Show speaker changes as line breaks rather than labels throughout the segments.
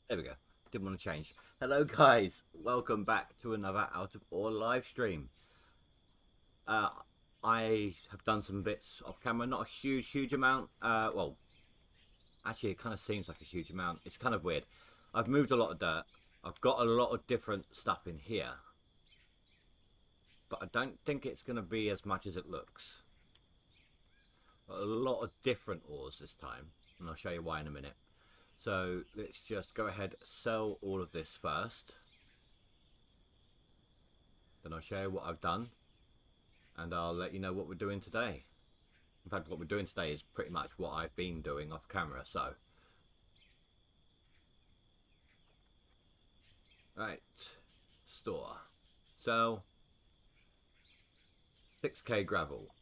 There we go. Didn't want to change. Hello guys, welcome back to another Out of Ore live stream. I have done some bits off camera, not a huge amount. Well, actually it kind of seems like a huge amount. It's kind of weird. I've moved a lot of dirt. I've got a lot of different stuff in here. But I don't think it's going to be as much as it looks. Got a lot of different ores this time, and I'll show you why in a minute. So let's just go ahead, sell all of this first. Then I'll show you what I've done. And I'll let you know what we're doing today. In fact, what we're doing today is pretty much what I've been doing off camera, so. Right. Store. Sell. 6k gravel.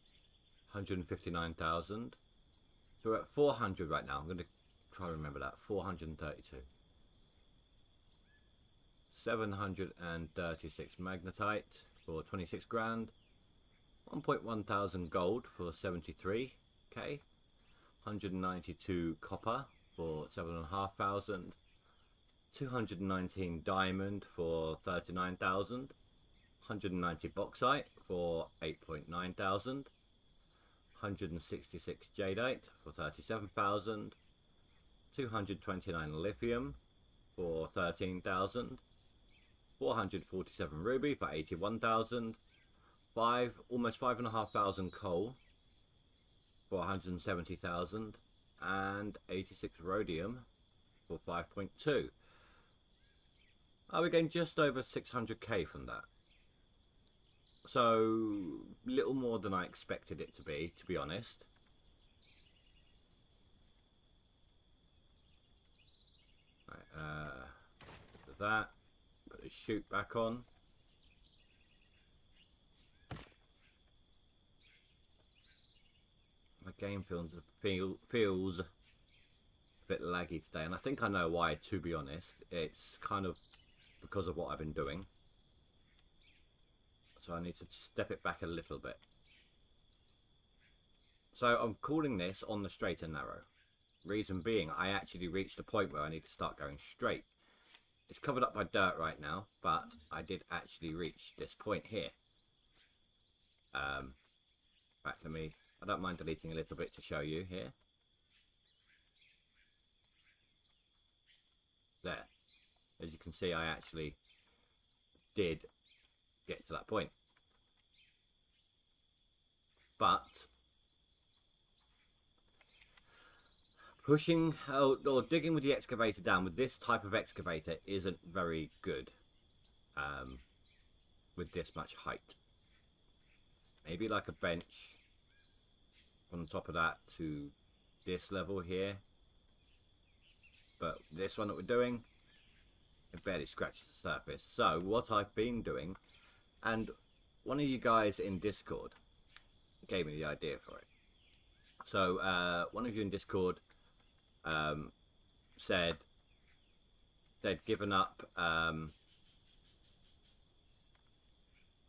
159,000. So we're at 400 right now. I'm going to try to remember that. 432. 736 magnetite for 26 grand. 1.1 thousand gold for 73k. 192 copper for 7,500. 219 diamond for 39,000. 190 bauxite for 8.9 thousand. 166 jadeite for 37,000. 229 lithium for 13,000. 447 ruby for 81,000. Almost 5,500 coal for 170,000, and 86 rhodium for 5.2. We're getting just over 600k from that. So little more than I expected it to be honest. Right, that. Put the chute back on. My game feels a bit laggy today, and I think I know why, to be honest. It's kind of because of what I've been doing. So I need to step it back a little bit. So I'm calling this on the straight and narrow. Reason being, I actually reached a point where I need to start going straight. It's covered up by dirt right now, but I did actually reach this point here. Back to me. I don't mind deleting a little bit to show you here. There. As you can see, I actually did get to that point. But pushing or digging with the excavator down with this type of excavator isn't very good with this much height. Maybe like a bench from the top of that to this level here, but this one that we're doing, it barely scratches the surface. So what I've been doing, and one of you guys in Discord gave me the idea for it. So one of you in Discord said they'd given up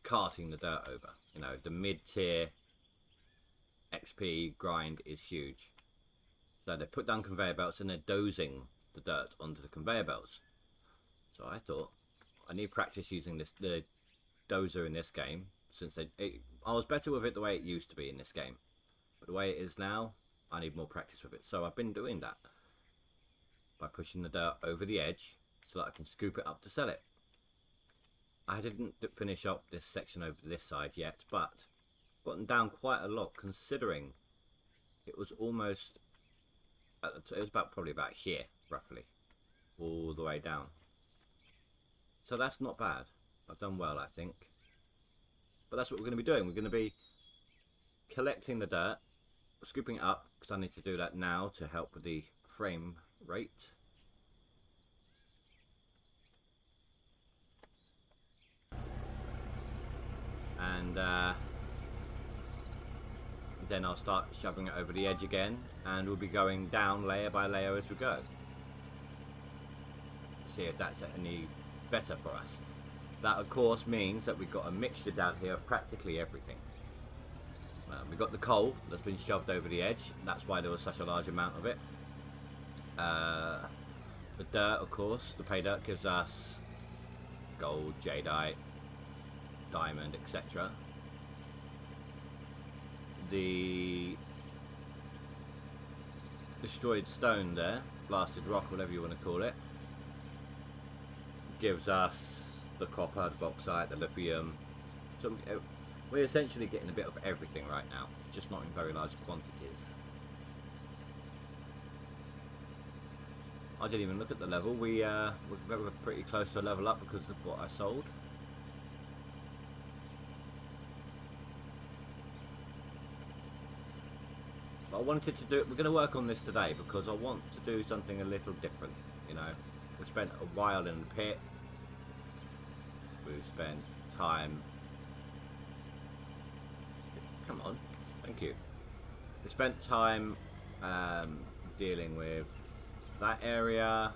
carting the dirt over. You know, the mid-tier XP grind is huge. So they put down conveyor belts and they're dozing the dirt onto the conveyor belts. So I thought, I need practice using the dozer in this game, since I was better with it the way it used to be in this game. But the way it is now, I need more practice with it. So I've been doing that by pushing the dirt over the edge so that I can scoop it up to sell it. I didn't finish up this section over this side yet, but gotten down quite a lot, considering it was almost it was probably about here roughly, all the way down. So that's not bad. I've done well, I think. But that's what we're going to be doing. We're going to be collecting the dirt, scooping it up, because I need to do that now to help with the frame rate. And then I'll start shoving it over the edge again, and we'll be going down layer by layer as we go. See if that's any better for us. That of course means that we've got a mixture down here of practically everything. We've got the coal that's been shoved over the edge. That's why there was such a large amount of it. The dirt, of course, the pay dirt gives us gold, jadeite, diamond, etc. The destroyed stone there, blasted rock, whatever you want to call it, gives us the copper, the bauxite, the lithium. So we're essentially getting a bit of everything right now, just not in very large quantities. I didn't even look at the level. We're pretty close to a level up because of what I sold. But I wanted to do it. We're going to work on this today because I want to do something a little different. You know, we spent a while in the pit. We've spent time. Come on, thank you. We spent time dealing with that area,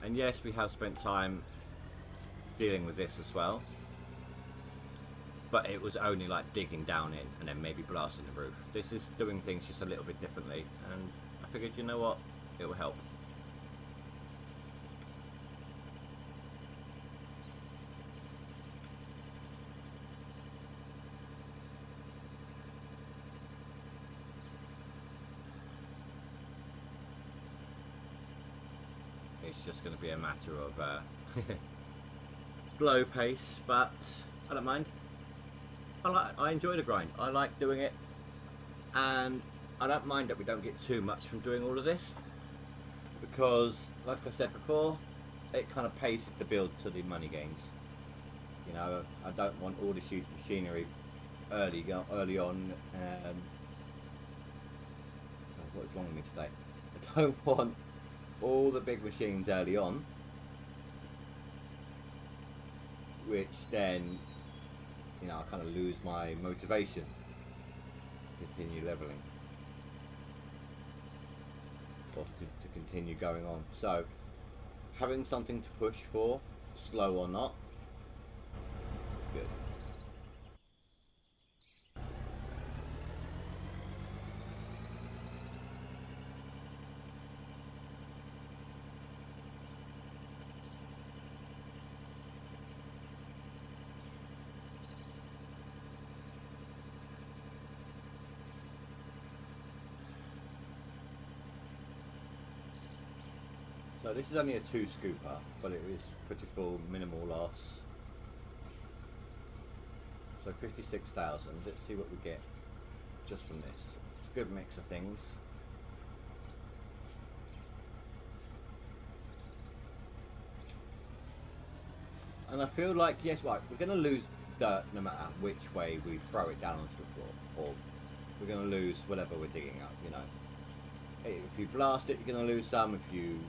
and yes, we have spent time dealing with this as well, but it was only like digging down in and then maybe blasting the roof. This is doing things just a little bit differently, and I figured, you know what, it will help. It's just going to be a matter of slow pace, but I don't mind. I enjoy the grind. I like doing it, and I don't mind that we don't get too much from doing all of this, because, like I said before, it kind of paces the build to the money gains. You know, I don't want all the huge machinery early on. What is wrong with me today? I don't want all the big machines early on, which then, you know, I kind of lose my motivation to continue leveling or to continue going on. So having something to push for, slow or not, good. So this is only a 2 scooper, but it is pretty full, minimal loss. So 56,000, let's see what we get just from this. It's a good mix of things. And I feel like, yes, right, we're going to lose dirt no matter which way we throw it down onto the floor. Or we're going to lose whatever we're digging up, you know. If you blast it, you're going to lose some. If you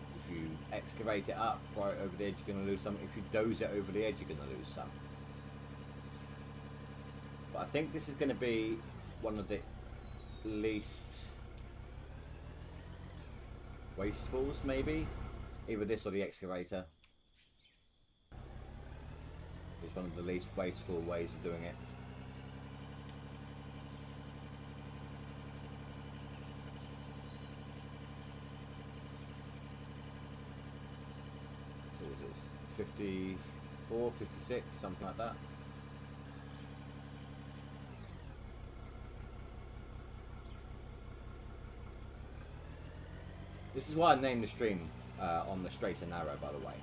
excavate it up right over the edge, you're going to lose some. If you doze it over the edge, you're going to lose some. But I think this is going to be one of the least wastefuls, maybe. Either this or the excavator. It's one of the least wasteful ways of doing it. So what is it? 54, 56, something like that. This is why I named the stream on the straight and narrow, by the way,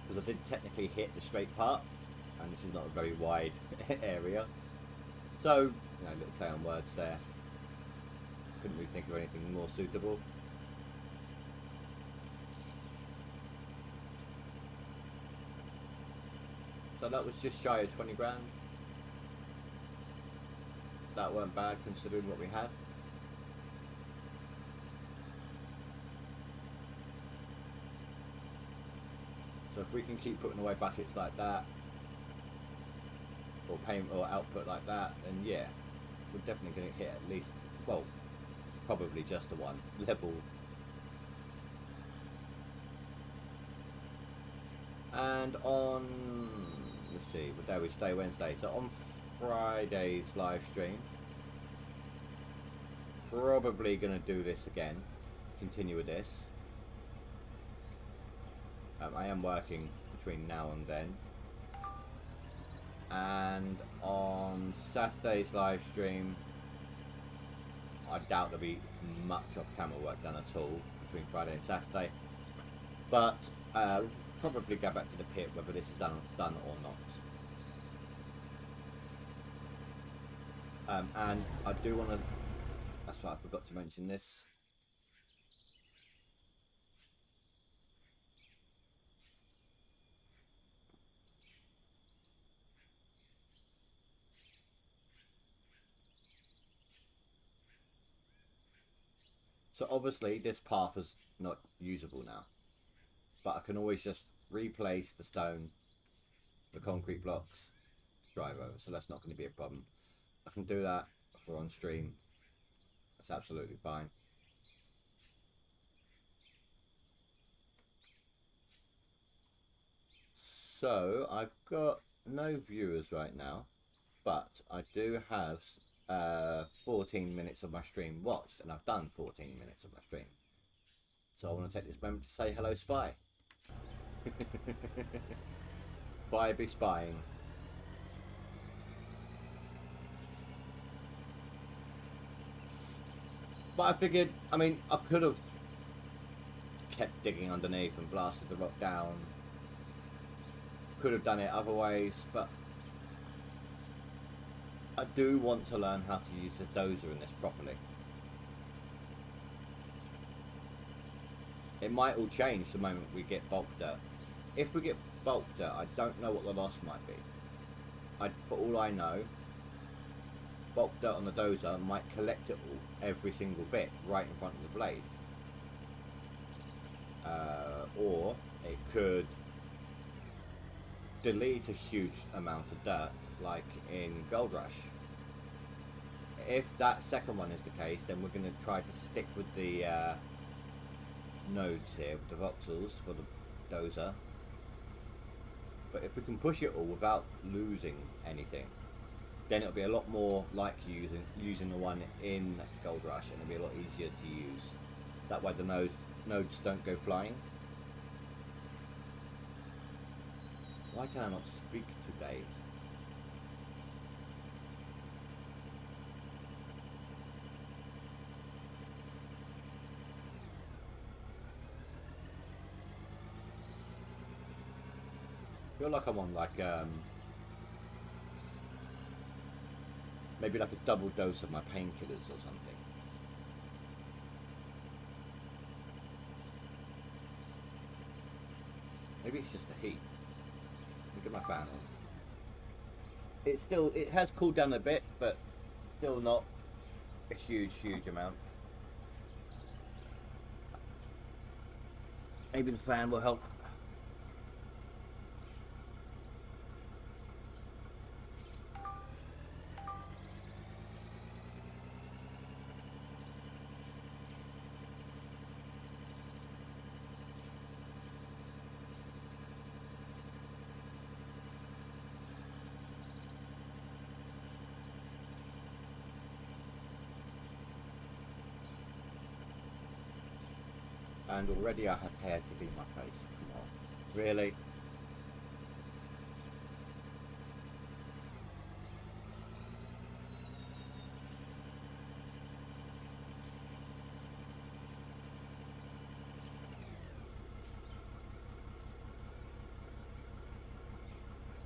because I did technically hit the straight part, and this is not a very wide area. So, you know, a little play on words there. Couldn't really think of anything more suitable. So that was just shy of 20 grand. That weren't bad considering what we had. So if we can keep putting away buckets like that, or payment or output like that, then yeah, we're definitely going to hit at least, well, probably just the one level. And on, let's see, what day we stay? Wednesday. So on Friday's live stream, probably going to do this again. continue with this. I am working between now and then. And on Saturday's live stream, I doubt there'll be much of camera work done at all between Friday and Saturday. But probably go back to the pit whether this is done or not. And I do want to, that's right, I forgot to mention this. So obviously this path is not usable now, but I can always just replace the stone, the concrete blocks, drive over, so that's not going to be a problem. I can do that if we're on stream. That's absolutely fine. So I've got no viewers right now, but I do have 14 minutes of my stream watched, and I've done 14 minutes of my stream. So I want to take this moment to say hello, Spy. Spy be spying. But I figured, I mean, I could have kept digging underneath and blasted the rock down. Could have done it other ways, but I do want to learn how to use the dozer in this properly. It might all change the moment we get bulk dirt. If we get bulk dirt, I don't know what the loss might be. For all I know, bulk dirt on the dozer might collect it all, every single bit, right in front of the blade. Or it could delete a huge amount of dirt, like in Gold Rush. If that second one is the case, then we're going to try to stick with the nodes here, with the voxels for the dozer. But if we can push it all without losing anything, then it'll be a lot more like using the one in Gold Rush, and it'll be a lot easier to use. That way the nodes don't go flying. Why can I not speak today? I feel like I'm on like maybe like a double dose of my painkillers or something. Maybe it's just the heat. Look at my fan on. It has cooled down a bit, but still not a huge amount. Maybe the fan will help. And already I have hair to be my face. Come on. Really?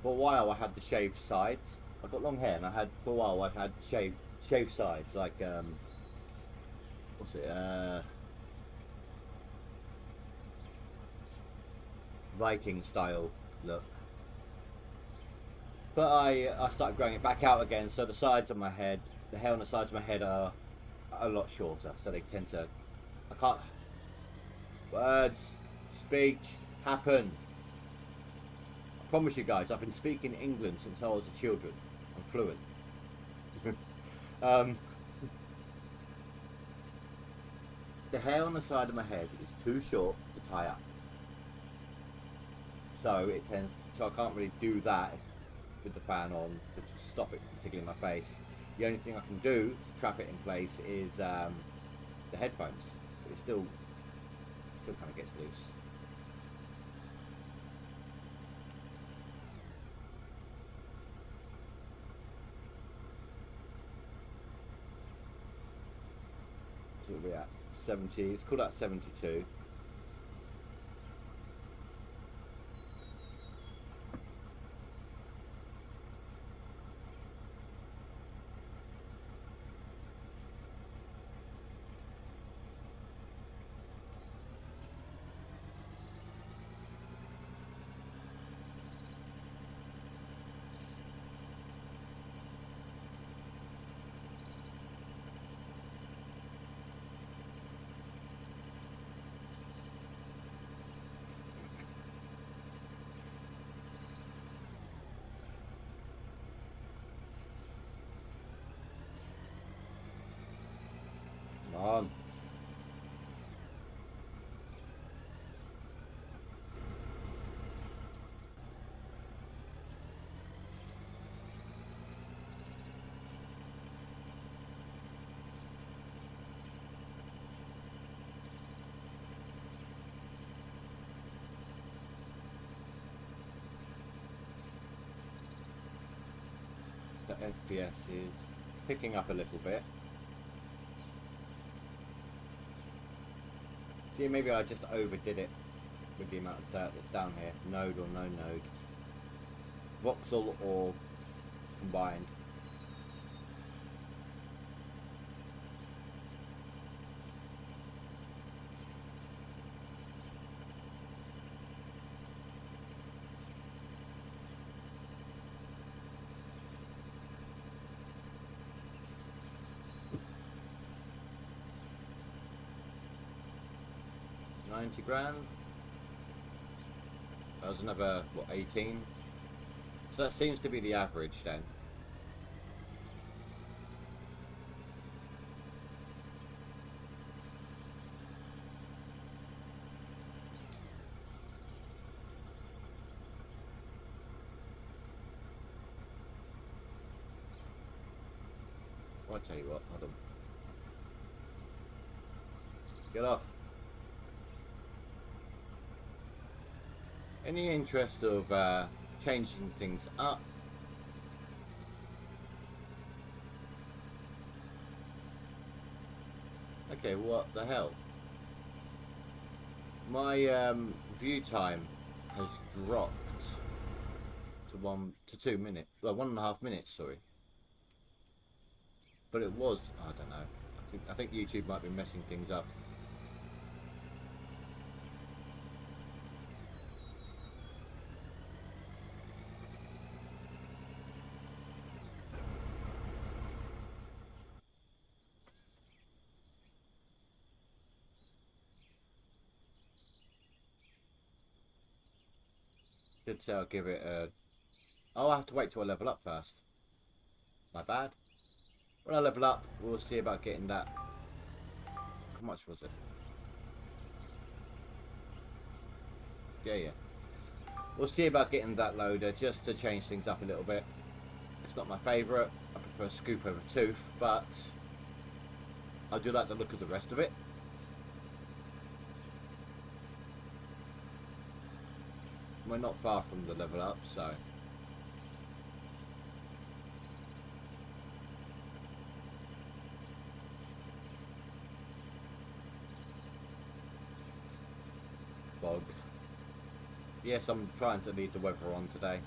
For a while I had the shaved sides. I've got long hair, and for a while I had shaved sides, like what's it? Viking style look. But I started growing it back out again, so the sides of my head, the hair on the sides of my head are a lot shorter, so they tend to, I can't, words, speech, happen. I promise you guys, I've been speaking England since I was a children. I'm fluent. The hair on the side of my head is too short to tie up. So I can't really do that with the fan on to stop it from tickling my face. The only thing I can do to trap it in place is the headphones. But it's still Still kind of gets loose. So we'll be at 70. It's called out 72. Come on. The FPS is picking up a little bit. See, maybe I just overdid it with the amount of dirt that's down here. Node or no node. Voxel or combined. $90,000. That was another, what, 18? So that seems to be the average then. Well, I'll tell you what, hold on. Get off. In the interest of changing things up, okay, what the hell? My view time has dropped to 2 minutes. Well, 1.5 minutes, sorry. But it was, I don't know. I think YouTube might be messing things up. Did say I'll give it a... Oh, I have to wait till I level up first. My bad. When I level up, we'll see about getting that. How much was it? Yeah. We'll see about getting that loader just to change things up a little bit. It's not my favourite. I prefer scoop over tooth, but I do like the look of the rest of it. We're not far from the level up, so fog. Yes, I'm trying to leave the weather on today.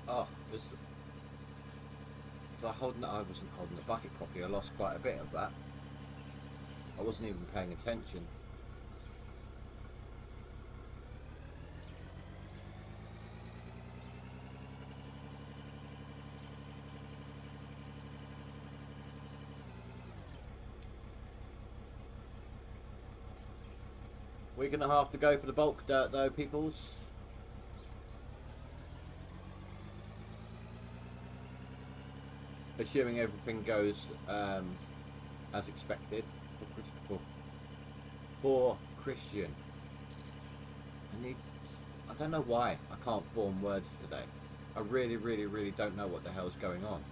Oh, this. So I wasn't holding the bucket properly. I lost quite a bit of that. I wasn't even paying attention. We're gonna have to go for the bulk dirt though, peoples. assuming everything goes as expected for Christian. I don't know why I can't form words today. I really don't know what the hell's going on.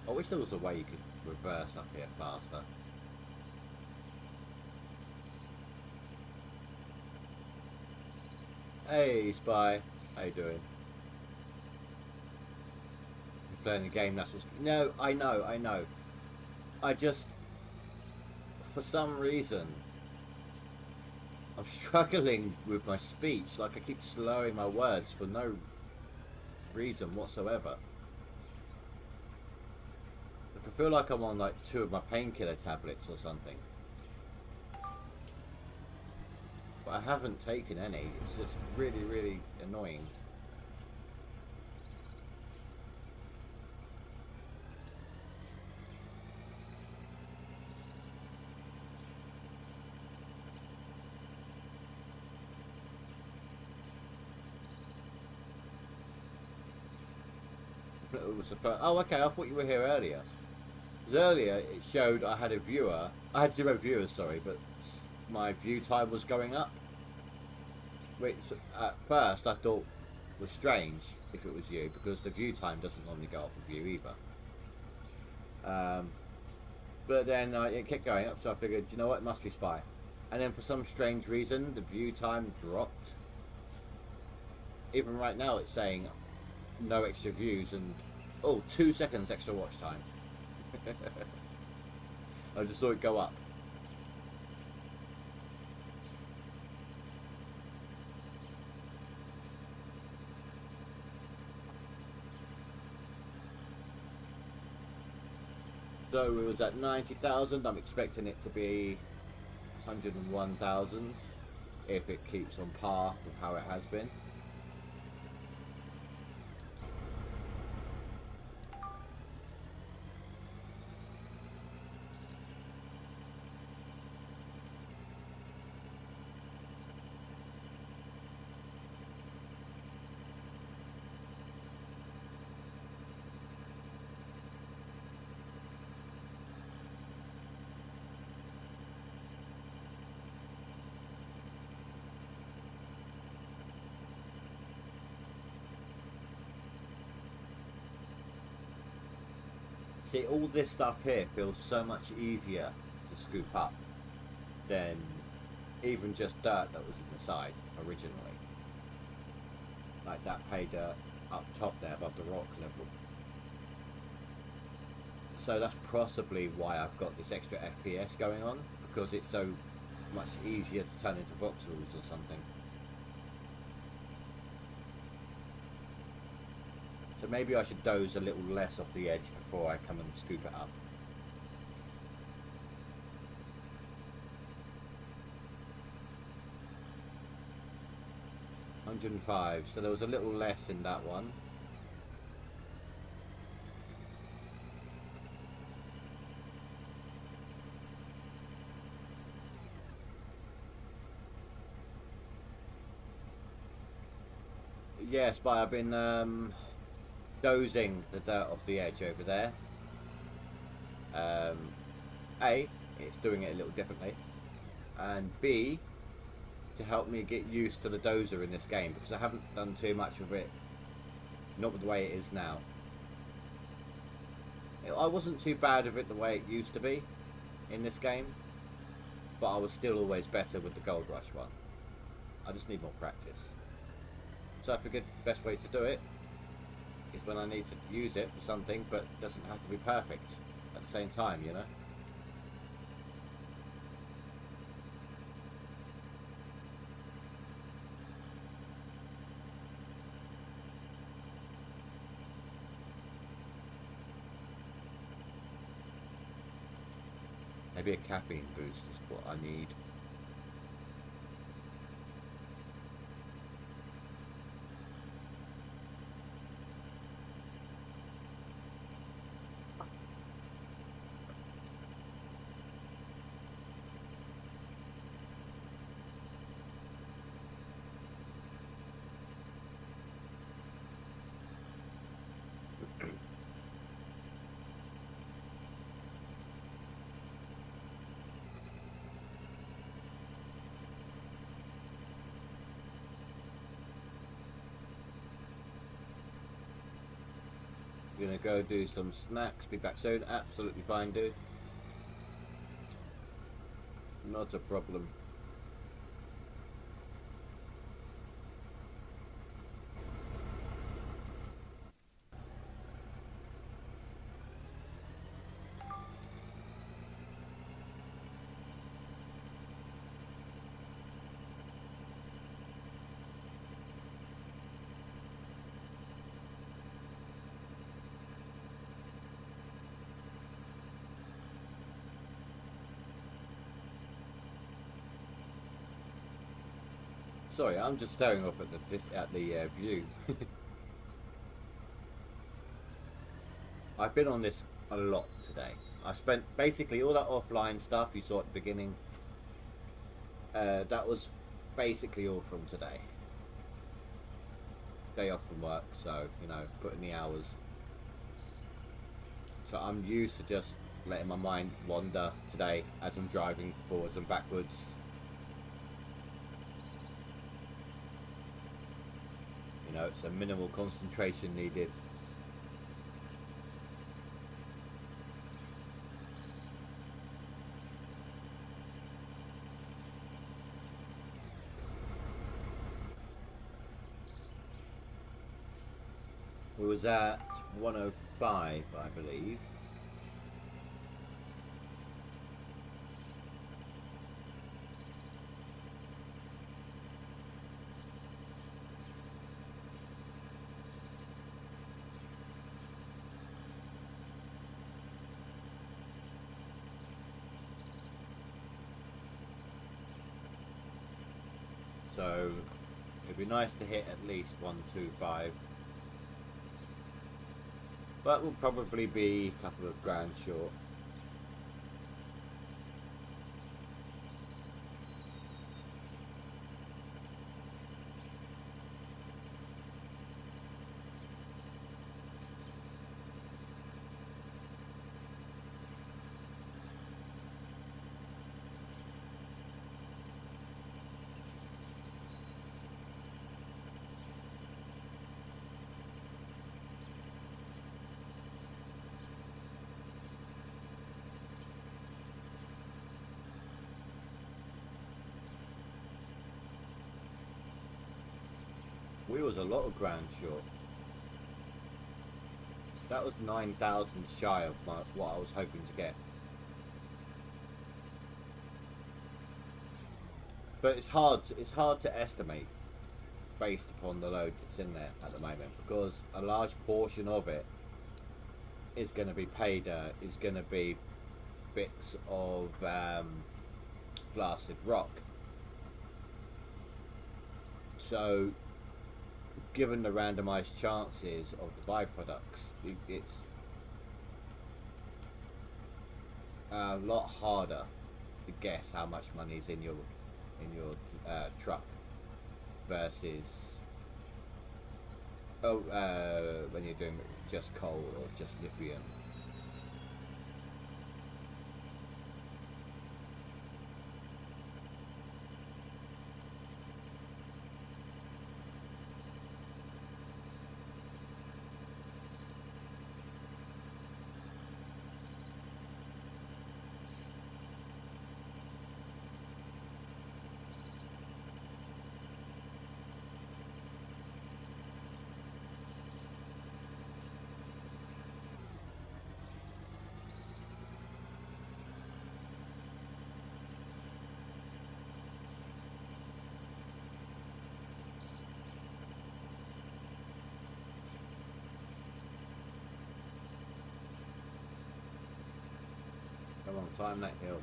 I wish there was a way you could reverse up here faster. Hey Spy, how you doing? You're playing the game, that's what's... No, I know. I just, for some reason, I'm struggling with my speech. Like I keep slurring my words for no reason whatsoever. I feel like I'm on like 2 of my painkiller tablets or something. But I haven't taken any. It's just really annoying. It was the first... Oh, okay. I thought you were here earlier. Because earlier it showed I had a viewer. I had 0 viewers, sorry, but my view time was going up. Which at first I thought was strange if it was you, because the view time doesn't normally go up with you either. But then it kept going up, so I figured, you know what, it must be Spy. And then for some strange reason, the view time dropped. Even right now it's saying no extra views and, oh, 2 seconds extra watch time. I just saw it go up. So it was at 90,000. I'm expecting it to be 101,000 if it keeps on par with how it has been. See, all this stuff here feels so much easier to scoop up than even just dirt that was in the side originally. Like that pay dirt up top there above the rock level. So that's possibly why I've got this extra FPS going on, because it's so much easier to turn into voxels or something. So maybe I should doze a little less off the edge before I come and scoop it up. $105, so there was a little less in that one. Yes, but I've been dozing the dirt off the edge over there. A, it's doing it a little differently, and B, to help me get used to the dozer in this game, because I haven't done too much of it, not with the way it is now. I wasn't too bad of it the way it used to be in this game, but I was still always better with the Gold Rush one. I just need more practice. So I figured the best way to do it is when I need to use it for something, but it doesn't have to be perfect at the same time, you know? Maybe a caffeine boost is what I need. Gonna go do some snacks, be back soon. Absolutely fine, dude. Not a problem. Sorry, I'm just staring up at the view. I've been on this a lot today. I spent basically all that offline stuff you saw at the beginning. That was basically all from today. Day off from work, so you know, put in the hours. So I'm used to just letting my mind wander today as I'm driving forwards and backwards. You know, it's a minimal concentration needed. We was at 105, I believe. So it'd be nice to hit at least 125. But we'll probably be a couple of grand short. We was a lot of grand short. That was 9,000 shy of what I was hoping to get. But it's hard to estimate based upon the load that's in there at the moment, because a large portion of it is going to be pay dirt, is going to be bits of blasted rock. So given the randomized chances of the byproducts, it's a lot harder to guess how much money is in your truck versus when you're doing just coal or just lithium. Come on, climb that hill.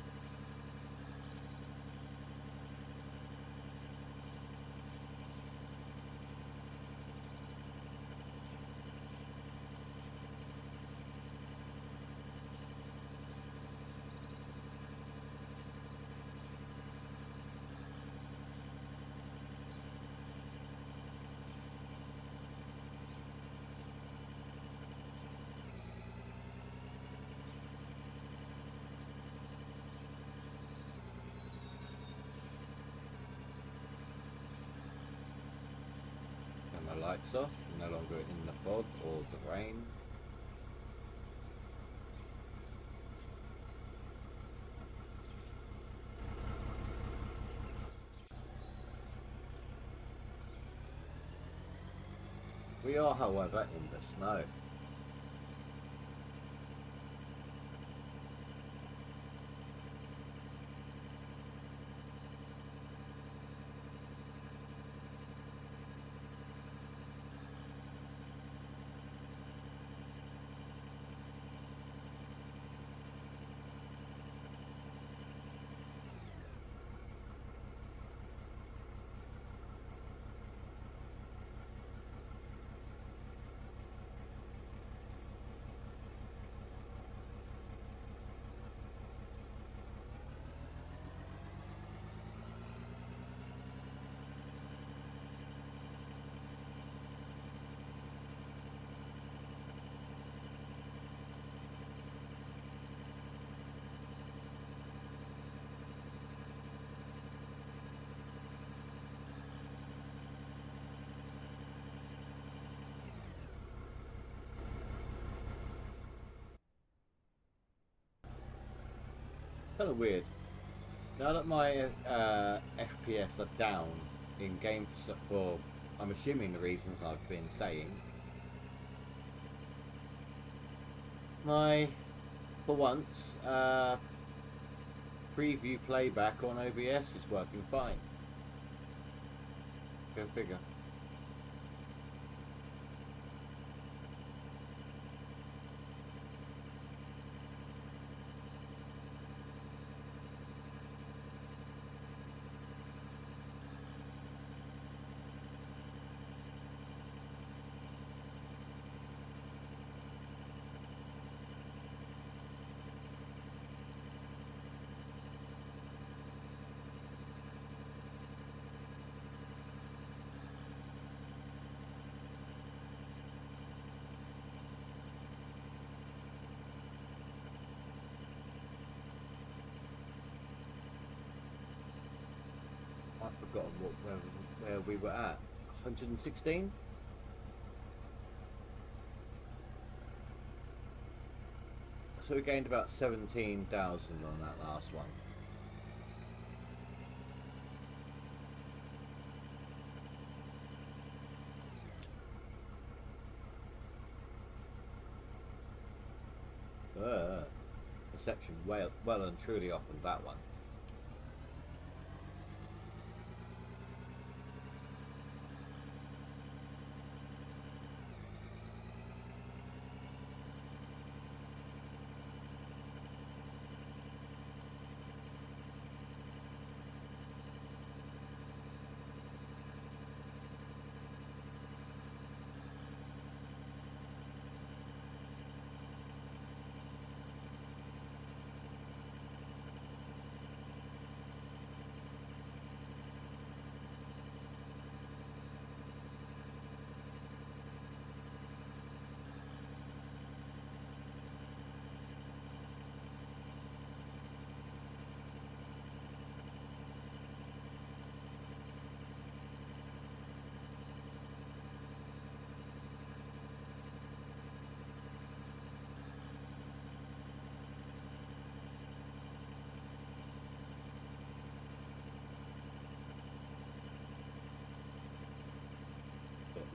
The lights off, no longer in the fog or the rain. We are, however, in the snow. Kind of weird. Now that my FPS are down in game for, I'm assuming the reasons I've been saying, my, for once, preview playback on OBS is working fine. Go figure. I've forgotten where we were at. 116? So we gained about 17,000 on that last one. Perception well and truly off on that one.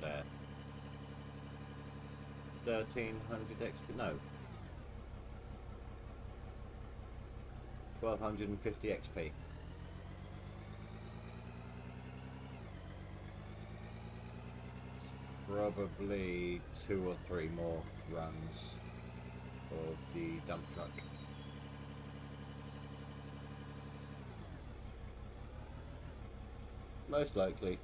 There. 1300 XP, no. 1250 XP. Probably 2 or 3 more runs of the dump truck. Most likely.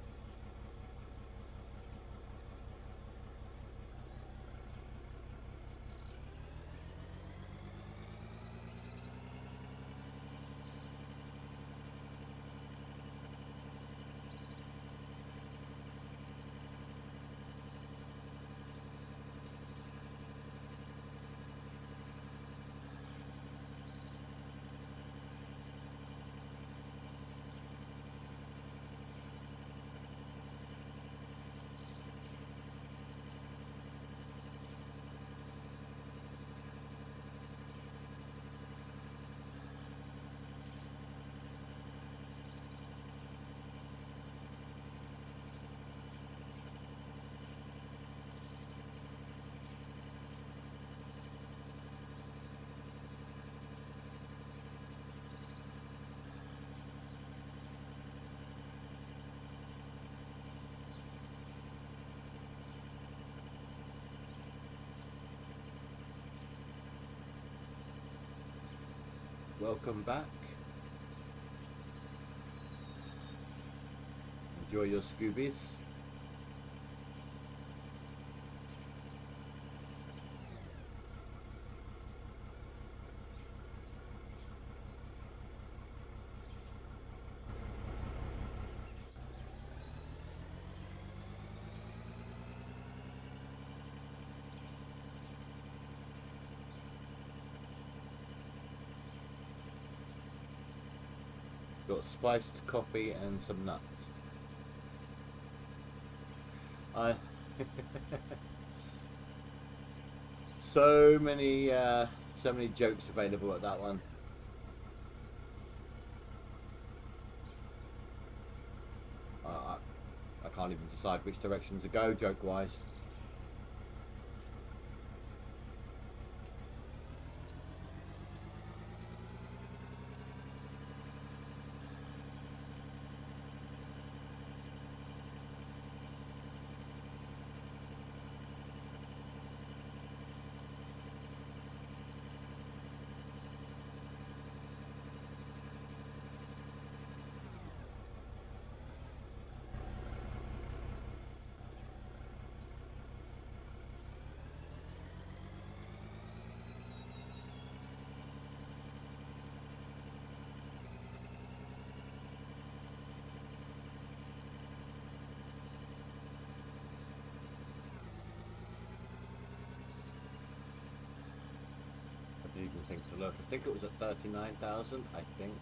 Welcome back. Enjoy your Scoobies. Got spiced coffee and some nuts. I so many jokes available at that one. I can't even decide which direction to go joke wise. Even think to look. I think it was at 39,000, I think.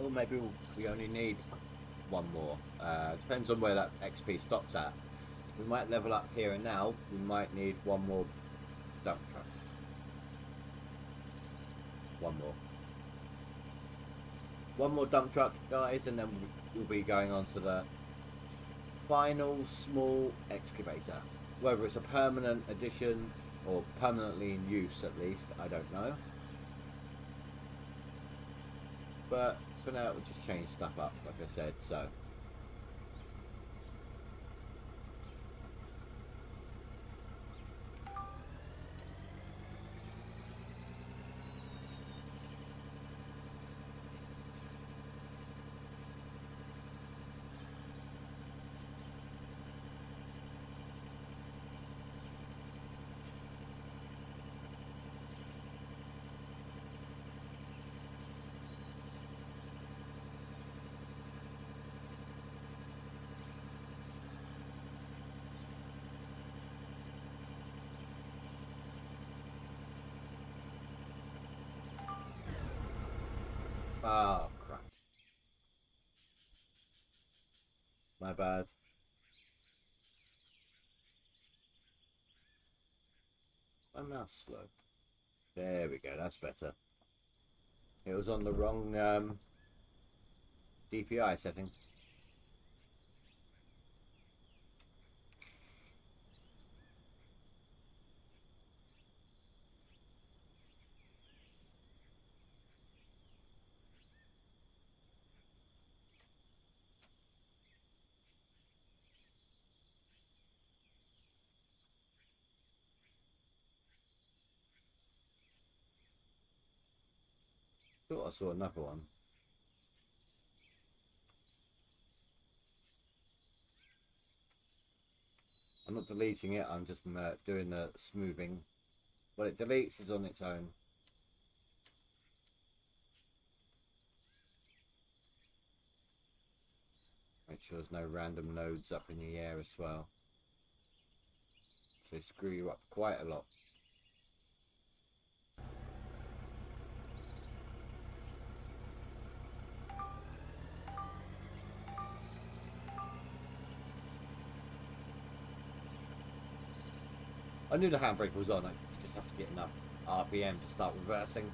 Or maybe we only need one more. Depends on where that XP stops at. We might level up here and now. We might need one more dump truck. One more dump truck, guys, and then we'll be going on to the final small excavator. Whether it's a permanent addition or permanently in use, at least, I don't know. But for now, we'll just change stuff up, like I said. So. Oh, crap. My bad. My mouse slow. There we go, that's better. It was on the wrong DPI setting. Thought I saw another one. I'm not deleting it, I'm just doing the smoothing. What it deletes is on its own. Make sure there's no random nodes up in the air as well. They screw you up quite a lot. I knew the handbrake was on, you just have to get enough RPM to start reversing.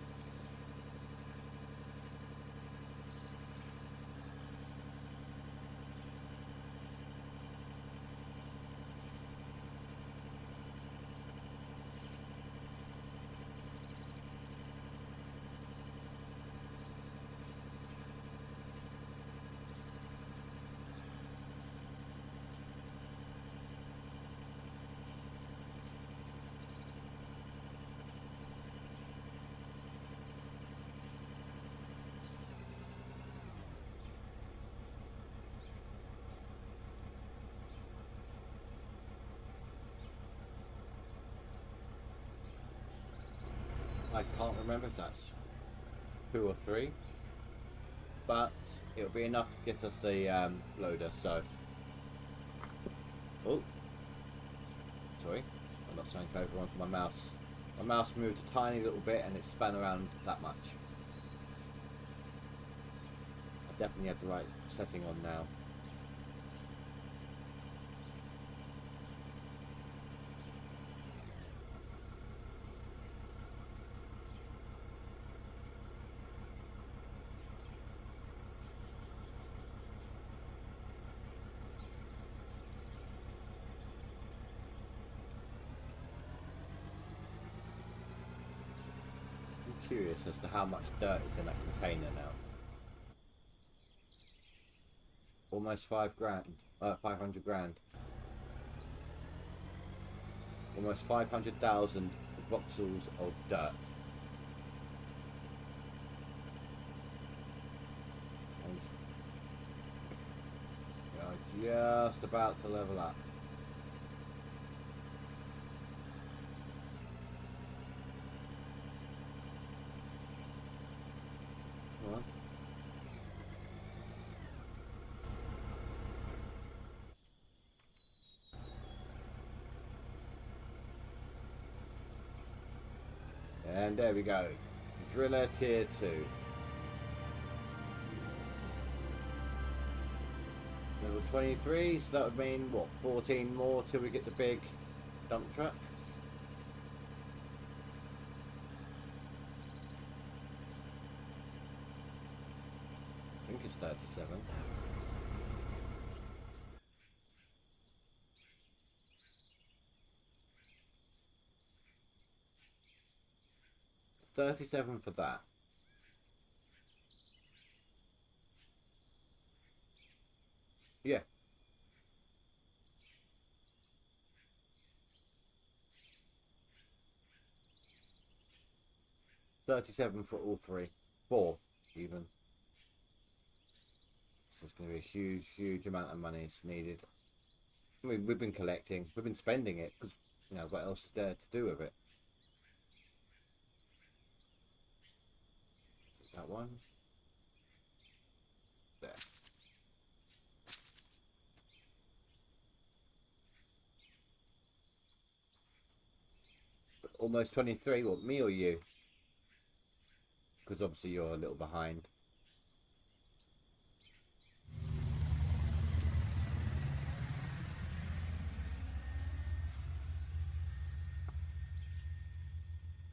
I can't remember if that's 2 or 3, but it'll be enough to get us the loader. So, oh, sorry, I'm not saying over onto my mouse. My mouse moved a tiny little bit and it span around that much. I definitely have the right setting on now. Curious as to how much dirt is in that container now. Almost 5 grand, 500 grand. Almost 500,000 voxels of dirt. And we are just about to level up. And there we go. Driller tier 2. Level 23, so that would mean what, 14 more till we get the big dump truck? I think it's 37. $37 for that. Yeah. $37 for all 3. 4 even. So it's going to be a huge, huge amount of money is needed. I mean, we've been collecting, we've been spending it because, you know, what else is there to do with it? That one. There. Almost 23, what, me or you? Because obviously you're a little behind.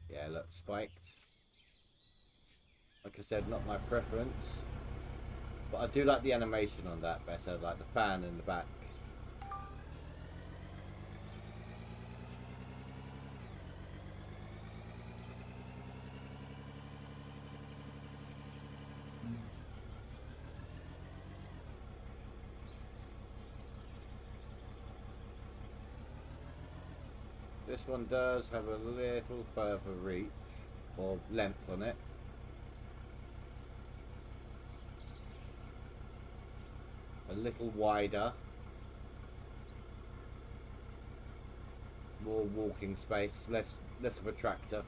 Yeah, look, spiked. Like I said, not my preference. But I do like the animation on that better, like the fan in the back. This one does have a little further reach or length on it. little wider. More walking space, less of a tractor.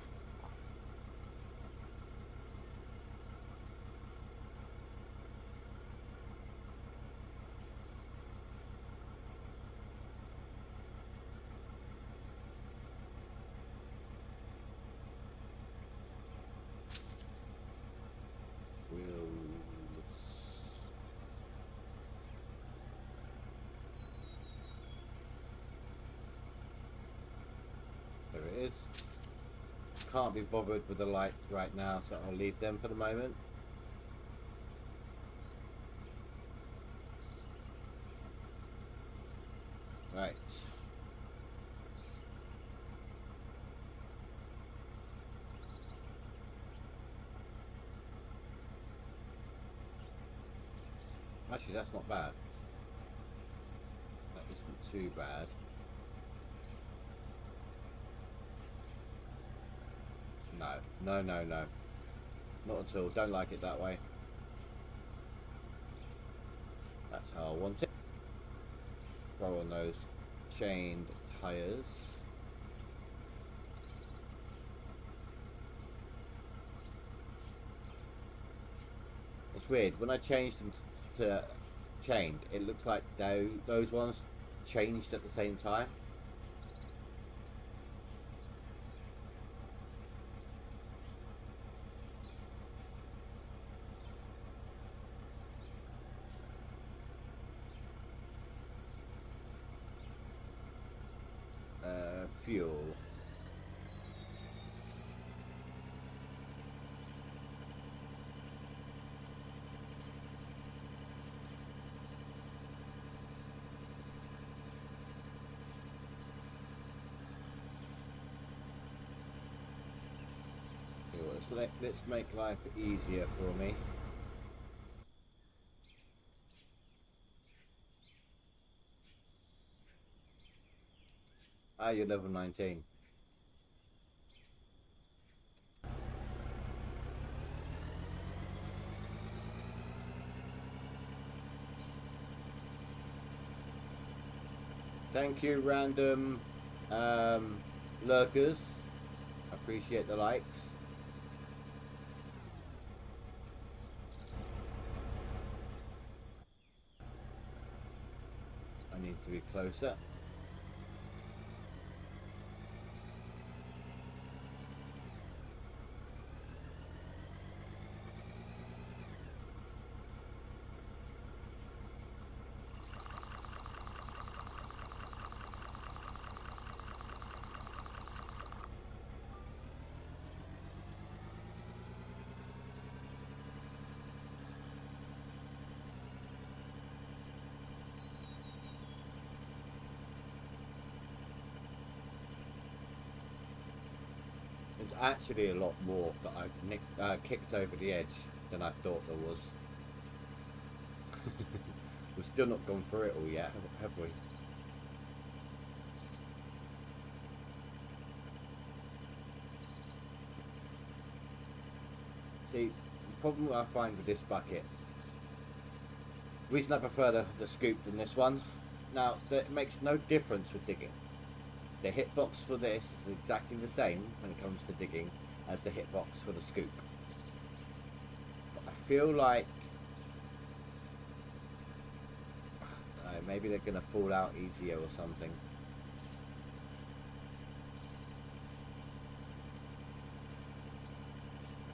There it is. Can't be bothered with the lights right now, so I'll leave them for the moment. Right. Actually, that's not bad. That isn't too bad. No. Not at all. Don't like it that way. That's how I want it. Throw on those chained tyres. It's weird. When I changed them to chained, it looks like those ones changed at the same time. Fuel. Let's make life easier for me. Ah, you're level 19. Thank you, random lurkers. Appreciate the likes. I need to be closer. There's actually a lot more that I've kicked over the edge than I thought there was. We've still not gone through it all yet, have we? See, the problem I find with this bucket, the reason I prefer the scoop than this one, now that makes no difference with digging. The hitbox for this is exactly the same when it comes to digging as the hitbox for the scoop. But I feel like maybe they're going to fall out easier or something.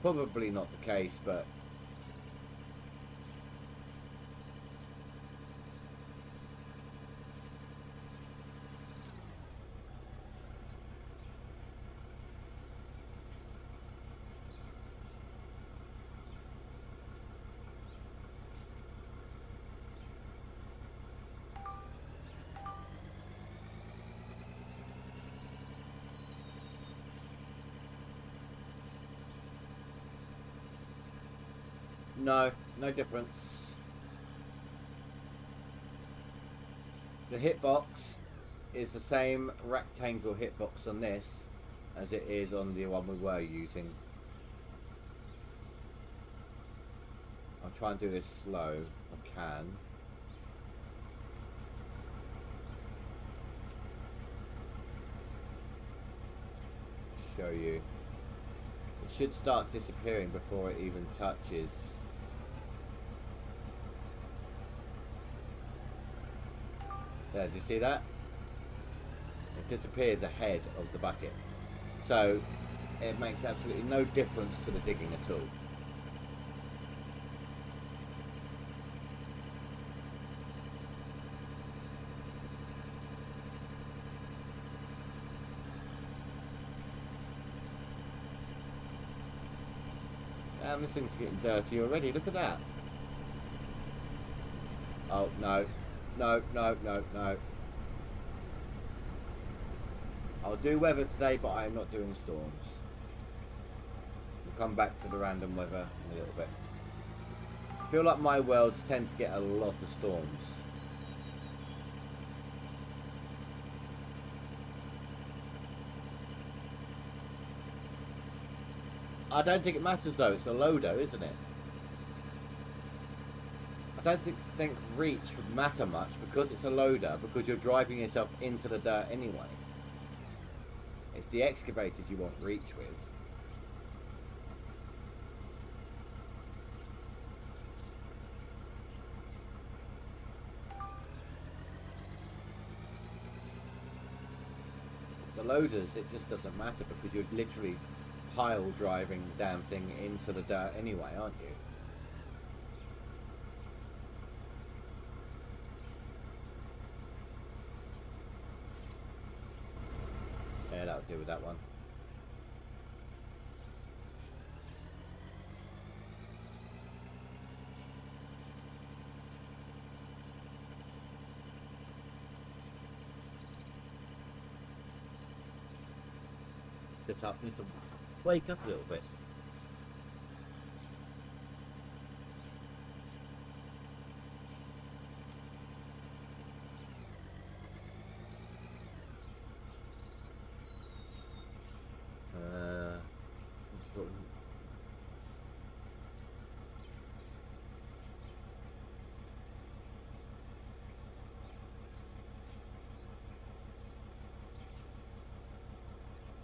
Probably not the case, but no difference. The hitbox is the same rectangle hitbox on this as it is on the one we were using. I'll try and do this slow if I can. show you. It should start disappearing before it even touches. There, do you see that? It disappears ahead of the bucket. So it makes absolutely no difference to the digging at all. And this thing's getting dirty already, look at that. Oh, no. No, no, no, no. I'll do weather today, but I am not doing storms. We'll come back to the random weather in a little bit. I feel like my worlds tend to get a lot of storms. I don't think it matters though, it's a loader, isn't it? I don't think reach would matter much because it's a loader, because you're driving yourself into the dirt anyway. It's the excavators you want reach with. The loaders, it just doesn't matter because you're literally pile driving the damn thing into the dirt anyway, aren't you? Yeah, that'll do with that one. Get up, need to wake up a little bit.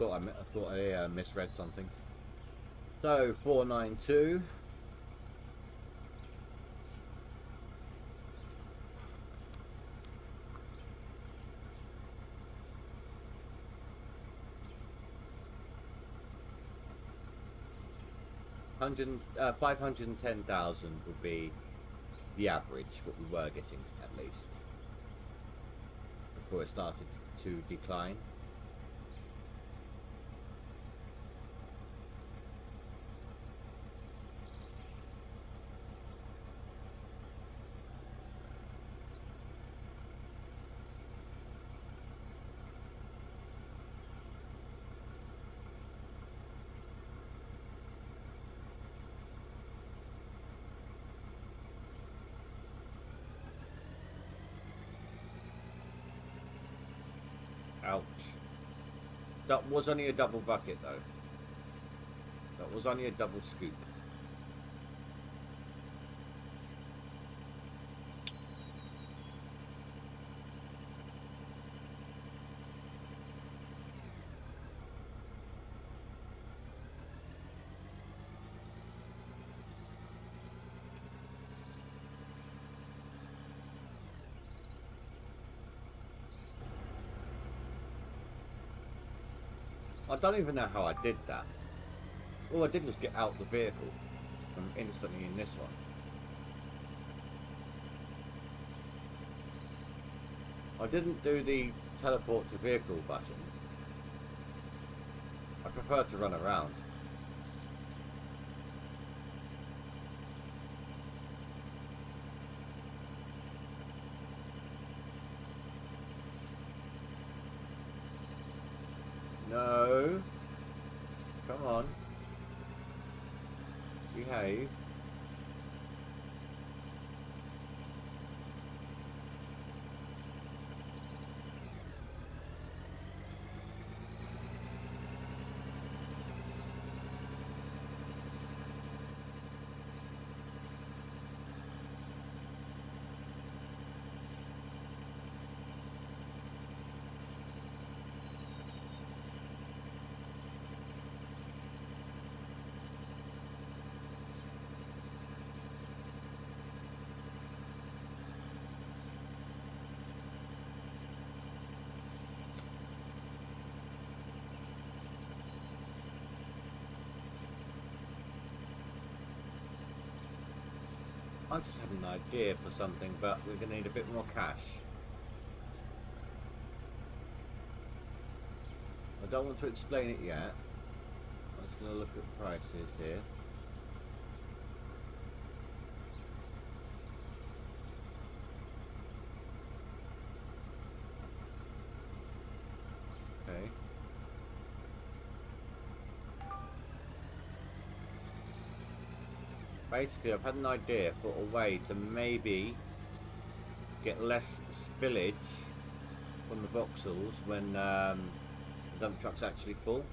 I thought I misread something. So 492. $510,000 would be the average, what we were getting at least, before it started to decline. Ouch. That was only a double bucket though. That was only a double scoop. I don't even know how I did that. All I did was get out the vehicle and instantly in this one. I didn't do the teleport to vehicle button. I prefer to run around. No. Come on. Behave. I just had an idea for something, but we're going to need a bit more cash. I don't want to explain it yet. I'm just going to look at prices here. Okay. Basically, I've had an idea for a way to maybe get less spillage from the voxels when the dump truck's actually full.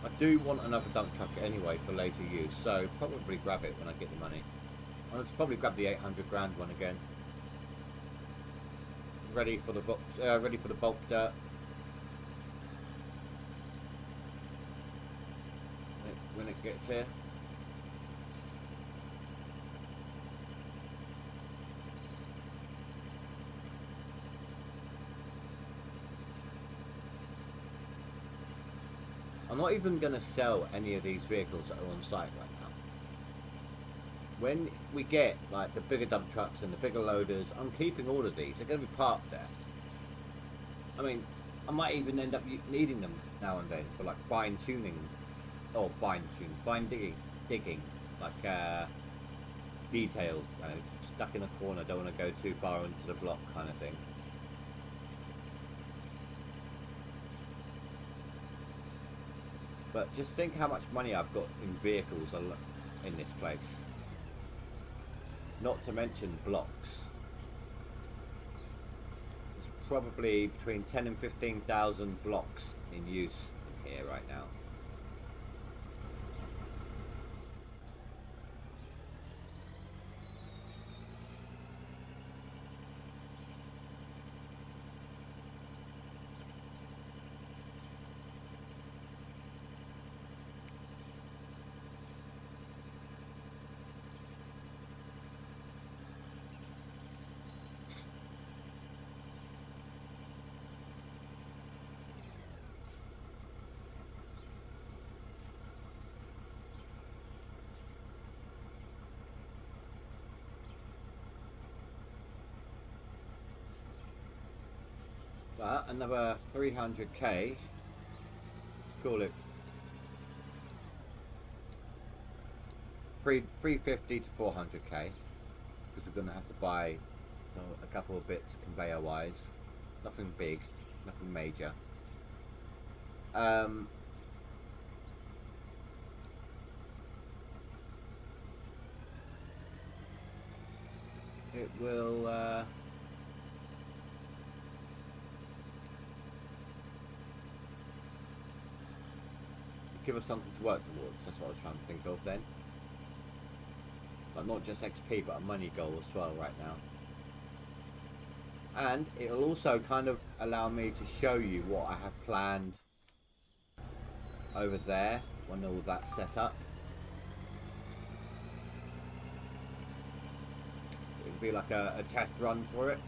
I do want another dump truck anyway for later use, so probably grab it when I get the money. I'll probably grab the 800 grand one again. Ready for the bulk dirt. When it gets here. I'm not even going to sell any of these vehicles that are on site right now. When we get like the bigger dump trucks and the bigger loaders, I'm keeping all of these. They're going to be parked there. I mean, I might even end up needing them now and then for like fine digging, like detail, stuck in a corner, don't want to go too far into the block kind of thing. But just think how much money I've got in vehicles in this place. Not to mention blocks. There's probably between 10 and 15,000 blocks in use in here right now. But another 300k, let's call it 350 to 400k, because we're going to have to buy a couple of bits conveyor wise. Nothing big, nothing major. It will give us something to work towards. That's what I was trying to think of then. Like not just XP, but a money goal as well right now. And it'll also kind of allow me to show you what I have planned over there when all that's set up. It'll be like a test run for it.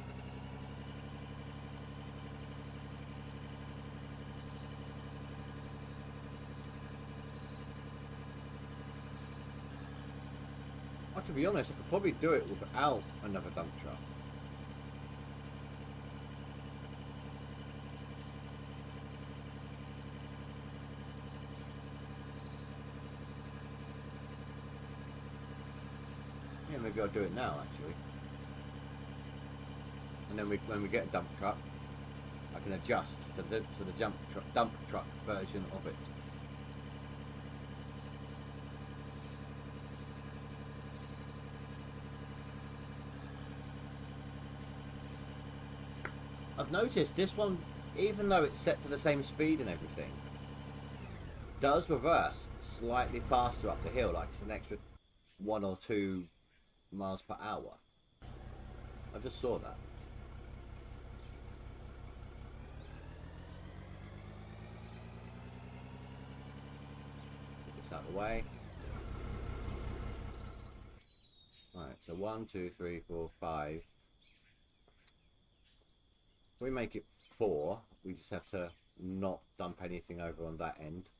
To be honest, I could probably do it without another dump truck. Yeah, maybe I'll do it now actually. And then when we get a dump truck, I can adjust to the dump truck version of it. I've noticed this one, even though it's set to the same speed and everything, does reverse slightly faster up the hill, like it's an extra 1 or 2 miles per hour. I just saw that. way. Right, so 1, 2, 3, 4, 5. If we make it 4, we just have to not dump anything over on that end.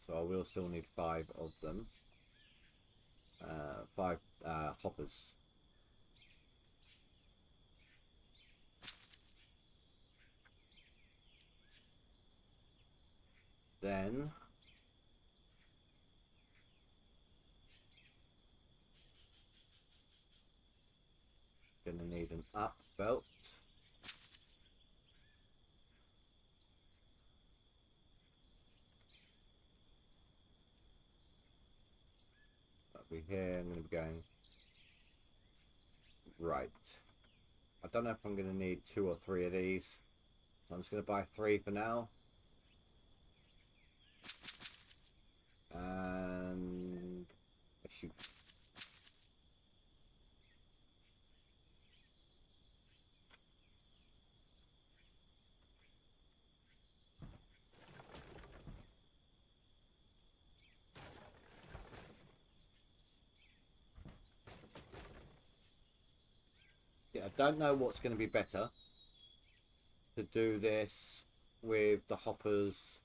So I will still need 5 of them. 5 hoppers. Then gonna need an up belt. That'll be here. I'm gonna be going right. I don't know if I'm gonna need 2 or 3 of these, so I'm just gonna buy 3 for now. And shoot. Yeah, I don't know what's going to be better, to do this with the hoppers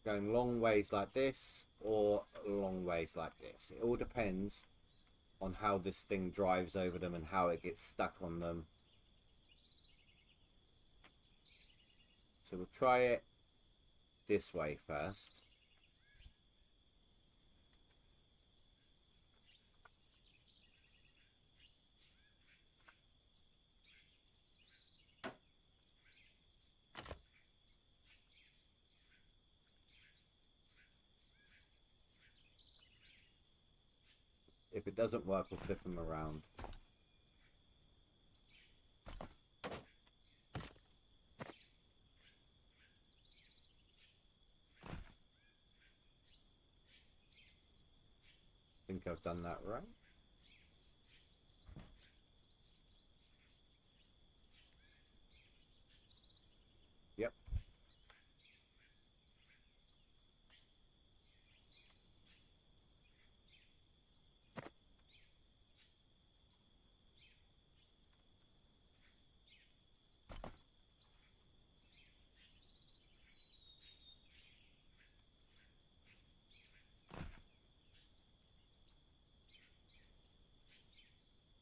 going long ways like this or long ways like this. It all depends on how this thing drives over them and how it gets stuck on them. So we'll try it this way first. If it doesn't work, we'll flip them around. I think I've done that right. Yep.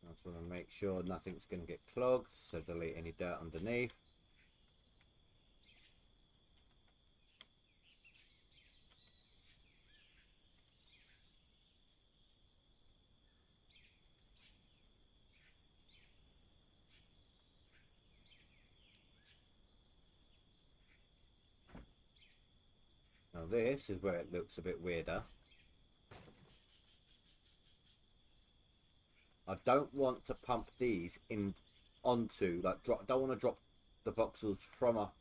I just want to make sure nothing's going to get clogged, so delete any dirt underneath. Now this is where it looks a bit weirder. I don't want to pump these in onto, like, don't want to drop the voxels from a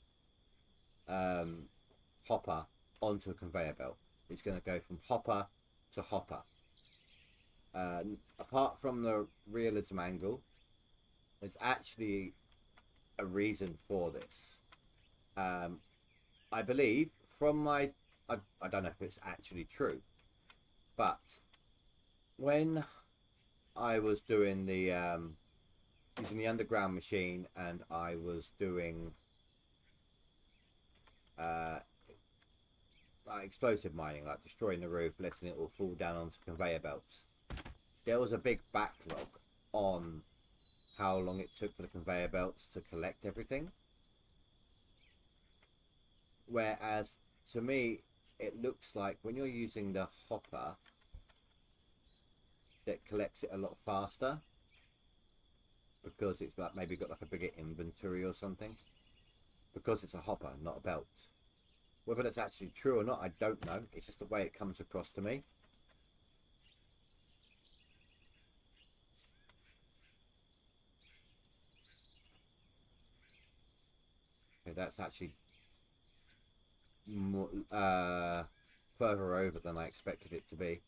hopper onto a conveyor belt. It's going to go from hopper to hopper. Apart from the realism angle, there's actually a reason for this. I believe from my, I don't know if it's actually true, but when I was doing the using the underground machine, and I was doing like explosive mining, like destroying the roof, letting it all fall down onto conveyor belts, there was a big backlog on how long it took for the conveyor belts to collect everything. Whereas to me, it looks like when you're using the hopper, that collects it a lot faster, because it's like maybe got like a bigger inventory or something, because it's a hopper, not a belt. Whether that's actually true or not, I don't know. It's just the way it comes across to me. Okay, that's actually more, further over than I expected it to be.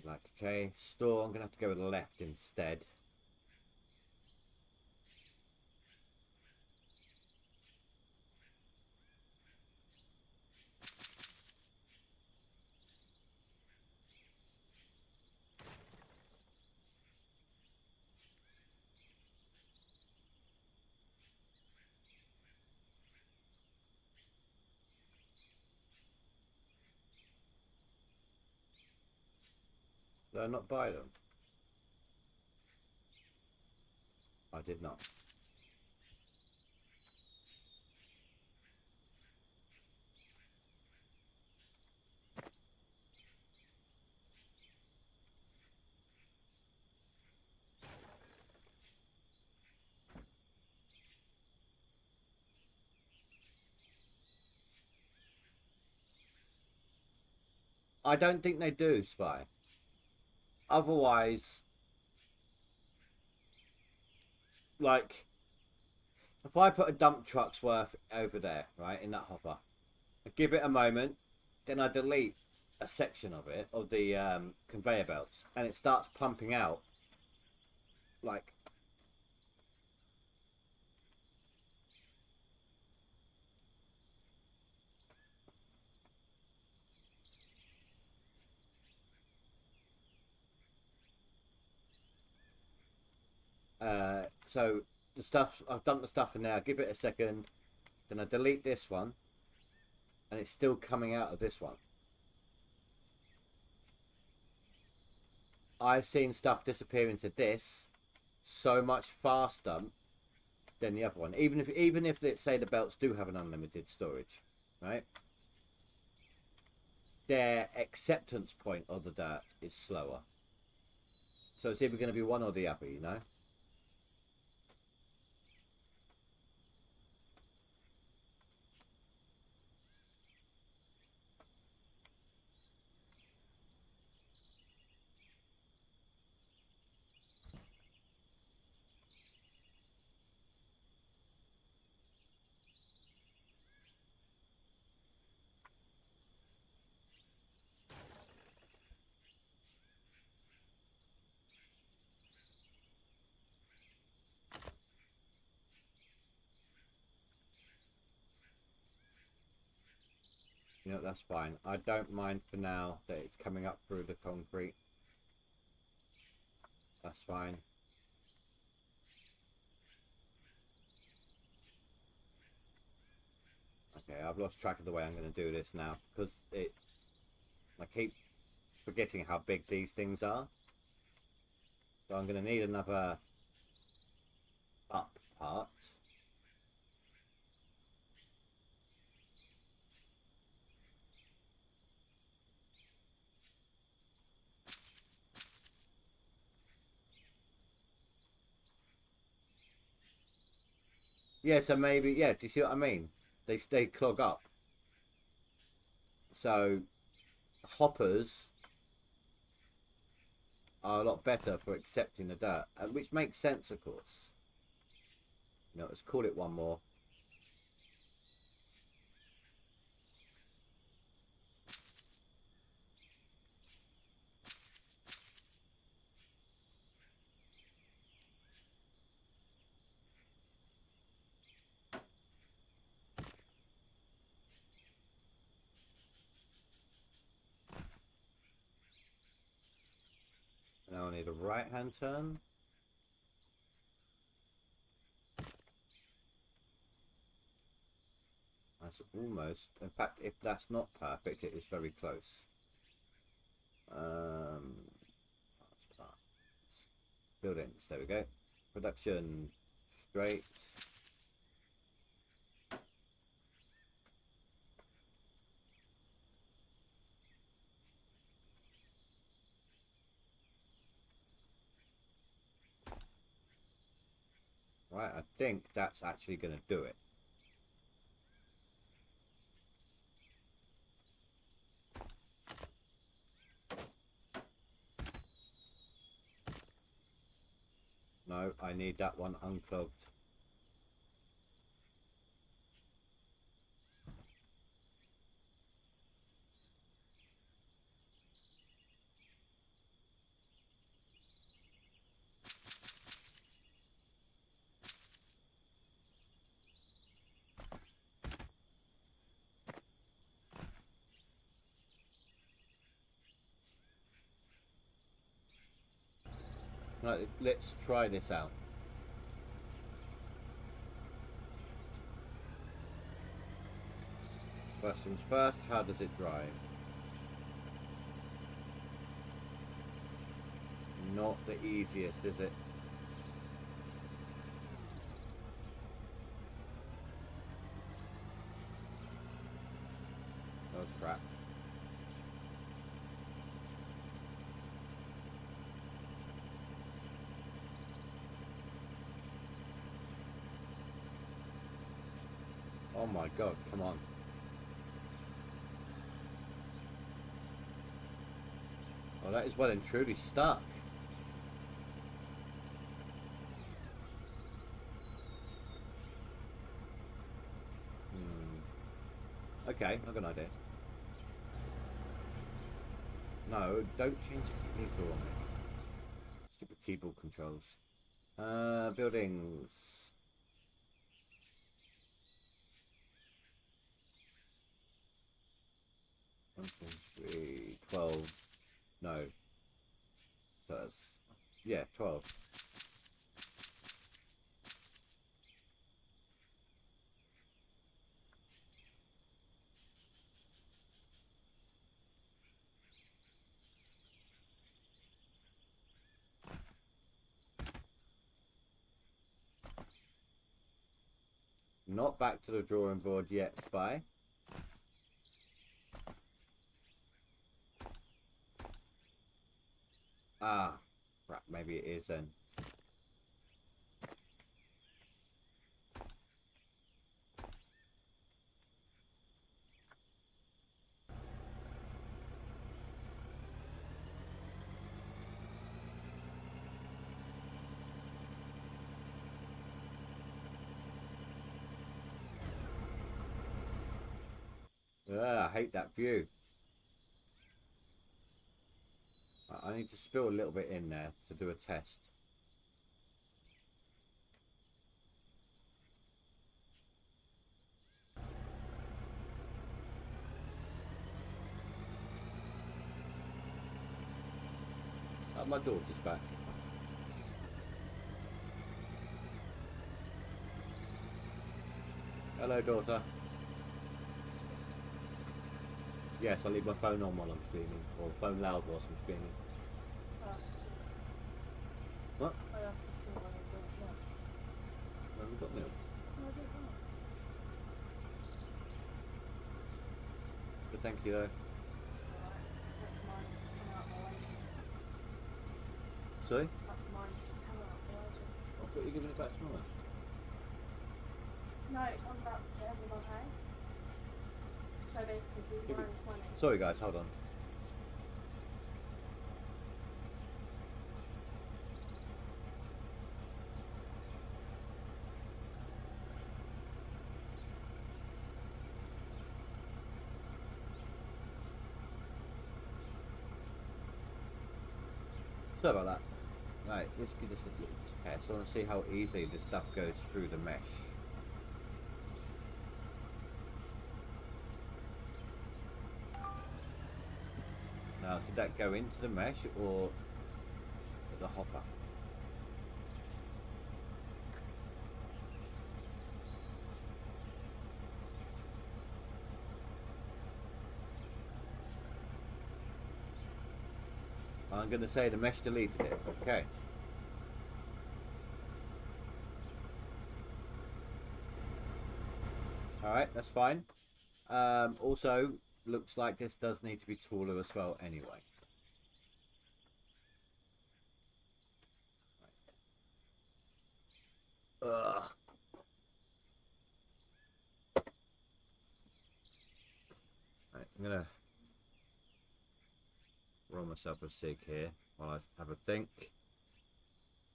Like, okay, store, I'm gonna have to go with the left instead. Did I not buy them? I did not. I don't think they do, Spy. Otherwise, like, if I put a dump truck's worth over there, right, in that hopper, I give it a moment, then I delete a section of it, of the conveyor belts, and it starts pumping out, like, so the stuff, I've dumped the stuff in there, I give it a second, then I delete this one, and it's still coming out of this one. I've seen stuff disappear into this so much faster than the other one. Even if let's say the belts do have an unlimited storage, right? Their acceptance point of the dirt is slower. So it's either going to be one or the other, you know? You know, that's fine. I don't mind for now that it's coming up through the concrete. That's fine. Okay, I've lost track of the way I'm going to do this now because I keep forgetting how big these things are. So I'm going to need another up part. Yeah, so maybe, yeah, do you see what I mean? They clog up. So hoppers are a lot better for accepting the dirt, which makes sense, of course. You know, let's call it one more. Now I need a right-hand turn. That's almost, in fact, if that's not perfect, it is very close. Buildings, there we go. Production, straight. Right, I think that's actually going to do it. No, I need that one unclogged. Right, let's try this out. First things first, how does it dry? not the easiest, is it? Oh crap. Oh my god, come on. Oh, that is well and truly stuck. Okay, I've got an idea. No, don't change the keyboard on me. Stupid keyboard controls. Buildings. 1, 2, 3, 12. No. So that's, yeah, 12. Not back to the drawing board yet, Spy. Ah, crap, maybe it is then. I hate that view. I need to spill a little bit in there to do a test. Oh, my daughter's back. Hello, daughter. Yes, I leave my phone on while I'm streaming, or phone loud whilst I'm streaming. What?
I asked if you wanted milk.
I haven't got milk.
No, I don't know.
But thank you, though.
That's minus a 10 out of my wages.
Sorry?
That's minus a 10 out of my wages.
I thought you were giving it back tomorrow.
No, it comes out at the end of my pay. So basically, if you minus money.
Sorry, guys, hold on. Sorry about that. Right, let's give this a little test. I want to see how easily this stuff goes through the mesh. Now, did that go into the mesh or the hopper? I'm going to say the mesh deleted it. Okay. Alright, that's fine. Also, looks like this does need to be taller as well anyway. Ugh. Right, I'm going to roll myself a cig here while I have a think.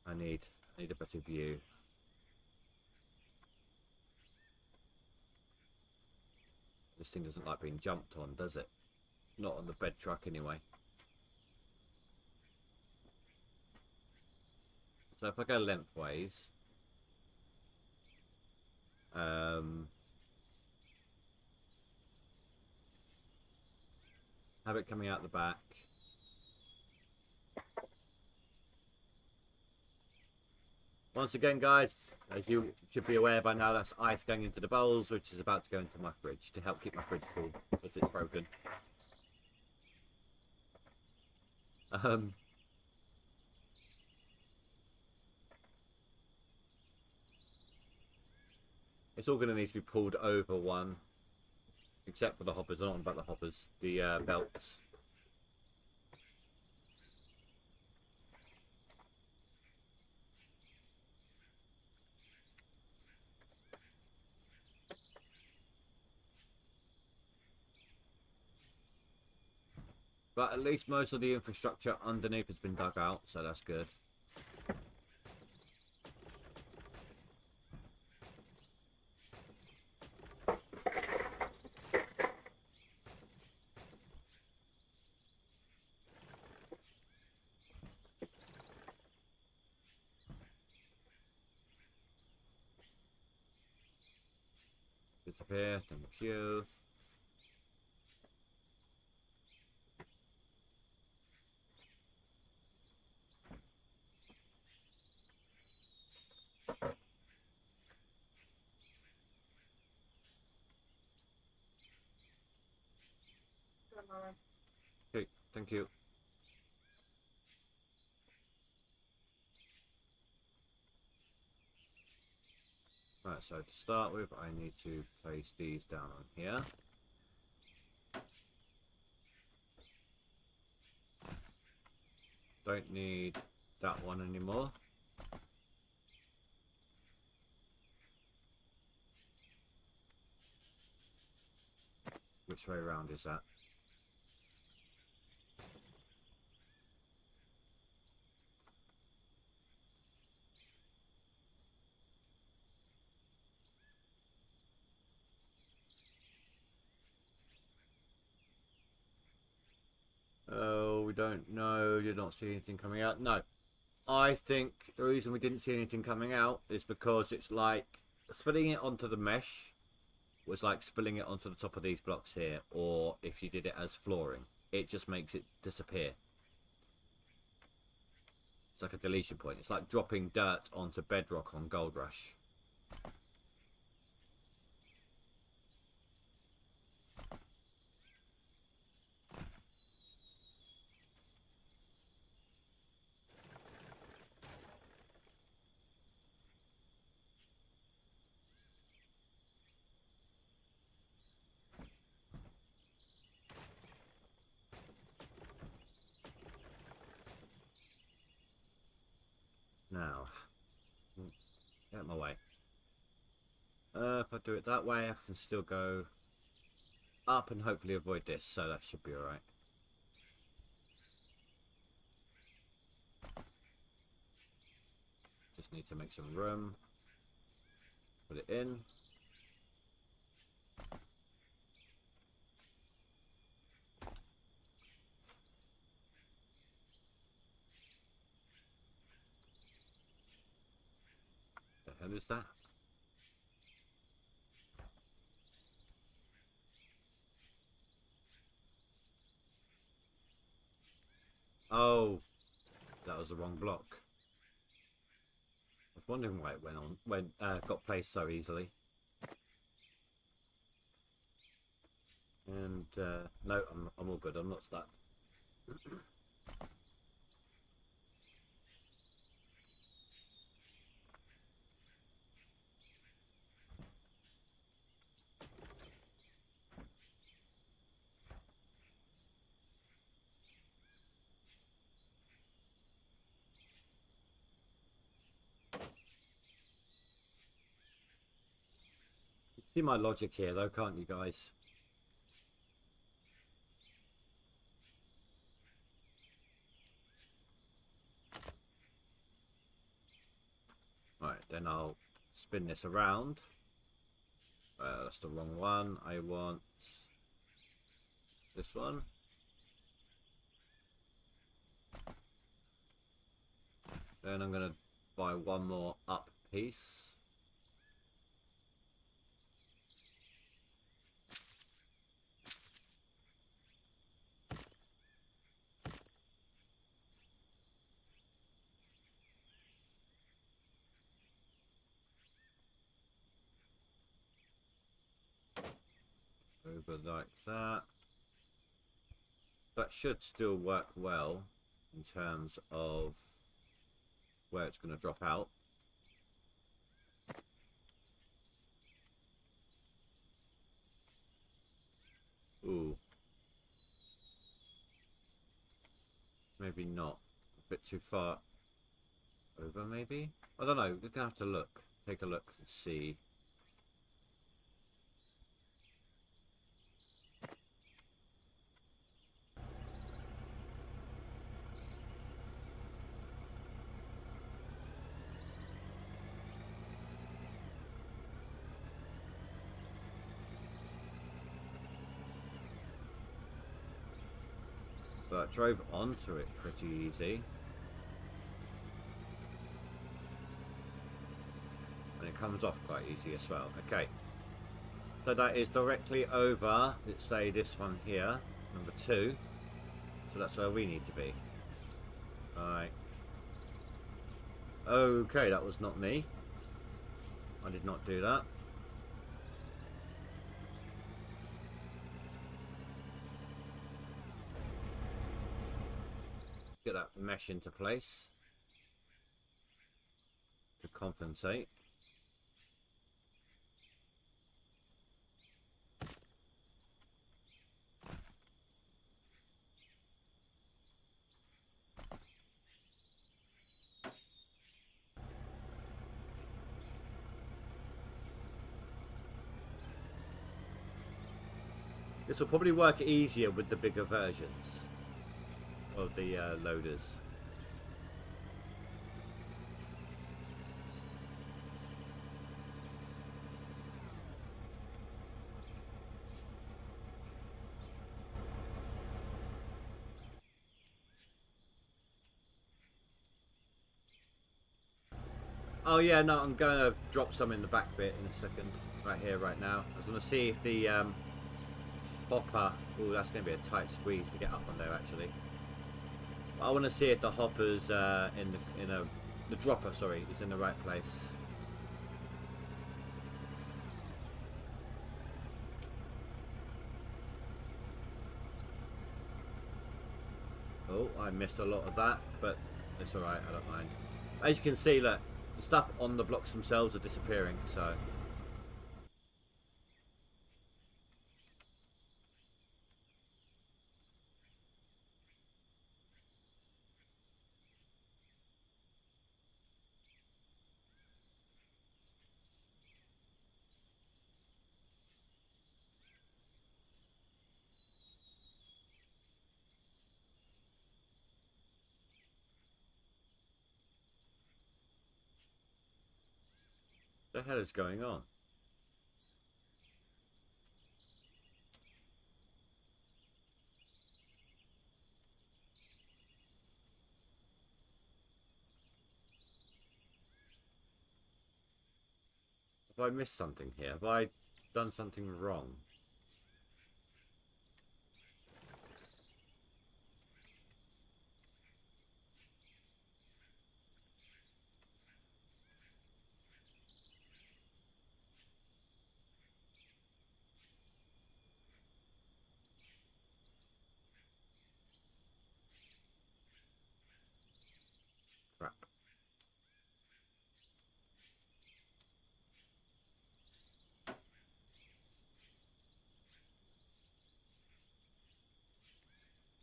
I need a better view. This thing doesn't like being jumped on, does it? Not on the bed truck anyway. So if I go lengthways, have it coming out the back. Once again, guys, as you should be aware by now, that's ice going into the bowls, which is about to go into my fridge to help keep my fridge cool because it's broken. It's all going to need to be pulled over one, except for the hoppers. I'm not about the hoppers, the belts. But at least most of the infrastructure underneath has been dug out, so that's good. Disappear, thank you. Okay, thank you. Right, so to start with, I need to place these down on here. Don't need that one anymore. Which way around is that? Oh, we don't know. Did not see anything coming out. No. I think the reason we didn't see anything coming out is because it's like spilling it onto the mesh was like spilling it onto the top of these blocks here, or if you did it as flooring, it just makes it disappear. It's like a deletion point. It's like dropping dirt onto bedrock on Gold Rush. Now, get out of my way. If I do it that way, I can still go up and hopefully avoid this, so that should be alright. Just need to make some room. Put it in. The hell is that? Oh, that was the wrong block. I was wondering why it got placed so easily. And no, I'm all good. I'm not stuck. You see my logic here, though, can't you guys? Right, then I'll spin this around. That's the wrong one. I want this one. Then I'm going to buy one more up piece. Over like that. That should still work well in terms of where it's going to drop out. Maybe not. A bit too far over, maybe? I don't know. We're going to have to look. Take a look and see. But I drove onto it pretty easy. And it comes off quite easy as well. Okay. So that is directly over, let's say this one here, number 2. So that's where we need to be. Right. Okay, that was not me. I did not do that. Get that mesh into place to compensate. This will probably work easier with the bigger versions of the loaders. Oh yeah, no, I'm going to drop some in the back bit in a second. Right here, right now. I was going to see if the hopper... Oh, that's going to be a tight squeeze to get up on there, actually. But I want to see if the hopper's the dropper, sorry, is in the right place. Oh, I missed a lot of that, but it's alright, I don't mind. As you can see, look, the stuff on the blocks themselves are disappearing, so... What the hell is going on? Have I missed something here? Have I done something wrong? Crap.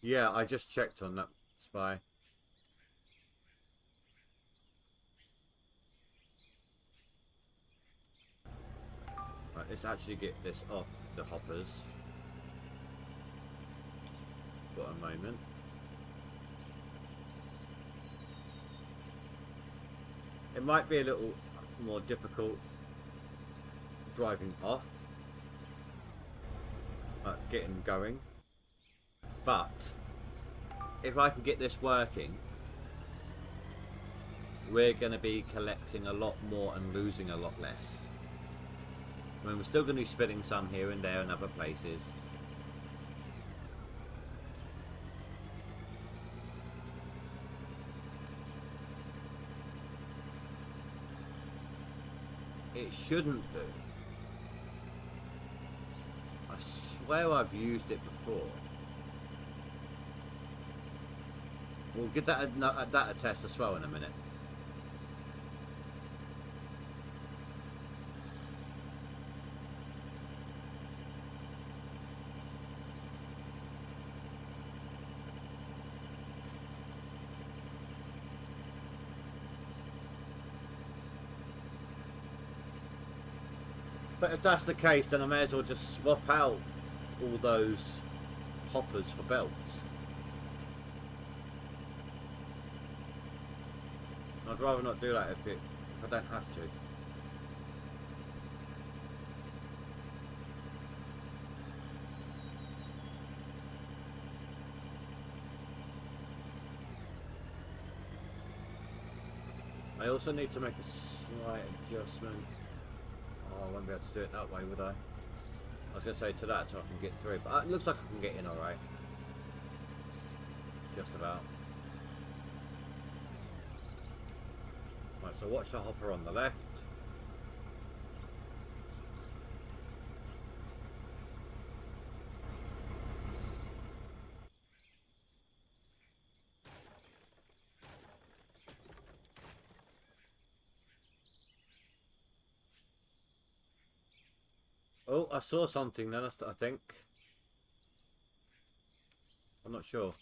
Yeah, I just checked on that spy. Right, let's actually get this off the hoppers. For a moment. It might be a little more difficult driving off, getting going, but if I can get this working, we're going to be collecting a lot more and losing a lot less. I mean, we're still going to be spitting some here and there in other places. It shouldn't do. I swear I've used it before. We'll give that a test as well in a minute. But if that's the case, then I may as well just swap out all those hoppers for belts. I'd rather not do that if I don't have to. I also need to make a slight adjustment. Oh, I won't be able to do it that way, would I? I was going to say to that so I can get through, but it looks like I can get in alright. Just about. Right, so watch the hopper on the left. Oh, I saw something then, I think. I'm not sure.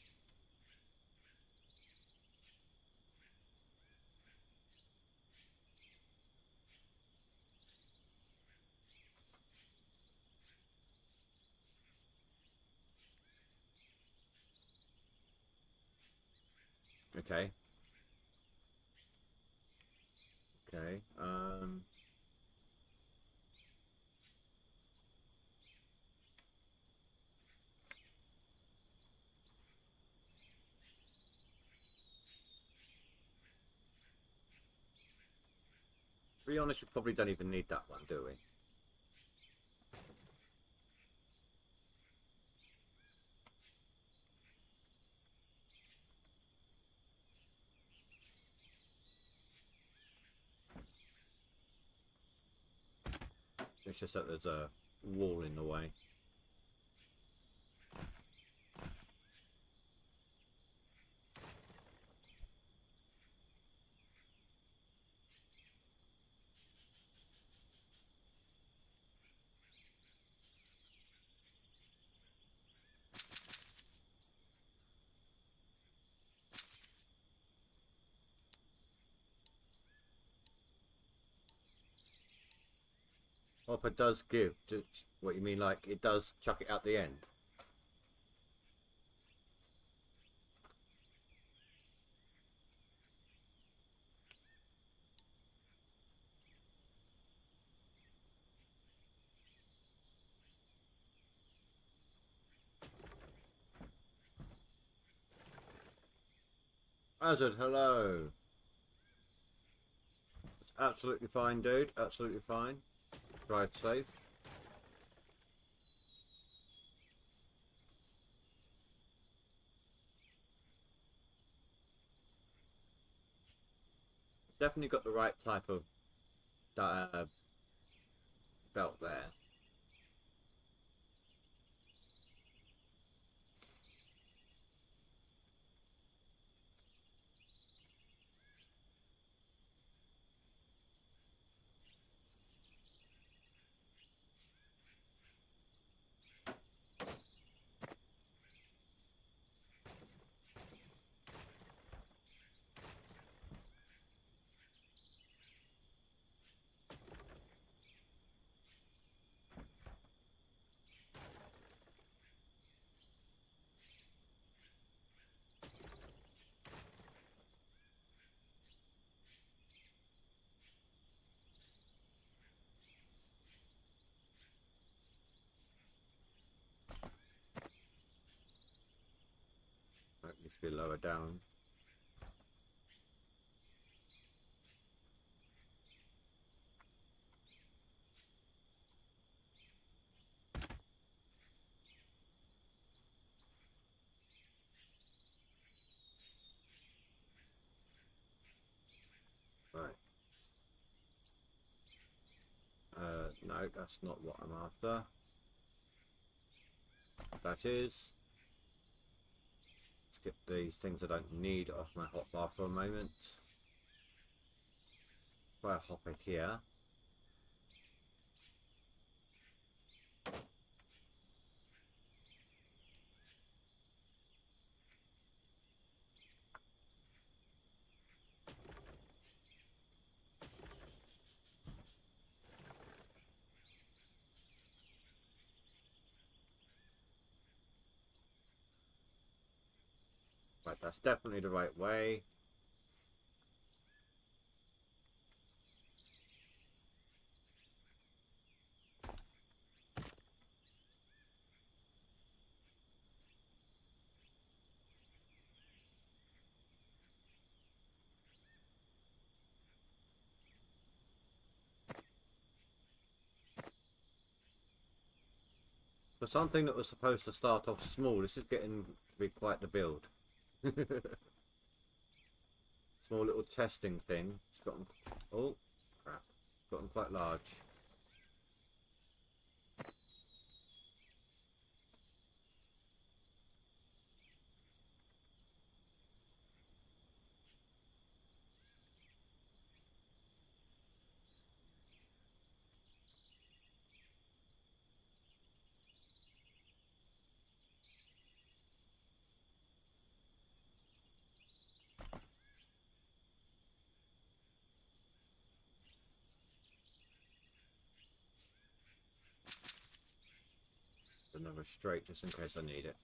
Okay. Okay. To be honest, we probably don't even need that one, do we? It's just that there's a wall in the way. Hopper does give. What you mean, like it does chuck it out the end? Hazard, hello. It's absolutely fine, dude. Absolutely fine. Drive safe. Definitely got the right type of belt there. Right, needs to be lower down. Right. No, that's not what I'm after. That is. Skip these things I don't need off my hotbar for a moment. Try a hopper here. Right, that's definitely the right way. For something that was supposed to start off small, this is getting to be quite the build. Small little testing thing. It's gotten... Oh, crap. Gotten quite large. Another straight just in case I need it.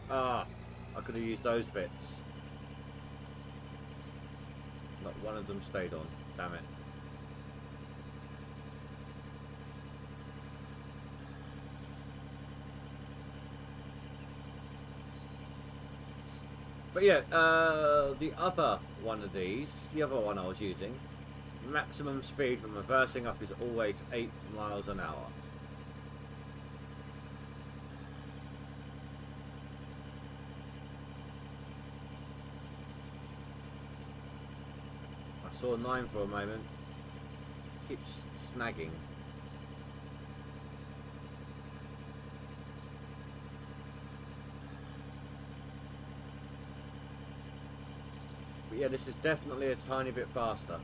Ah, I could have used those bits. Not one of them stayed on. Damn it. But yeah, the other one of these, the other one I was using, maximum speed when reversing up is always 8 miles an hour. I saw 9 for a moment. Keeps snagging. But yeah, this is definitely a tiny bit faster.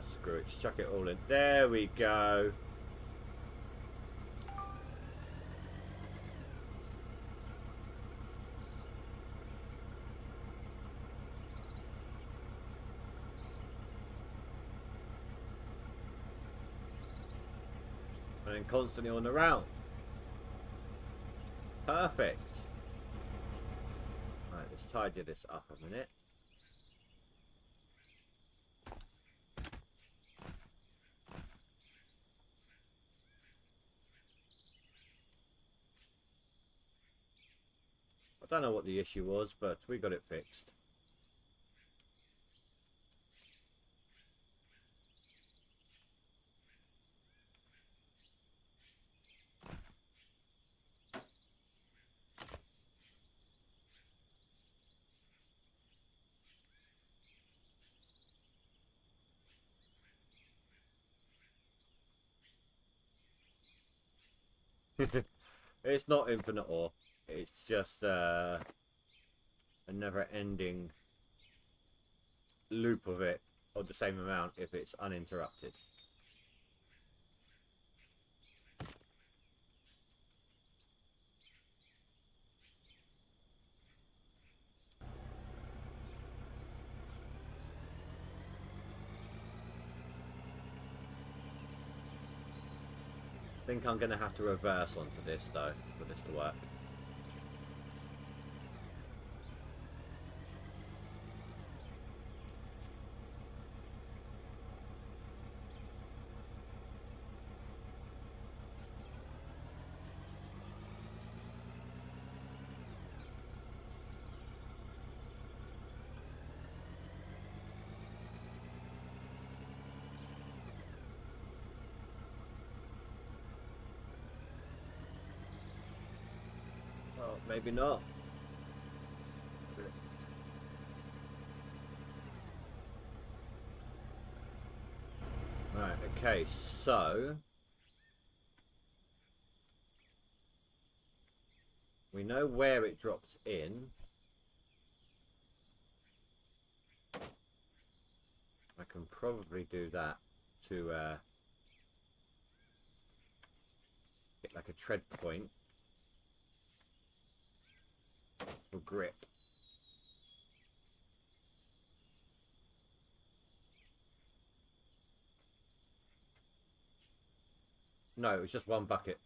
Screw it, just chuck it all in. There we go. And then constantly on the round. Perfect. Right, let's tidy this up a minute. I don't know what the issue was, but we got it fixed. It's not infinite ore. It's just a never-ending loop of it, of the same amount if it's uninterrupted. I think I'm going to have to reverse onto this though for this to work. Oh, maybe not. Right, okay, so we know where it drops in. I can probably do that to get like a tread point for grip. No, it was just one bucket.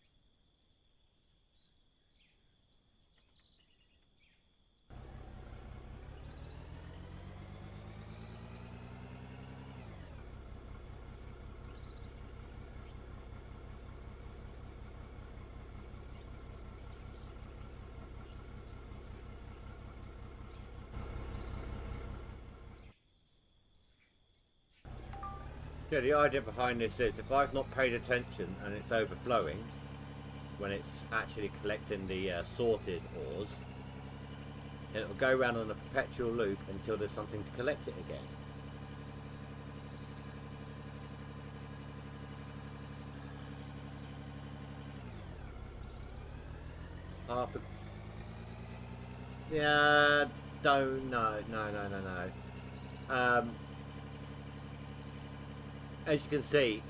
Yeah, the idea behind this is if I've not paid attention and it's overflowing when it's actually collecting the sorted ores, then it will go around on a perpetual loop until there's something to collect it again. After, yeah, don't no. As you can see,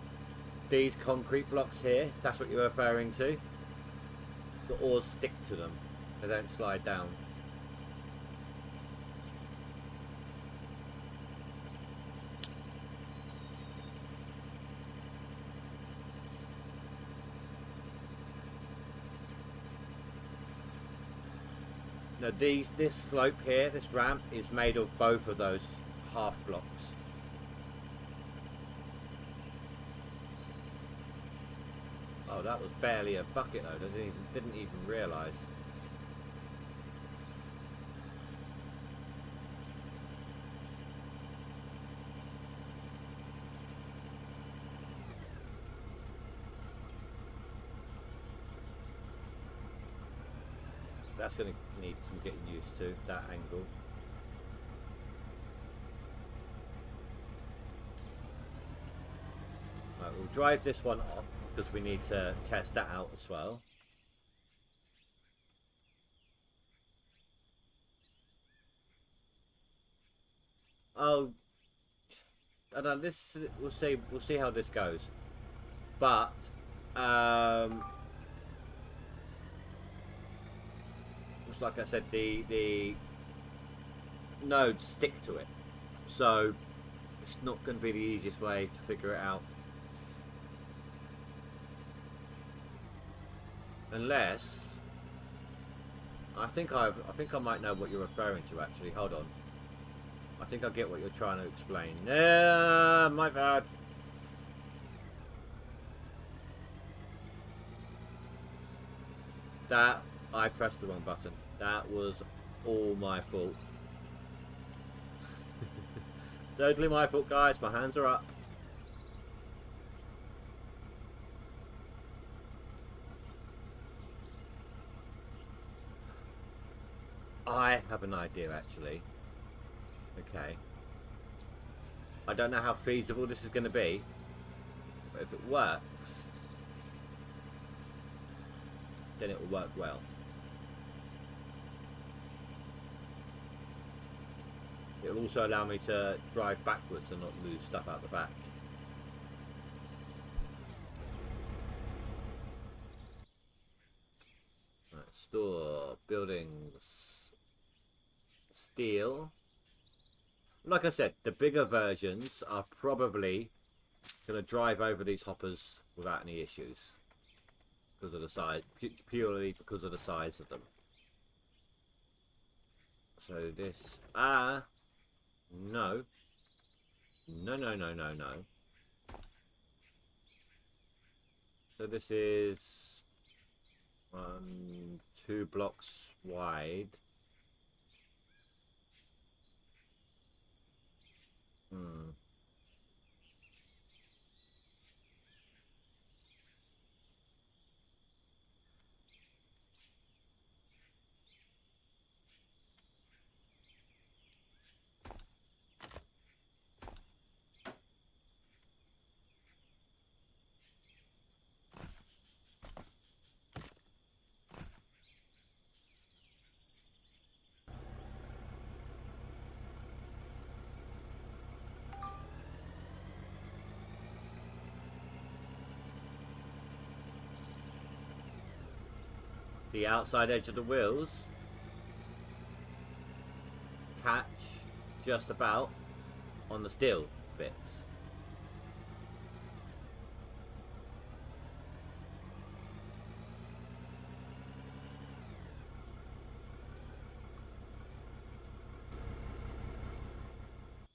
these concrete blocks here, that's what you're referring to. The ores stick to them; they don't slide down. Now this slope here, this ramp, is made of both of those half blocks. Oh, that was barely a bucket though. I didn't even realise. That's going to need some getting used to, that angle. Right, we'll drive this one off because we need to test that out as well. Oh, I don't know, this we'll see how this goes. But it's like I said, the nodes stick to it, so it's not going to be the easiest way to figure it out. Unless I think I might know what you're referring to actually. Hold on. I think I get what you're trying to explain. Yeah, my bad. That I pressed the wrong button. That was all my fault. Totally my fault, guys. My hands are up. I have an idea actually. Okay. I don't know how feasible this is going to be, but if it works, then it will work well. It will also allow me to drive backwards and not lose stuff out the back. Right, store, buildings, steel. Like I said, the bigger versions are probably going to drive over these hoppers without any issues. because of the size, purely because of the size of them. So this, no, no, no, no, no, no. So this is 2 blocks wide. The outside edge of the wheels catch just about on the steel bits.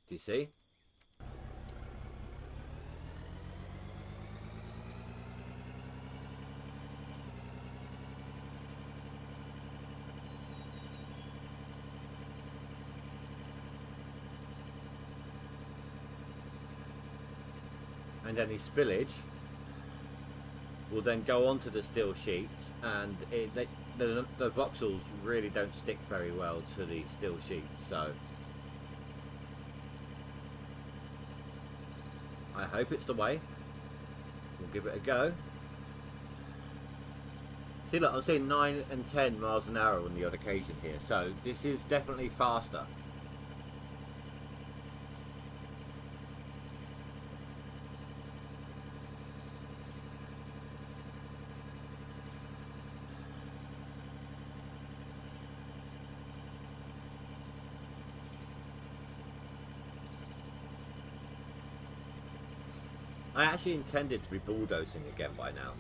Do you see? And any spillage will then go onto the steel sheets, and the voxels really don't stick very well to the steel sheets, so I hope it's the way. We'll give it a go. See, look, I'm seeing 9 and 10 miles an hour on the odd occasion here, so this is definitely faster. I actually intended to be bulldozing again by now.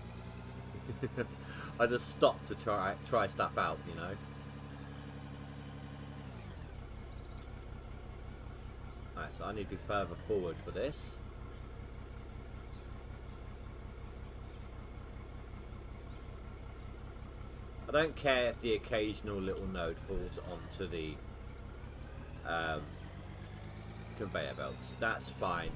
I just stopped to try stuff out, you know. Alright, so I need to be further forward for this. I don't care if the occasional little node falls onto the conveyor belts. That's fine.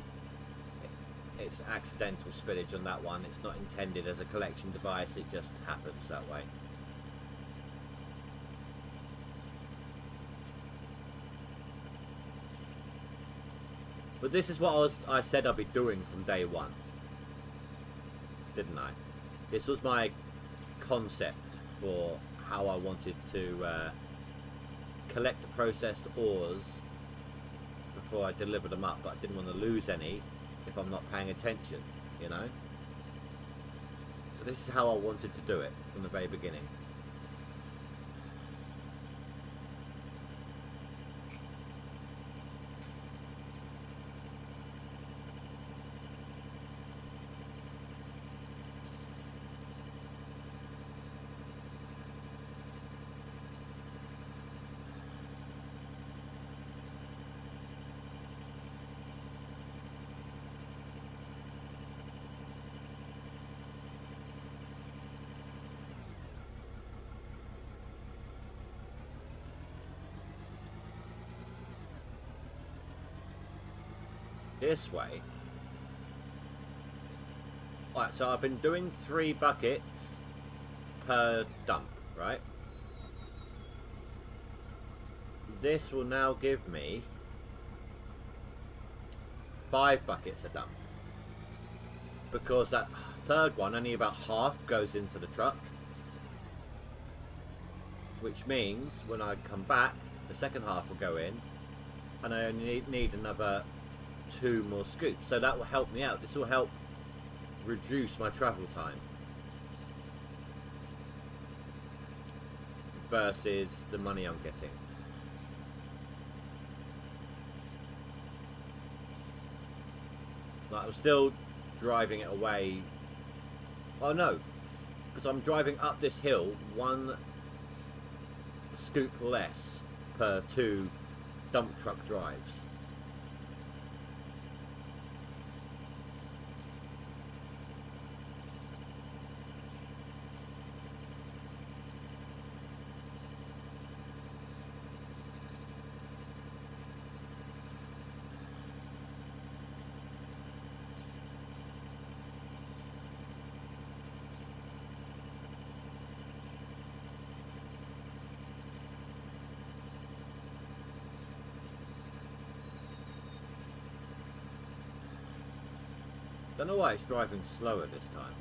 It's accidental spillage on that one. It's not intended as a collection device. It just happens that way. But this is what I said I'd be doing from day one, didn't I? This was my concept for how I wanted to collect the processed ores before I deliver them up, but I didn't want to lose any if I'm not paying attention, you know? So this is how I wanted to do it from the very beginning. This way. Right, so I've been doing 3 buckets per dump, right? This will now give me 5 buckets a dump, because that third one, only about half goes into the truck, which means when I come back, the second half will go in, and I only need another 2 more scoops. So that will help me out. This will help reduce my travel time versus the money I'm getting. Like, I'm still driving it away. Oh no, because I'm driving up this hill one scoop less per 2 dump truck drives. Don't know why it's driving slower this time.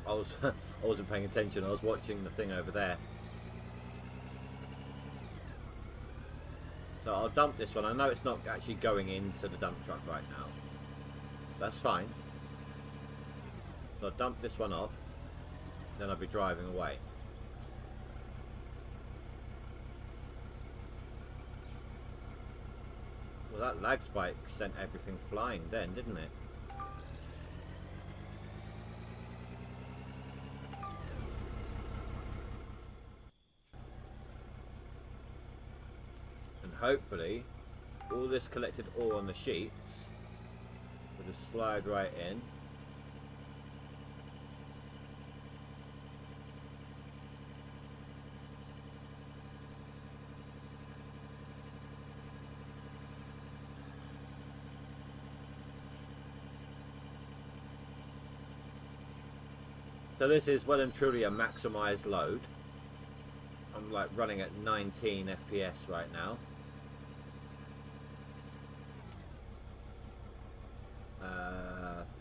I wasn't paying attention. I was watching the thing over there. So I'll dump this one. I know it's not actually going into the dump truck right now. That's fine. So I'll dump this one off. Then I'll be driving away. Well, that lag spike sent everything flying then, didn't it? And hopefully, all this collected ore on the sheets will just slide right in. So this is well and truly a maximised load. I'm like running at 19 FPS right now.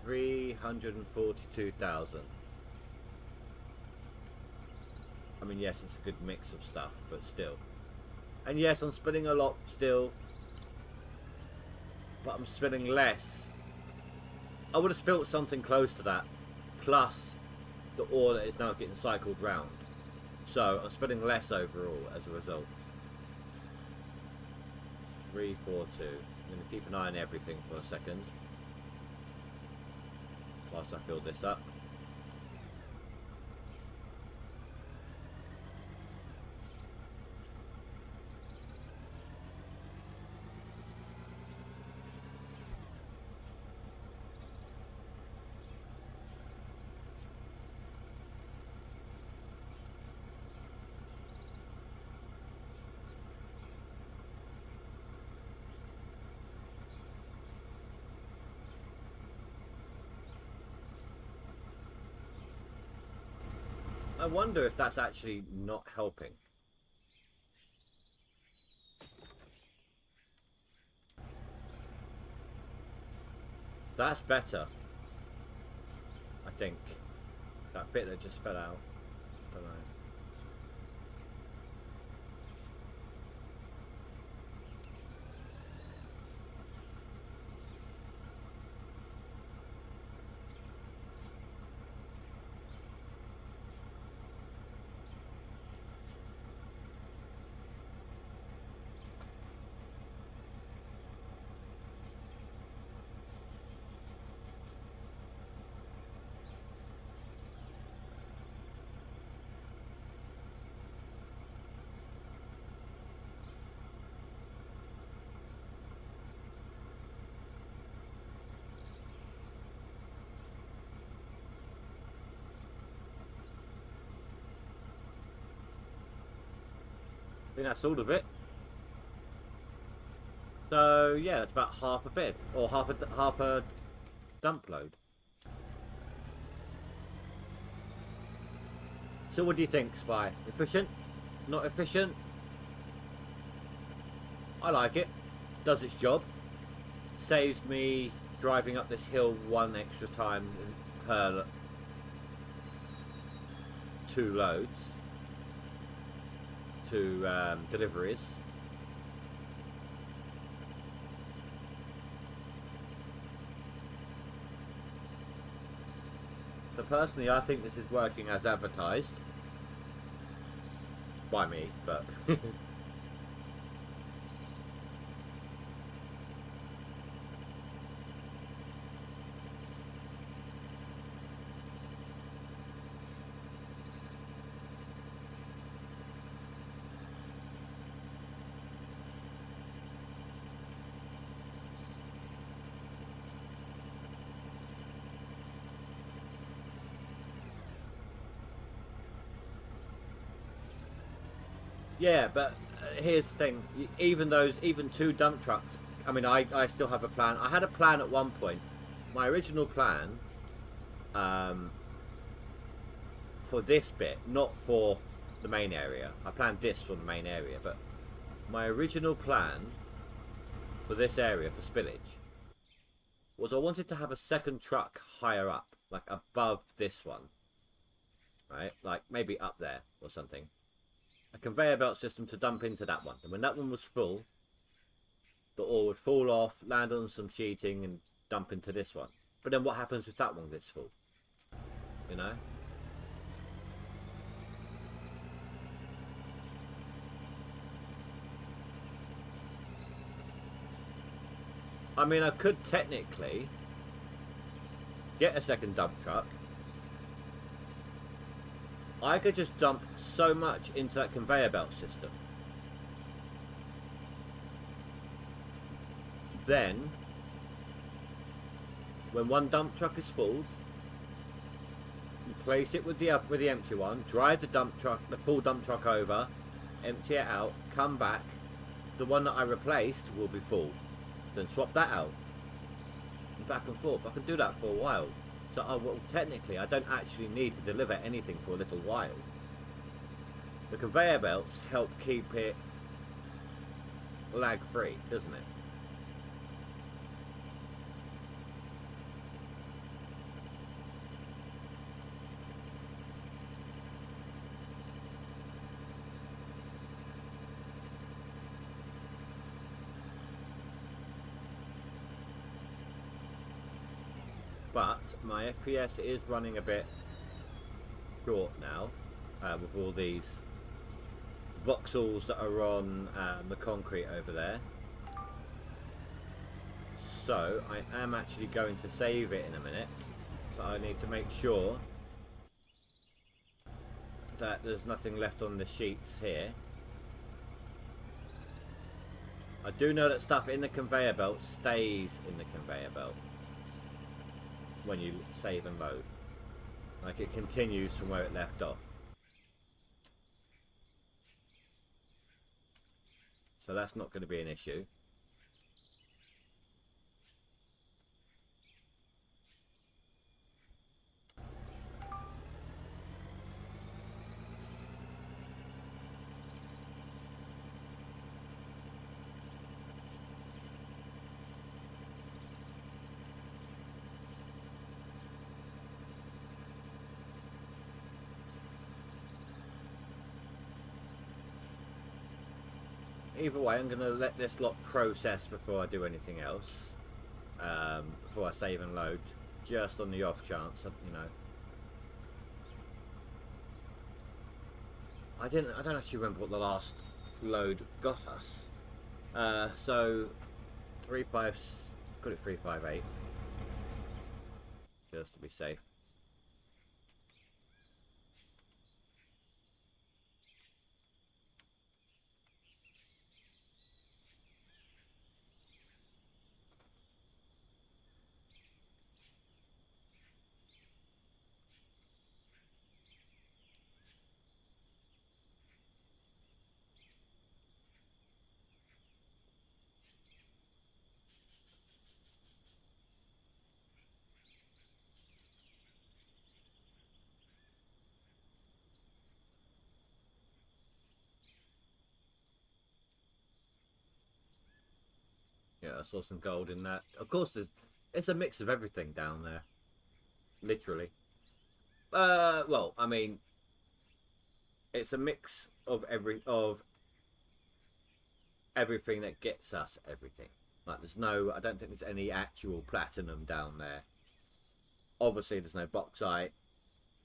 342,000. I mean, yes, it's a good mix of stuff, but still. And yes, I'm spinning a lot still, but I'm spinning less. I would have spilt something close to that, plus the ore that is now getting cycled round. So I'm spending less overall as a result. 342. I'm going to keep an eye on everything for a second whilst I fill this up. I wonder if that's actually not helping. That's better. I think. That bit that just fell out. Don't know. I think that's all of it. So yeah, that's about half a bed, or half a dump load. So what do you think, Spy? Efficient? Not efficient? I like it. Does its job. Saves me driving up this hill one extra time per 2 loads. 2 deliveries. So So personally, I think this is working as advertised. By me, but... Yeah, but here's the thing. Even 2 dump trucks. I mean, I still have a plan. I had a plan at one point. My original plan, for this bit, not for the main area. I planned this for the main area, but my original plan for this area for spillage was I wanted to have a second truck higher up, like above this one, right? Like maybe up there or something. A conveyor belt system to dump into that one. And when that one was full, the ore would fall off, land on some sheeting and dump into this one. But then what happens if that one gets full? You know? I mean, I could technically get a second dump truck. I could just dump so much into that conveyor belt system. Then, when one dump truck is full, replace it with the empty one, drive the full dump truck over, empty it out, come back, the one that I replaced will be full. Then swap that out. And back and forth. I can do that for a while. So, well, technically, I don't actually need to deliver anything for a little while. The conveyor belts help keep it lag-free, doesn't it? But my FPS is running a bit short now, with all these voxels that are on the concrete over there. So I am actually going to save it in a minute. So I need to make sure that there's nothing left on the sheets here. I do know that stuff in the conveyor belt stays in the conveyor belt when you save and load. Like it continues from where it left off. So that's not going to be an issue. Either way, I'm going to let this lot process before I do anything else. Before I save and load, just on the off chance, you know. I don't actually remember what the last load got us. So 3.5, put it 358, just to be safe. Yeah, I saw some gold in that. Of course, it's a mix of everything down there. Literally. Well, I mean, it's a mix of everything that gets us everything. Like, I don't think there's any actual platinum down there. Obviously, there's no bauxite.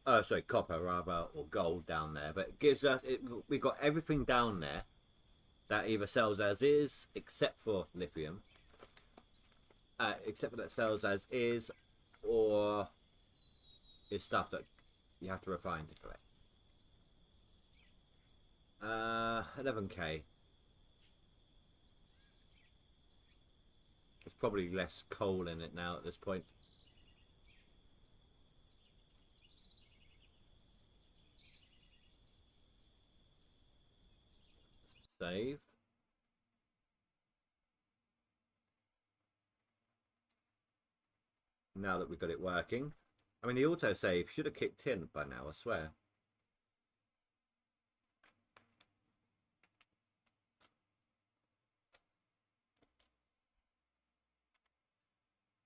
sorry, copper rather, or gold down there. But it gives us, we've got everything down there that either sells as is, except for lithium. Except for that sells as is, or is stuff that you have to refine to collect. 11k. There's probably less coal in it now at this point. Save. Now that we've got it working. I mean, the autosave should have kicked in by now, I swear.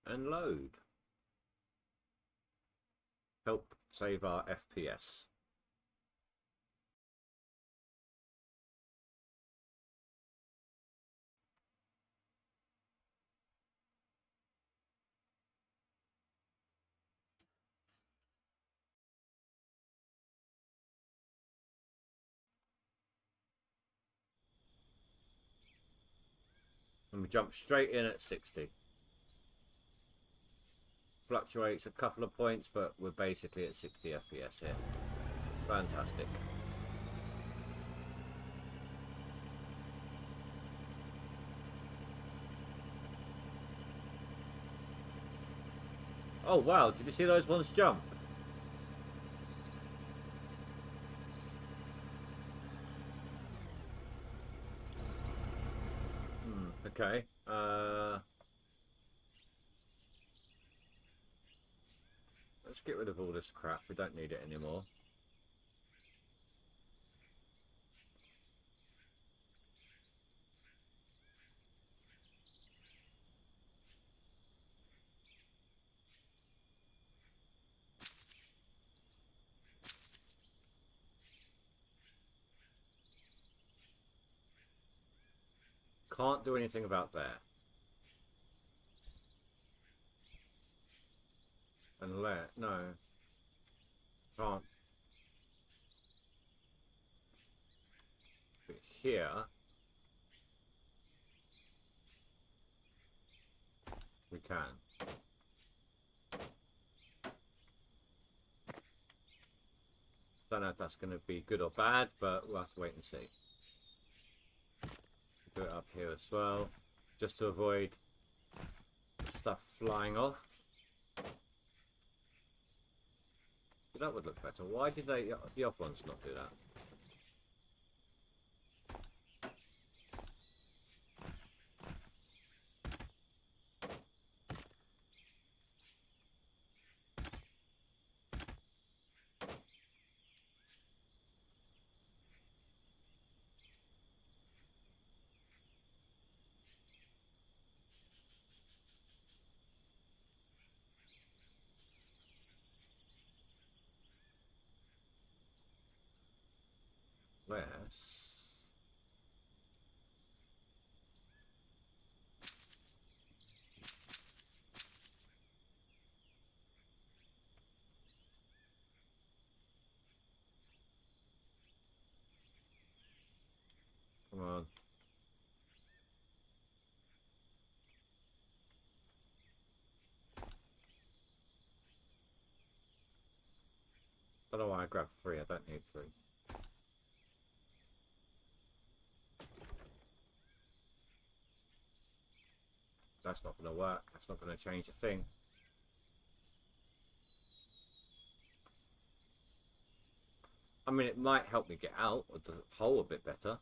And load. Help save our FPS. And we jump straight in at 60. Fluctuates a couple of points, but we're basically at 60 FPS here. Fantastic. Oh wow, did you see those ones jump? Okay. Let's get rid of all this crap. We don't need it anymore. Can't do anything about that. Unless, no. Can't. But here, we can. Don't know if that's going to be good or bad, but we'll have to wait and see. Do it up here as well, just to avoid stuff flying off. That would look better. Why did they, the off ones, not do that? Let's... Come on. Don't know why I grabbed 3. I don't need 3. That's not going to work. That's not going to change a thing. I mean, it might help me get out of the hole a bit better.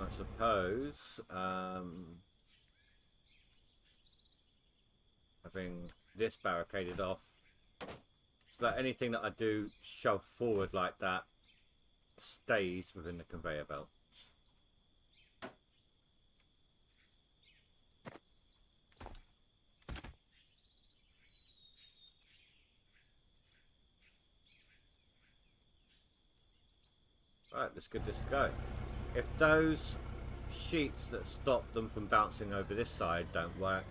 I suppose having this barricaded off so that anything that I do shove forward like that stays within the conveyor belt. Right, let's give this a go. If those sheets that stop them from bouncing over this side don't work,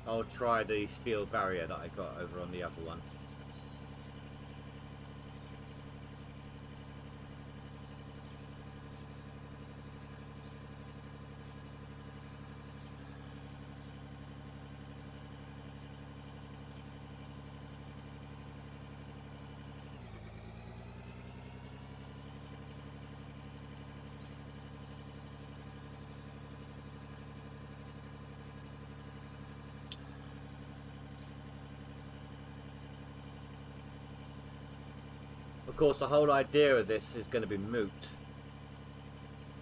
I'll try the steel barrier that I got over on the other one. Of course, the whole idea of this is going to be moot.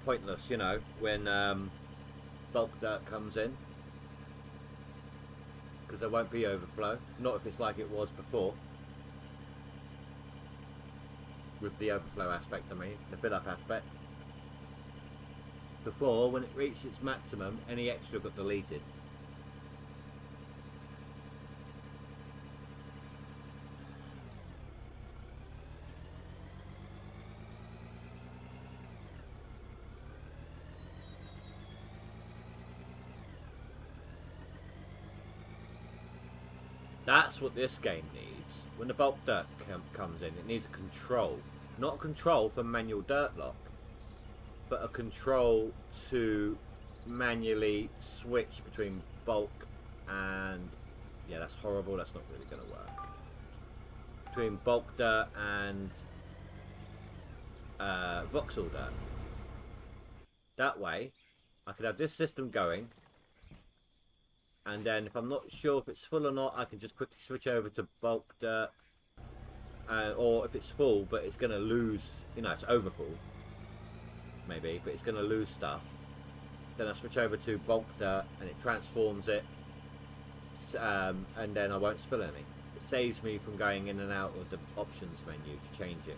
Pointless, you know, when bulk dirt comes in. Because there won't be overflow. Not if it's like it was before. With the overflow aspect, I mean, the fill-up aspect. Before, when it reached its maximum, any extra got deleted. That's what this game needs. When the bulk dirt comes in, it needs a control. Not a control for manual dirt lock, but a control to manually switch between bulk and... yeah, that's horrible, that's not really going to work. Between bulk dirt and voxel dirt. That way, I could have this system going, and then if I'm not sure if it's full or not, I can just quickly switch over to bulk dirt. Or if it's full, but it's going to lose, you know, it's overfull, maybe, but it's going to lose stuff. Then I switch over to bulk dirt, and it transforms it, and then I won't spill any. It saves me from going in and out of the options menu to change it.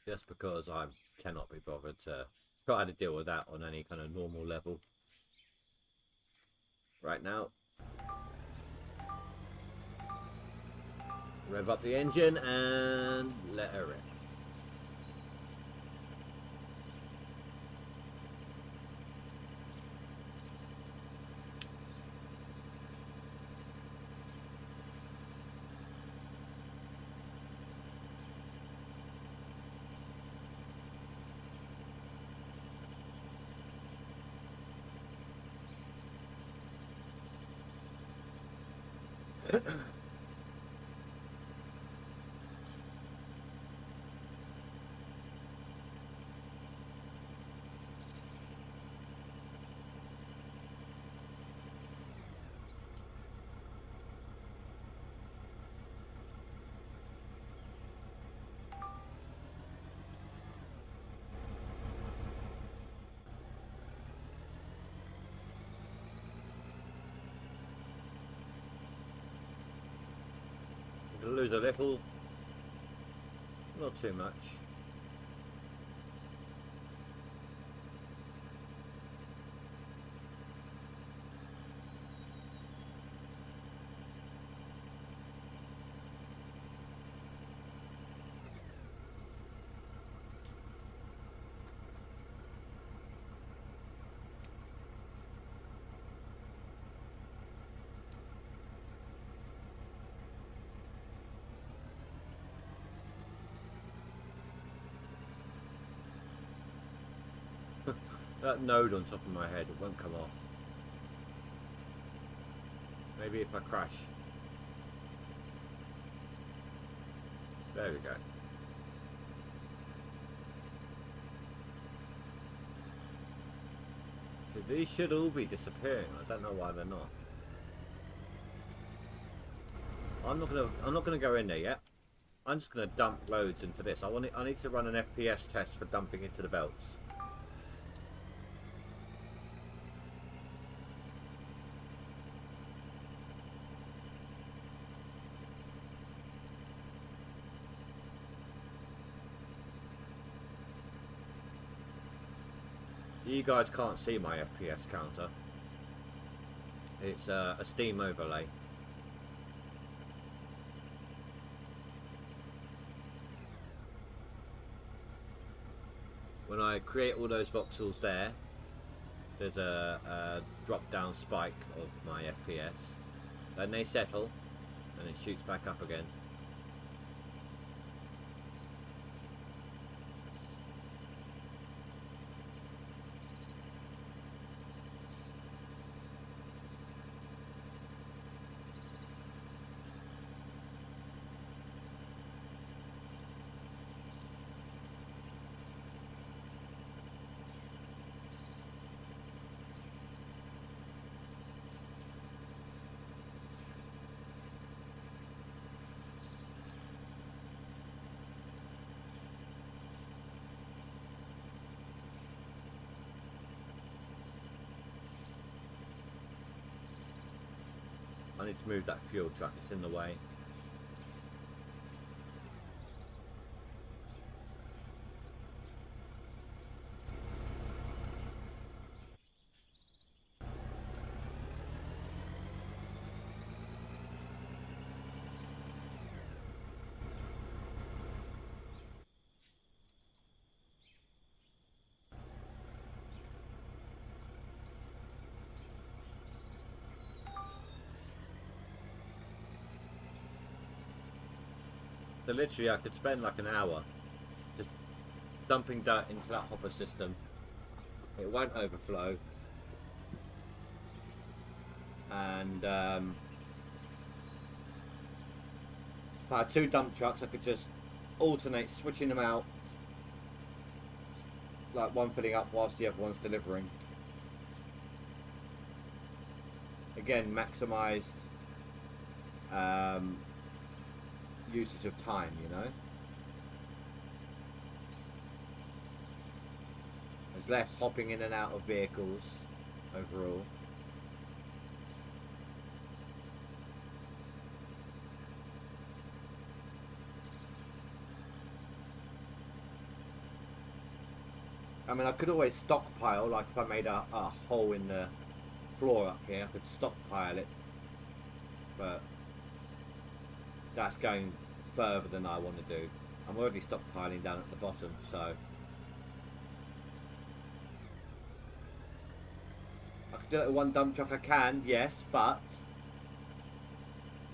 Just because I cannot be bothered to try to deal with that on any kind of normal level right now. Rev up the engine and let her rip. Lose a little, not too much. That node on top of my head, it won't come off. Maybe if I crash. There we go. So these should all be disappearing. I don't know why they're not. I'm not gonna go in there yet. I'm just gonna dump loads into this. I need to run an FPS test for dumping into the belts. You guys can't see my FPS counter. It's a Steam overlay. When I create all those voxels there, there's a drop down spike of my FPS. Then they settle and it shoots back up again. I need to move that fuel truck, it's in the way. So literally I could spend like an hour just dumping dirt into that hopper system. It won't overflow. And if I had 2 dump trucks, I could just alternate switching them out. Like one filling up whilst the other one's delivering. Again, maximised usage of time, you know. There's less hopping in and out of vehicles overall. I mean, I could always stockpile, like if I made a hole in the floor up here, I could stockpile it, but that's going further than I want to do. I'm already stockpiling down at the bottom, so I could do it with 1 dump truck. I can, yes, but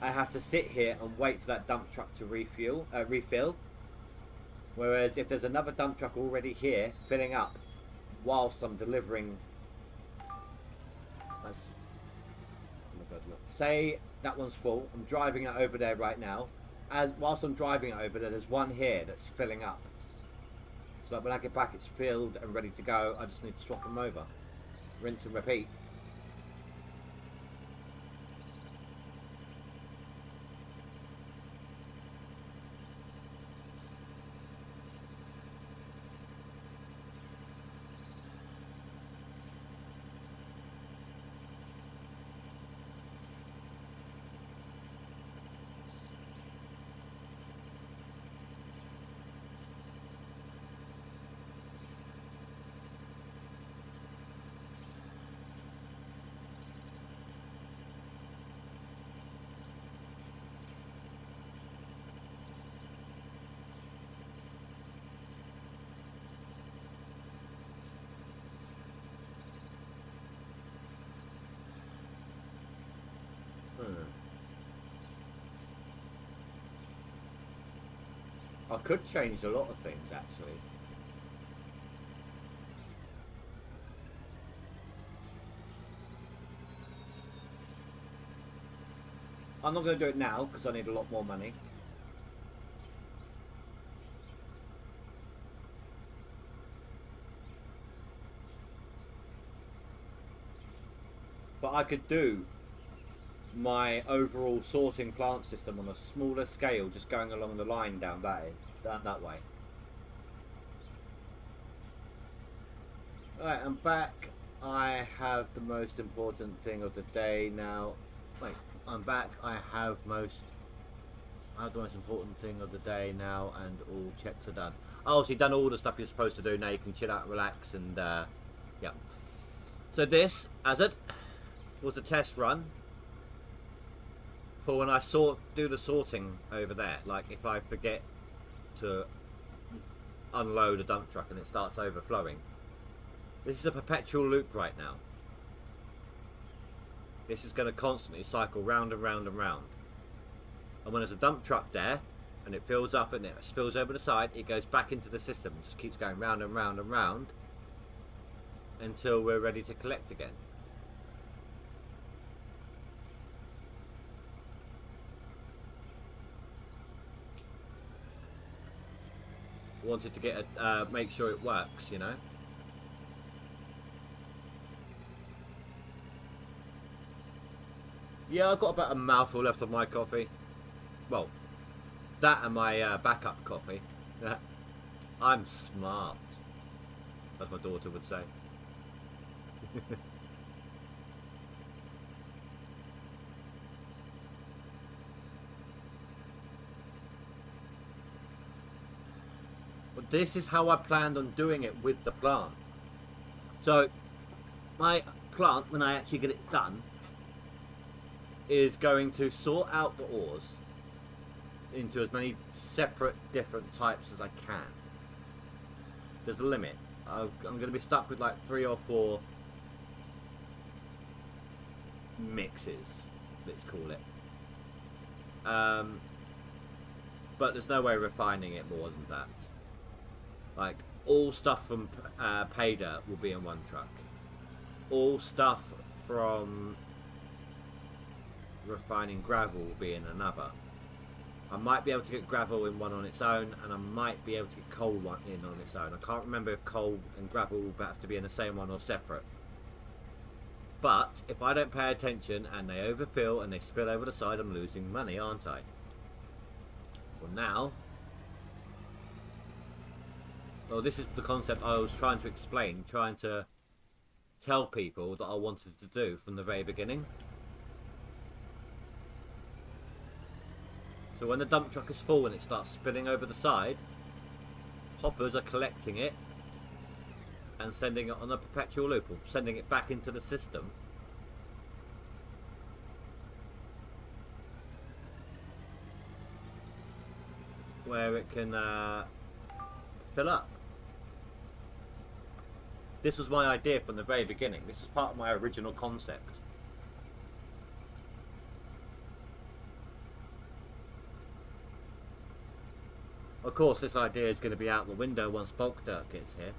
I have to sit here and wait for that dump truck to refill. Whereas if there's another dump truck already here filling up whilst I'm delivering, that's, oh my God, look. Say that one's full, I'm driving it over there right now. Whilst I'm driving it over there, there's one here that's filling up. So that when I get back, it's filled and ready to go. I just need to swap them over. Rinse and repeat. I could change a lot of things actually. I'm not going to do it now because I need a lot more money. But I could do my overall sorting plant system on a smaller scale, just going along the line down that way. Alright, I'm back. I have the most important thing of the day now. Wait, I'm back. I have the most important thing of the day now, and all checks are done. Oh, so you've done all the stuff you're supposed to do. Now you can chill out, relax, and yeah. So this, as it was a test run for when I do the sorting over there. Like if I forget to unload a dump truck and it starts overflowing. This is a perpetual loop right now. This is going to constantly cycle round and round and round. And when there's a dump truck there and it fills up and it spills over the side, it goes back into the system. It just keeps going round and round and round until we're ready to collect again. Wanted to get make sure it works, you know. Yeah, I've got about a mouthful left of my coffee. Well, that and my backup coffee. I'm smart, as my daughter would say. But this is how I planned on doing it with the plant. So, my plant, when I actually get it done, is going to sort out the ores into as many separate different types as I can. There's a limit. I'm going to be stuck with like 3 or 4 mixes, let's call it. But there's no way of refining it more than that. Like, all stuff from pay dirt will be in one truck. All stuff from refining gravel will be in another. I might be able to get gravel in one on its own, and I might be able to get coal one in on its own. I can't remember if coal and gravel will have to be in the same one or separate. But if I don't pay attention and they overfill and they spill over the side, I'm losing money, aren't I? Well, now... Well, this is the concept I was trying to explain, trying to tell people that I wanted to do from the very beginning. So when the dump truck is full and it starts spilling over the side, hoppers are collecting it and sending it on a perpetual loop, or sending it back into the system. Where it can fill up. This was my idea from the very beginning. This was part of my original concept. Of course, this idea is going to be out the window once bulk dirt gets here.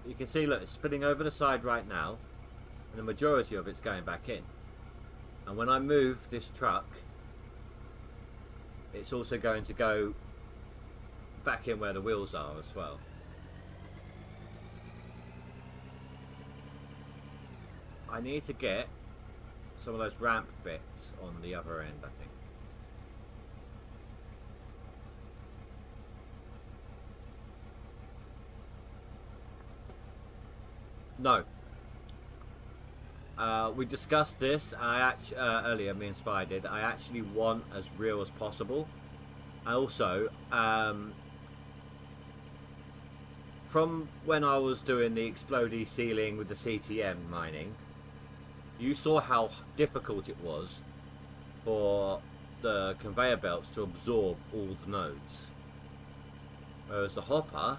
You can see, look, it's spilling over the side right now, and the majority of it's going back in. And when I move this truck, it's also going to go back in where the wheels are as well. I need to get some of those ramp bits on the other end, I think. No. We discussed this. Earlier, me and Spy did. I actually want as real as possible. I also, from when I was doing the explodey ceiling with the CTM mining, you saw how difficult it was for the conveyor belts to absorb all the nodes. Whereas the hopper,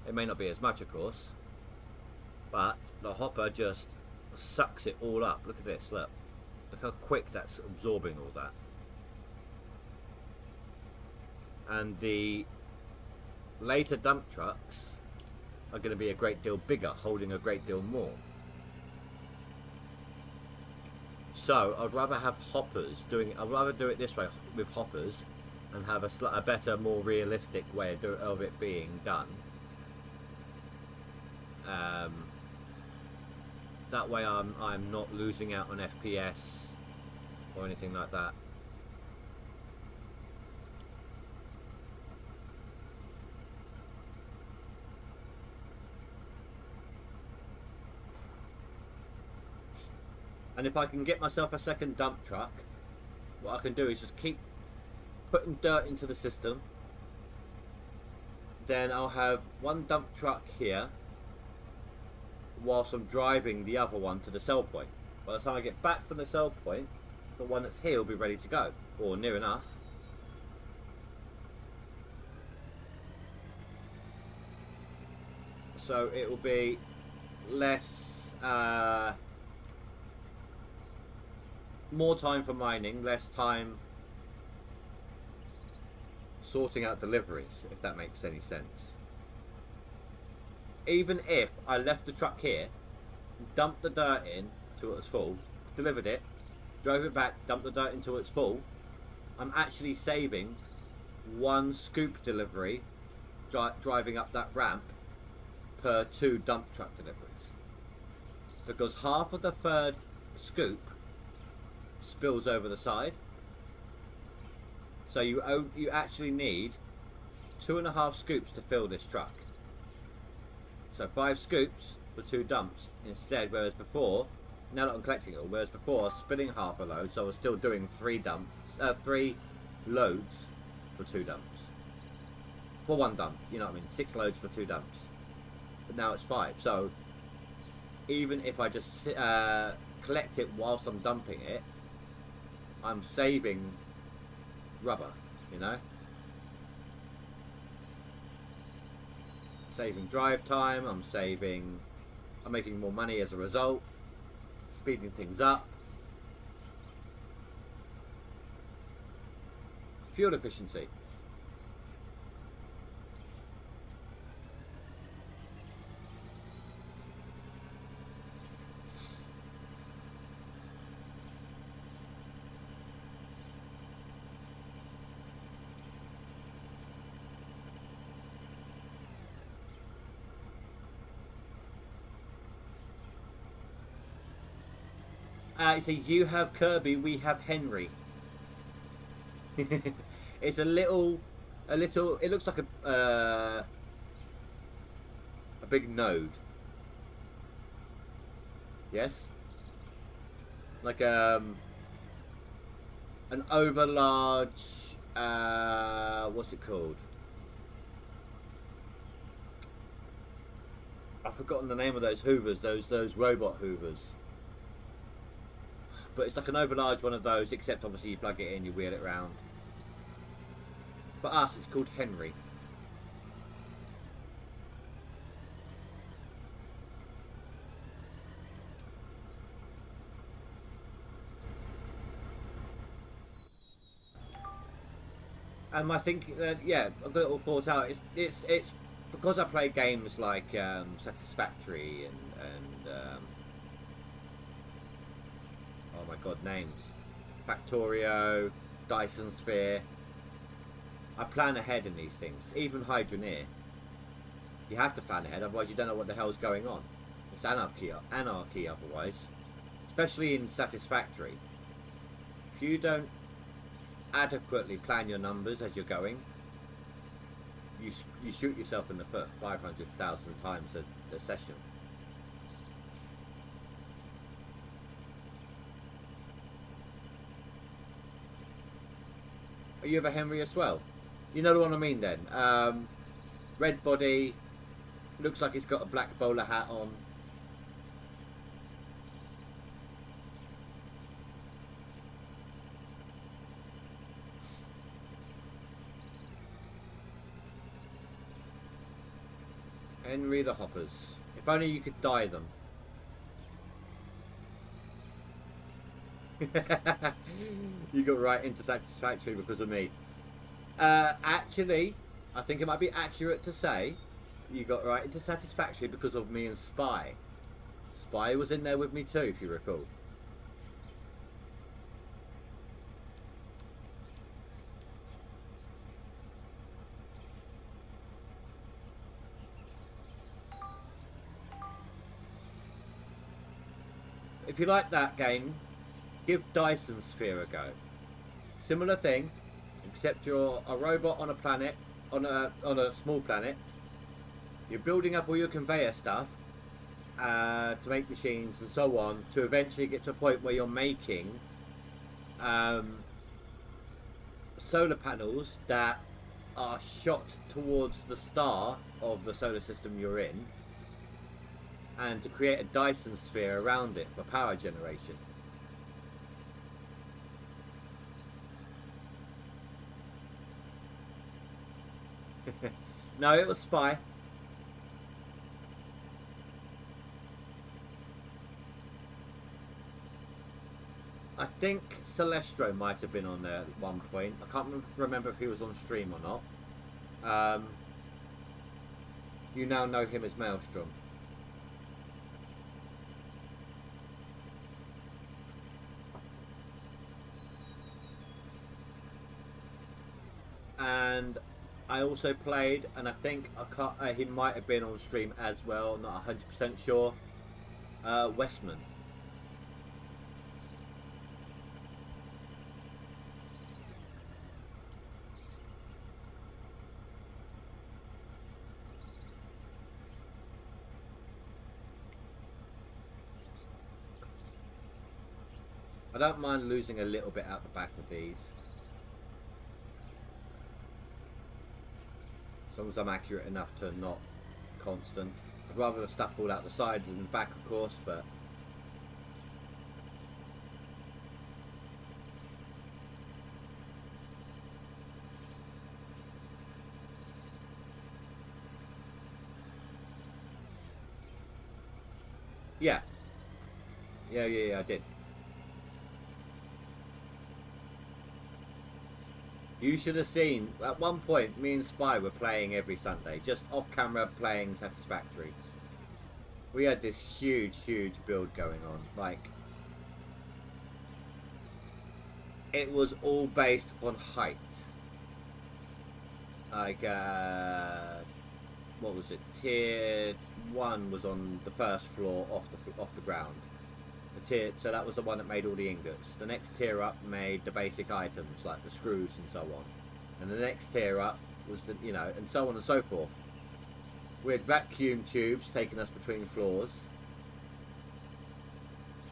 it may not be as much, of course, but the hopper just sucks it all up. Look at this, look how quick that's absorbing all that. And the later dump trucks are going to be a great deal bigger, holding a great deal more. So I'd rather have hoppers I'd rather do it this way with hoppers and have a better, more realistic way of it being done. That way I'm not losing out on FPS or anything like that. And if I can get myself a second dump truck, what I can do is just keep putting dirt into the system. Then I'll have one dump truck here whilst I'm driving the other one to the sell point. By the time I get back from the sell point, the one that's here will be ready to go, or near enough. So it will be less, more time for mining, less time sorting out deliveries, if that makes any sense. Even if I left the truck here, dumped the dirt in till it was full, delivered it, drove it back, dumped the dirt until it's full, I'm actually saving one scoop delivery driving up that ramp per 2 dump truck deliveries. Because half of the third scoop spills over the side. So you actually need 2.5 scoops to fill this truck. So 5 scoops for 2 dumps instead, whereas before, now that I'm collecting it all, whereas before I was spilling half a load, so I was still doing 3 loads for 2 dumps. For 1 dump, you know what I mean, 6 loads for 2 dumps. But now it's 5, so even if I just collect it whilst I'm dumping it, I'm saving rubber, you know? Saving drive time, I'm making more money as a result, speeding things up. Fuel efficiency. So you have Kirby, we have Henry. It's a little. It looks like a big node. Yes. Like an overlarge. What's it called? I've forgotten the name of those hoovers. Those robot hoovers. But it's like an overlarge one of those, except obviously you plug it in, you wheel it round. For us, it's called Henry. And I think, yeah, I've got it all thought out. It's because I play games like Satisfactory and oh my god, names. Factorio, Dyson Sphere. I plan ahead in these things. Even Hydroneer. You have to plan ahead, otherwise you don't know what the hell's going on. It's anarchy otherwise. Especially in Satisfactory. If you don't adequately plan your numbers as you're going, you shoot yourself in the foot 500,000 times a session. Are you ever Henry as well? You know what I mean then. Red body, looks like he's got a black bowler hat on. Henry the Hoppers. If only you could dye them. You got right into Satisfactory because of me. Actually, I think it might be accurate to say you got right into Satisfactory because of me and Spy. Spy was in there with me too, if you recall. If you like that game, give Dyson Sphere a go. Similar thing, except you're a robot on a planet, on a small planet. You're building up all your conveyor stuff to make machines and so on, to eventually get to a point where you're making solar panels that are shot towards the star of the solar system you're in, and to create a Dyson sphere around it for power generation. No, it was Spy. I think Celestro might have been on there at one point. I can't remember if he was on stream or not. You now know him as Maelstrom. And I also played, and I think he might have been on stream as well, not 100% sure, Westman. I don't mind losing a little bit out the back of these, as long as I'm accurate enough to not constant. I'd rather the stuff fall out the side than the back, of course, but yeah, I did. You should have seen, at one point, me and Spy were playing every Sunday, just off camera playing Satisfactory. We had this huge build going on. Like, it was all based upon height. Like, what was it? Tier 1 was on the first floor off the ground. So that was the one that made all the ingots. The next tier up made the basic items like the screws and so on, and the next tier up was the, and so on and so forth. We had vacuum tubes taking us between floors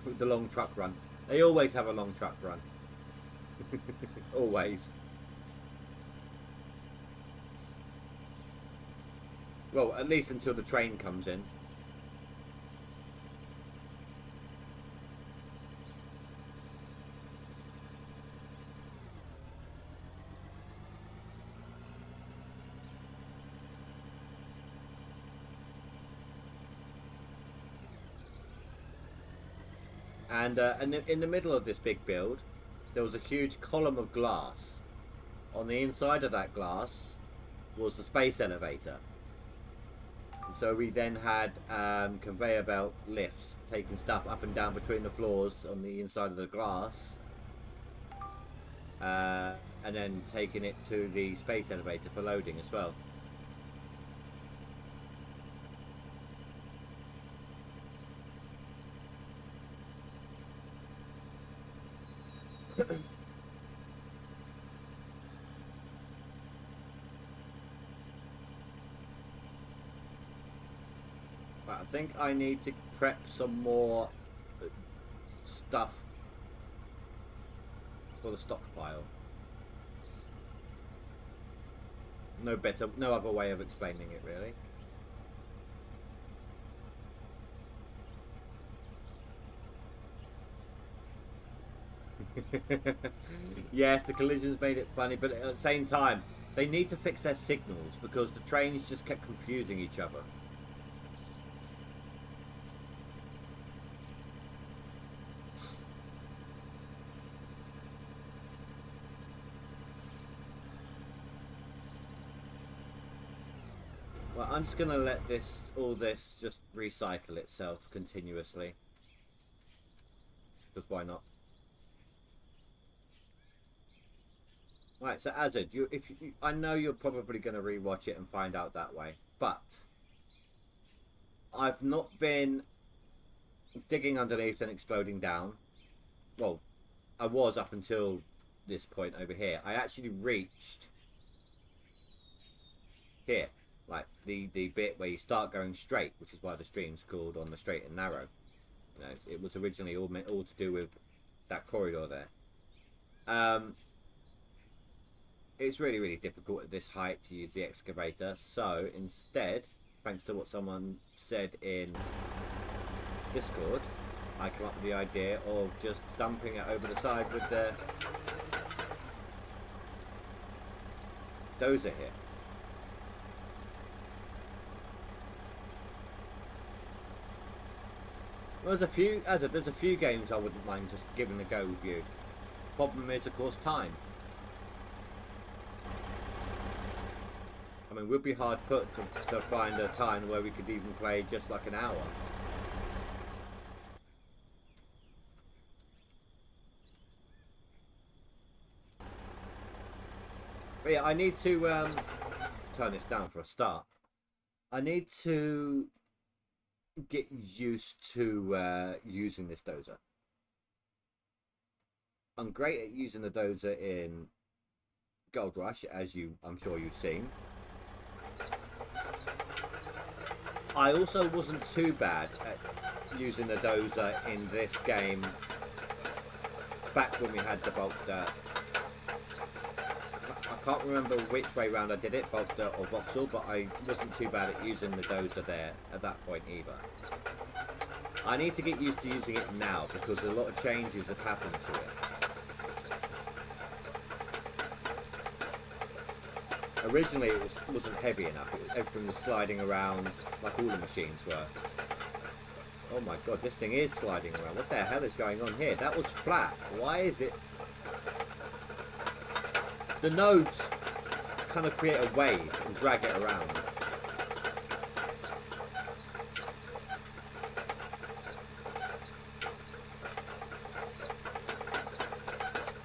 with the long truck run. They always have a long truck run. Always. Well, at least until the train comes in. And in the middle of this big build, there was a huge column of glass. On the inside of that glass was the space elevator. And so we then had conveyor belt lifts taking stuff up and down between the floors on the inside of the glass. And then taking it to the space elevator for loading as well. I think I need to prep some more stuff for the stockpile. No other way of explaining it, really. Yes, the collisions made it funny, but at the same time, they need to fix their signals because the trains just kept confusing each other. Well, I'm just gonna let all this just recycle itself continuously. Because why not? Right, so Azad, I know you're probably going to rewatch it and find out that way, but I've not been digging underneath and exploding down. Well, I was up until this point over here. I actually reached here, like the bit where you start going straight, which is why the stream's called On the Straight and Narrow. You know, it was originally all to do with that corridor there. It's really difficult at this height to use the excavator, so instead, thanks to what someone said in Discord, I come up with the idea of just dumping it over the side with the dozer here. Well, there's a few games I wouldn't mind just giving a go with you. Problem is, of course, time. I mean, we'd be hard put to find a time where we could even play just like an hour. But yeah, I need to turn this down for a start. I need to get used to using this dozer. I'm great at using the dozer in Gold Rush, as I'm sure you've seen. I also wasn't too bad at using the dozer in this game back when we had the bulk dirt. I can't remember which way round I did it, bulk dirt or voxel, but I wasn't too bad at using the dozer there at that point either. I need to get used to using it now because a lot of changes have happened to it. Originally it wasn't heavy enough, everything was sliding around like all the machines were. Oh my god, this thing is sliding around. What the hell is going on here? That was flat. Why is it... The nodes kind of create a wave and drag it around.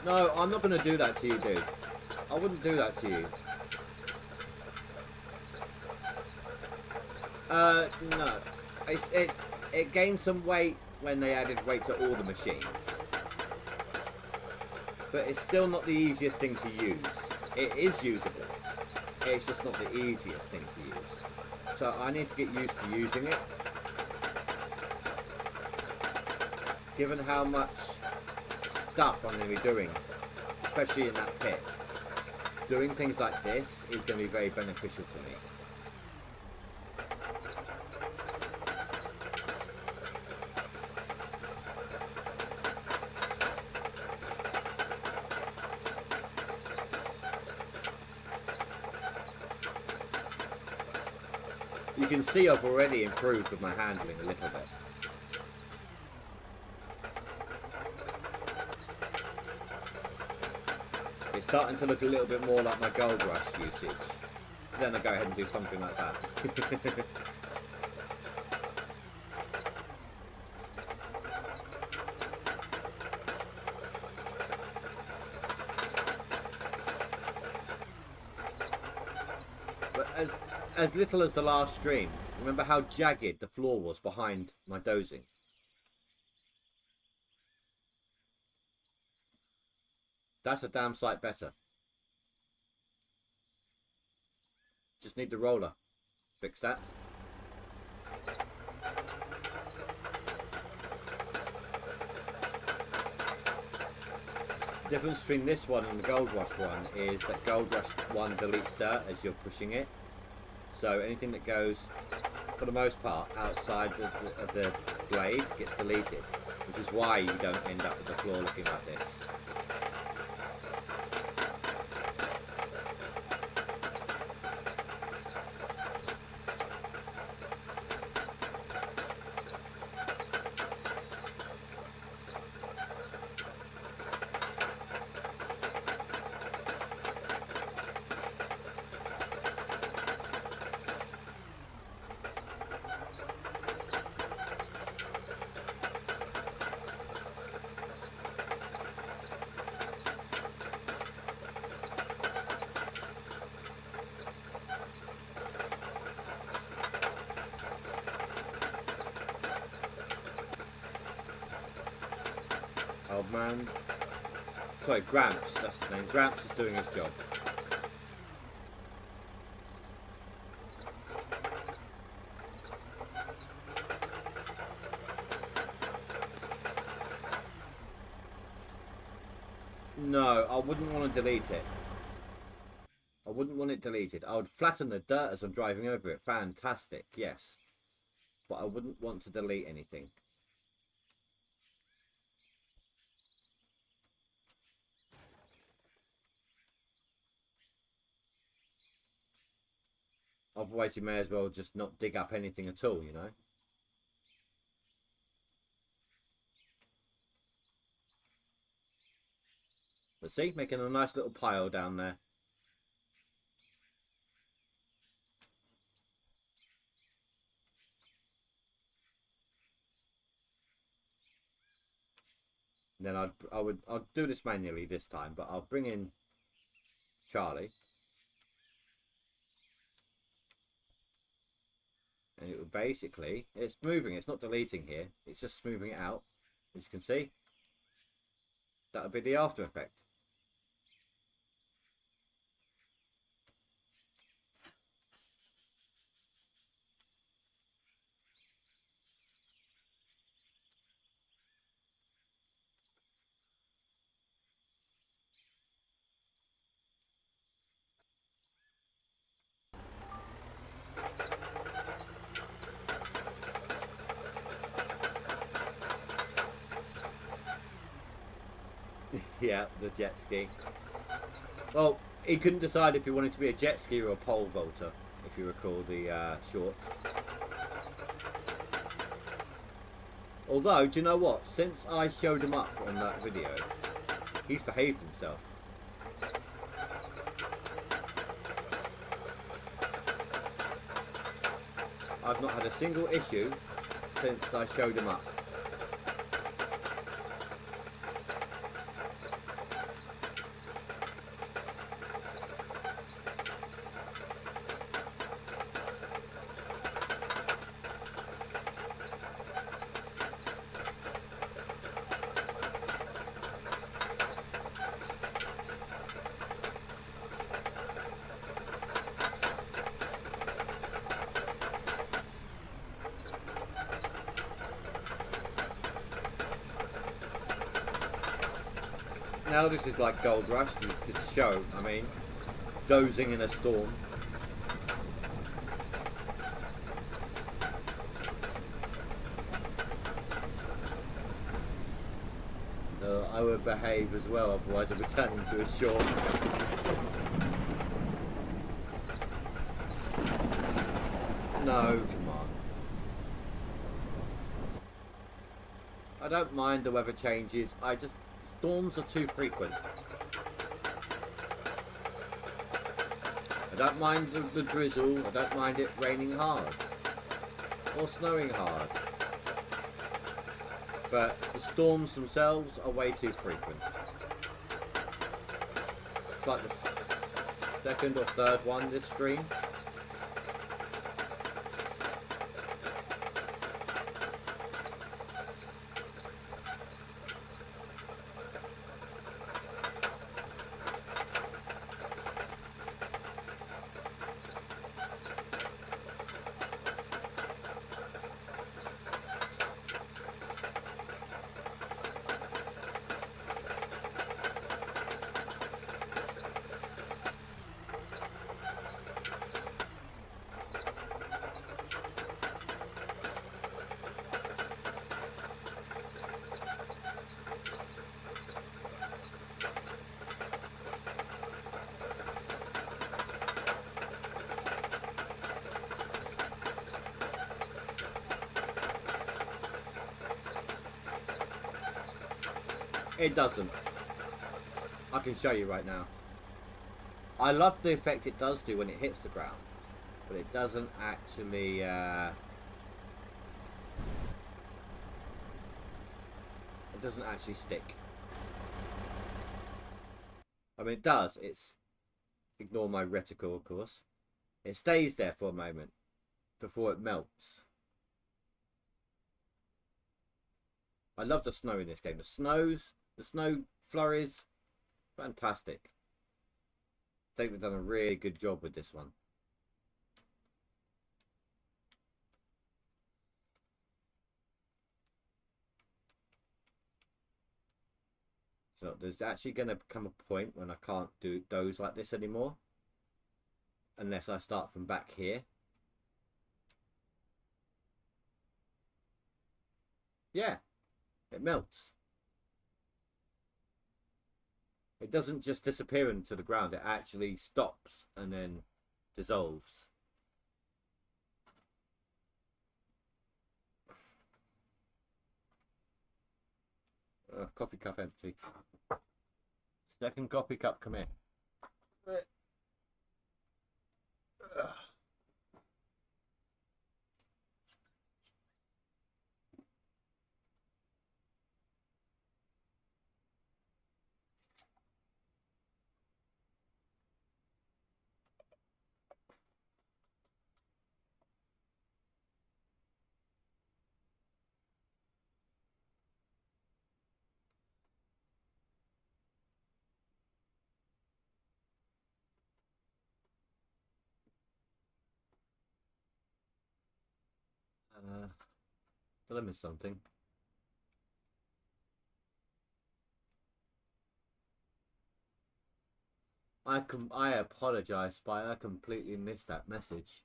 No, I'm not going to do that to you, dude. I wouldn't do that to you. No. It gained some weight when they added weight to all the machines. But it's still not the easiest thing to use. It is usable. It's just not the easiest thing to use. So I need to get used to using it. Given how much stuff I'm going to be doing, especially in that pit, doing things like this is going to be very beneficial to me. You can see I've already improved with my handling a little bit. It's starting to look a little bit more like my Gold Rush usage. Then I go ahead and do something like that. But as little as the last stream, remember how jagged the floor was behind my dozing? That's a damn sight better. Just need the roller. Fix that. The difference between this one and the Gold Rush one is that Gold Rush one deletes dirt as you're pushing it. So anything that goes, for the most part, outside of the blade gets deleted, which is why you don't end up with the floor looking like this. Old man. Sorry, Gramps, that's his name. Gramps is doing his job. No, I wouldn't want to delete it. I wouldn't want it deleted. I would flatten the dirt as I'm driving over it. Fantastic, yes. But I wouldn't want to delete anything. Otherwise you may as well just not dig up anything at all, you know. But see, making a nice little pile down there. And then I'll do this manually this time, but I'll bring in Charlie. And it will basically, it's moving, it's not deleting here, it's just smoothing it out. As you can see, that'll be the after effect. Yeah, the jet ski. Well, he couldn't decide if he wanted to be a jet ski or a pole vaulter, if you recall the short. Although, do you know what? Since I showed him up on that video, he's behaved himself. I've not had a single issue since I showed him up. Now this is like Gold Rush, this show, I mean, dozing in a storm. I would behave as well, otherwise I'd be turning into a short. No, come on. I don't mind the weather changes, storms are too frequent. I don't mind the drizzle, I don't mind it raining hard or snowing hard, but the storms themselves are way too frequent. It's like the second or third one this stream. It doesn't. I can show you right now. I love the effect it does do when it hits the ground, but it doesn't actually it doesn't actually stick. I mean, it does. It's, ignore my reticle, of course. It stays there for a moment before it melts. I love the snow in this game. The snows The snow flurries, fantastic. I think we've done a really good job with this one. So there's actually going to come a point when I can't do doze like this anymore. Unless I start from back here. Yeah, it melts. It doesn't just disappear into the ground, it actually stops and then dissolves. Coffee cup empty. Second coffee cup, come here. Did I miss something? I apologise, Spy. I completely missed that message.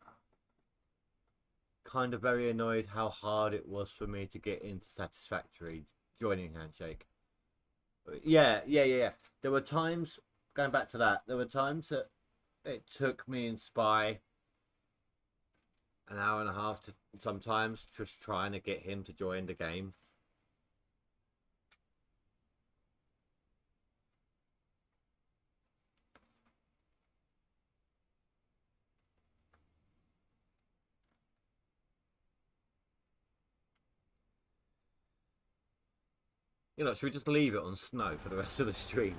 Kind of very annoyed how hard it was for me to get into satisfactory joining handshake. Yeah. There were times, going back to that, there were times that it took me and Spy an hour and a half to sometimes just trying to get him to join the game. You know, should we just leave it on snow for the rest of the stream?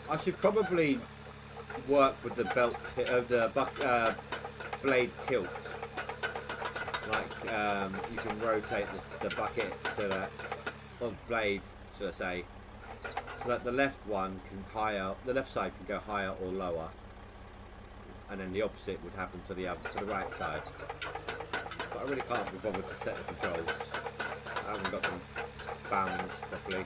I should probably work with the belt of the blade tilt. Like you can rotate the bucket so that, or blade, should I say, so that the left one can the left side can go higher or lower, and then the opposite would happen to the right side. But I really can't be bothered to set the controls. I haven't got them bound properly.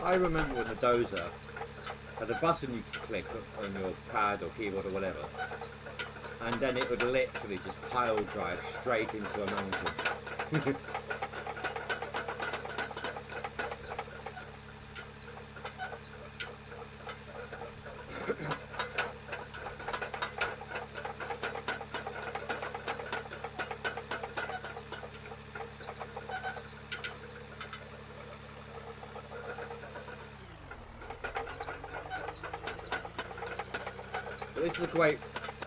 I remember when the dozer had a button you could click on your pad or keyboard or whatever, and then it would literally just pile drive straight into a mountain. This is a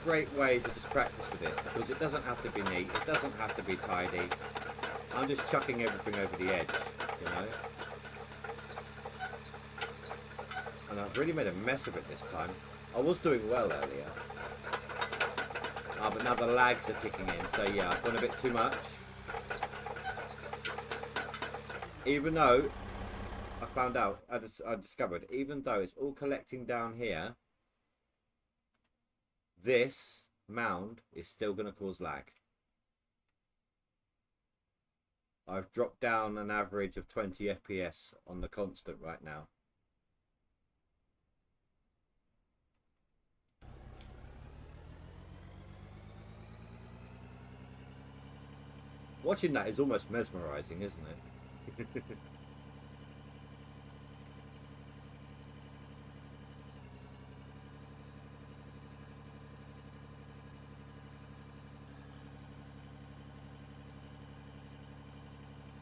great way to just practice with this, because it doesn't have to be neat, it doesn't have to be tidy. I'm just chucking everything over the edge, you know. And I've really made a mess of it this time. I was doing well earlier. But now the lags are kicking in, so yeah, I've gone a bit too much. Even though I found out, I discovered, even though it's all collecting down here, this mound is still going to cause lag. I've dropped down an average of 20 FPS on the constant right now. Watching that is almost mesmerizing, isn't it?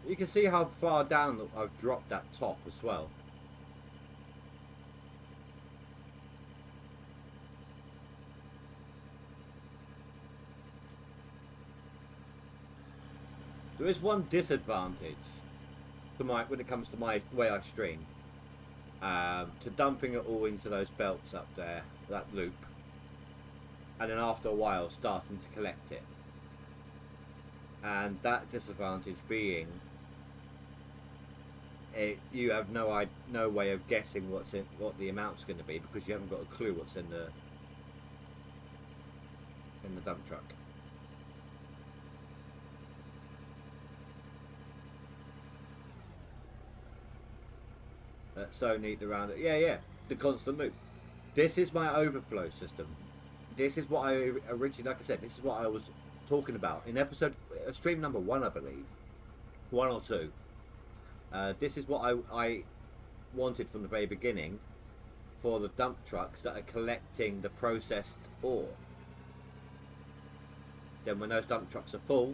You can see how far down I've dropped that top as well. There is one disadvantage to when it comes to my way I stream. To dumping it all into those belts up there, that loop, and then after a while starting to collect it. And that disadvantage being, you have no way of guessing what the amount's going to be, because you haven't got a clue what's in the dump truck. That's so neat around it. Yeah, the constant loop. This is my overflow system. This is what I originally, like I said, this is what I was talking about in stream number 1, I believe, 1 or 2. This is what I wanted from the very beginning for the dump trucks that are collecting the processed ore. Then when those dump trucks are full,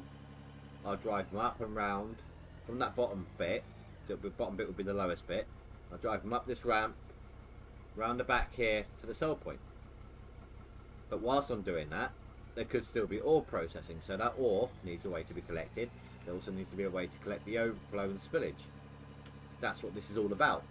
I'll drive them up and round from that bottom bit. The bottom bit would be the lowest bit. I'll drive them up this ramp, round the back here to the sell point. But whilst I'm doing that, there could still be ore processing, so that ore needs a way to be collected. There also needs to be a way to collect the overflow and spillage. That's what this is all about.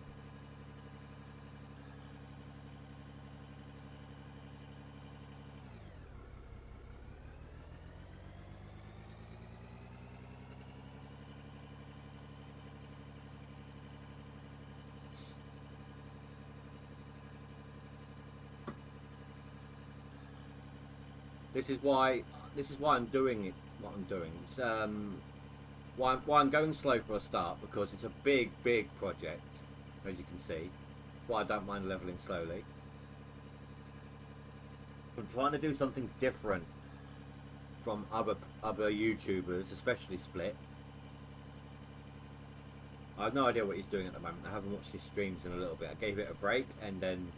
This is why I'm doing it. What I'm doing. It's, why I'm going slow for a start, because it's a big project, as you can see. That's why I don't mind leveling slowly. I'm trying to do something different from other YouTubers, especially Split. I have no idea what he's doing at the moment. I haven't watched his streams in a little bit. I gave it a break and then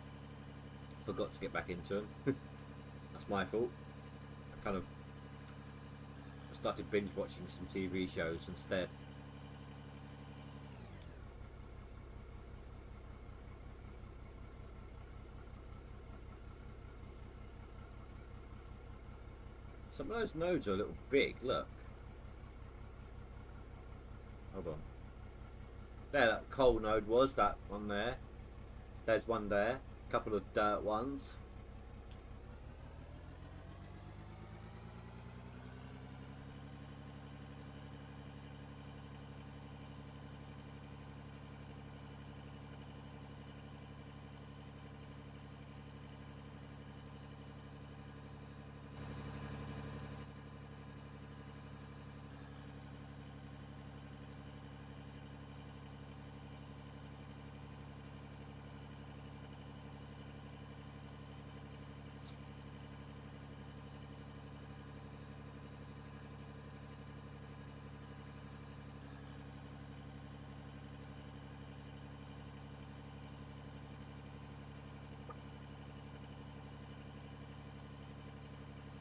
forgot to get back into them. That's my fault. I kind of started binge watching some TV shows instead. Some of those nodes are a little big, look. Hold on. There, that coal node was, that one there. There's one there. A couple of dirt ones.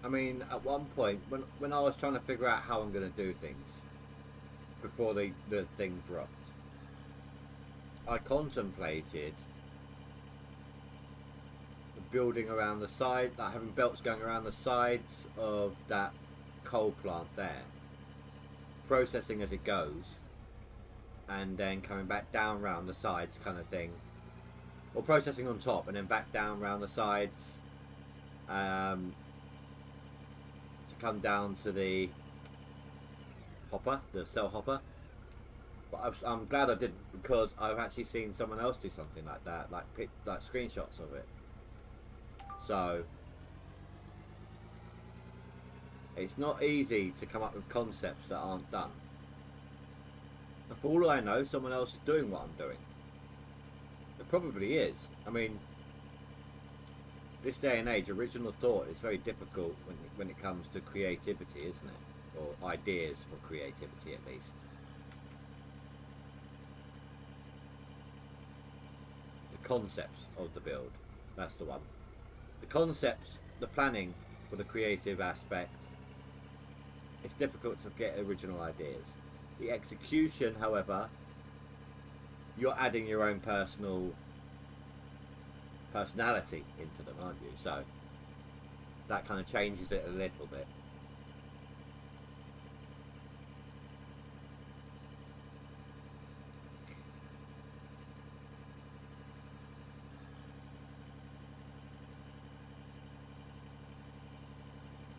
I mean, at one point, when I was trying to figure out how I'm going to do things before the thing dropped, I contemplated building around the side, like having belts going around the sides of that coal plant there, processing as it goes, and then coming back down round the sides kind of thing, or processing on top and then back down round the sides, come down to the hopper, the cell hopper, But I'm glad I didn't, because I've actually seen someone else do something like that, like screenshots of it. So it's not easy to come up with concepts that aren't done. And for all I know, someone else is doing what I'm doing. It probably is. I mean, this day and age, original thought is very difficult when it comes to creativity, isn't it? Or ideas for creativity, at least. The concepts of the build, that's the one. The concepts, the planning for the creative aspect, it's difficult to get original ideas. The execution, however, you're adding your own personality into them, aren't you? So that kind of changes it a little bit.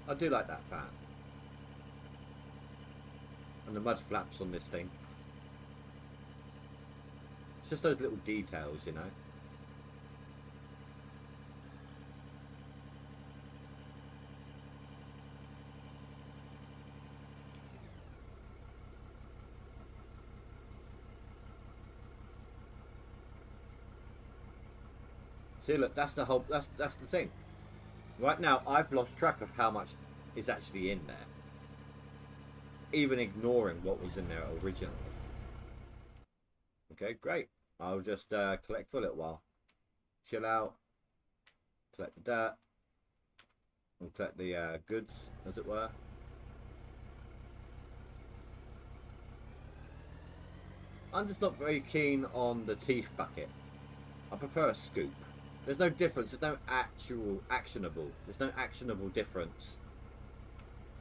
I do like that fan. And the mud flaps on this thing. It's just those little details, you know. See, look, that's the whole. That's the thing. Right now, I've lost track of how much is actually in there, even ignoring what was in there originally. Okay, great. I'll just collect for a little while. Chill out. Collect the dirt. And collect the goods, as it were. I'm just not very keen on the teeth bucket. I prefer a scoop. There's no difference. There's no actual actionable. There's no actionable difference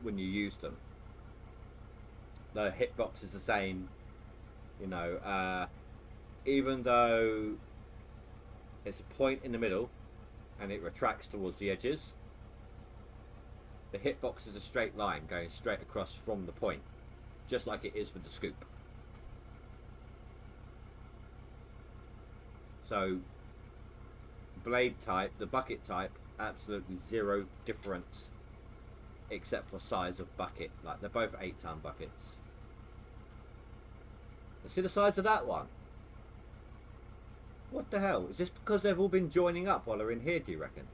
when you use them. The hitbox is the same. You know, even though it's a point in the middle and it retracts towards the edges, the hitbox is a straight line going straight across from the point, just like it is with the scoop. So blade type, the bucket type, absolutely zero difference except for size of bucket. Like, they're both 8-ton buckets. You see the size of that one? What the hell? Is this because they've all been joining up while they're in here, do you reckon?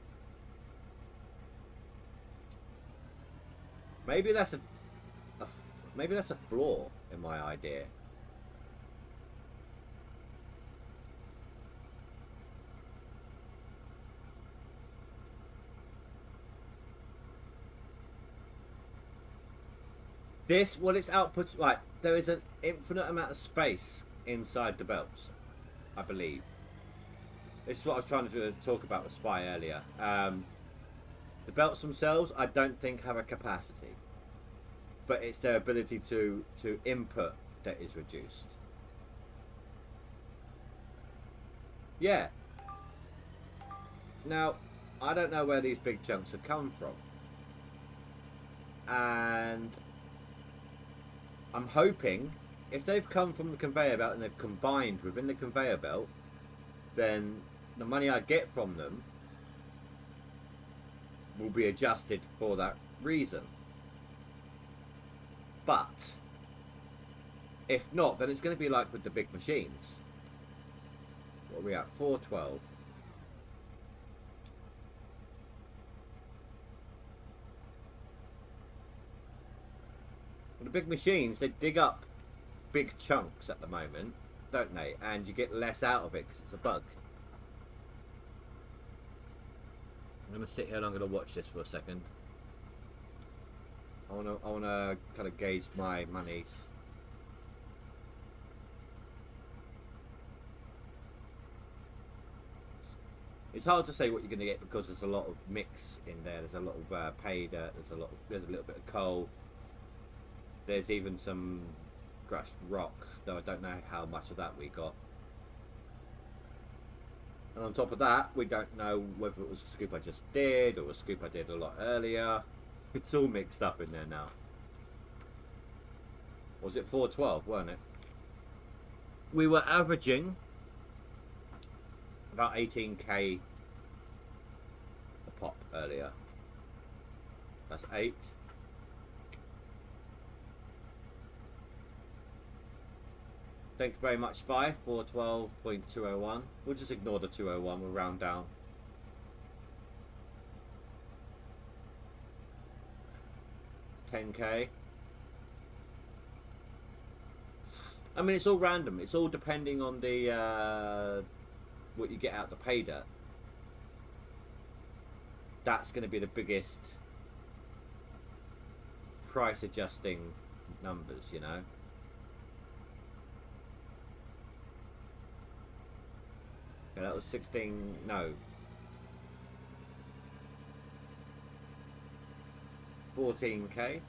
Maybe that's a flaw in my idea. This, well, its output, right, there is an infinite amount of space inside the belts, I believe. This is what I was trying to talk about with Spy earlier. The belts themselves, I don't think have a capacity, but it's their ability to input that is reduced. Yeah. Now, I don't know where these big chunks have come from, and I'm hoping if they've come from the conveyor belt and they've combined within the conveyor belt, then the money I get from them will be adjusted for that reason. But if not, then it's going to be like with the big machines. What are we at? 412. The big machines, they dig up big chunks at the moment, don't they? And you get less out of it because it's a bug. I'm going to sit here and I'm going to watch this for a second. I want to kind of gauge my monies. It's hard to say what you're going to get because there's a lot of mix in there. There's a lot of pay dirt. There's a little bit of coal. There's even some crushed rock, though I don't know how much of that we got. And on top of that, we don't know whether it was a scoop I just did or a scoop I did a lot earlier. It's all mixed up in there now. Was it 412, weren't it? we were averaging about 18k a pop earlier. That's 8. Thanks very much, Spy, for 12.201. We'll just ignore the 201, we'll round down. It's 10k. I mean, it's all random. It's all depending on the what you get out the pay dirt. That's going to be the biggest price adjusting numbers, you know. Yeah, that was 16. No, 14k.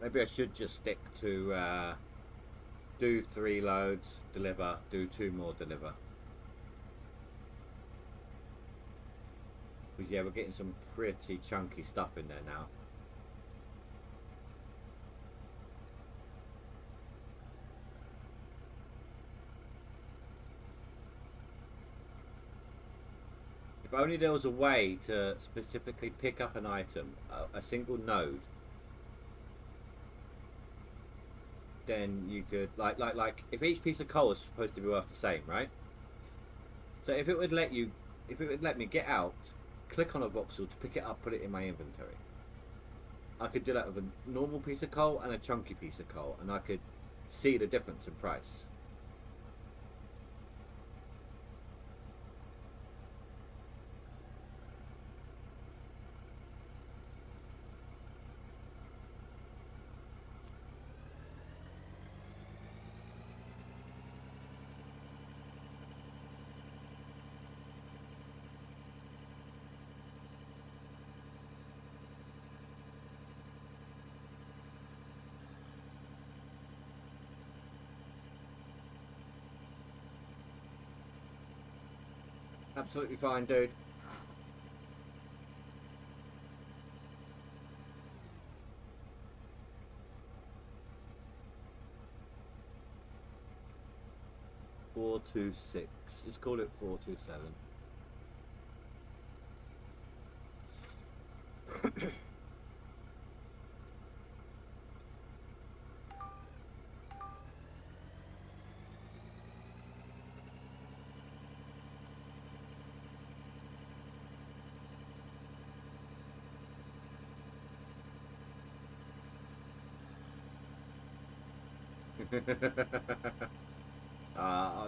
Maybe I should just stick to do 3 loads, deliver, do 2 more, deliver. Because yeah, we're getting some pretty chunky stuff in there now. If only there was a way to specifically pick up an item, a single node, then you could like if each piece of coal is supposed to be worth the same, right? So if it would let me get out, click on a voxel to pick it up, put it in my inventory, I could do that with a normal piece of coal and a chunky piece of coal, and I could see the difference in price. Absolutely fine, dude. Four 2-6. Let's call it 427.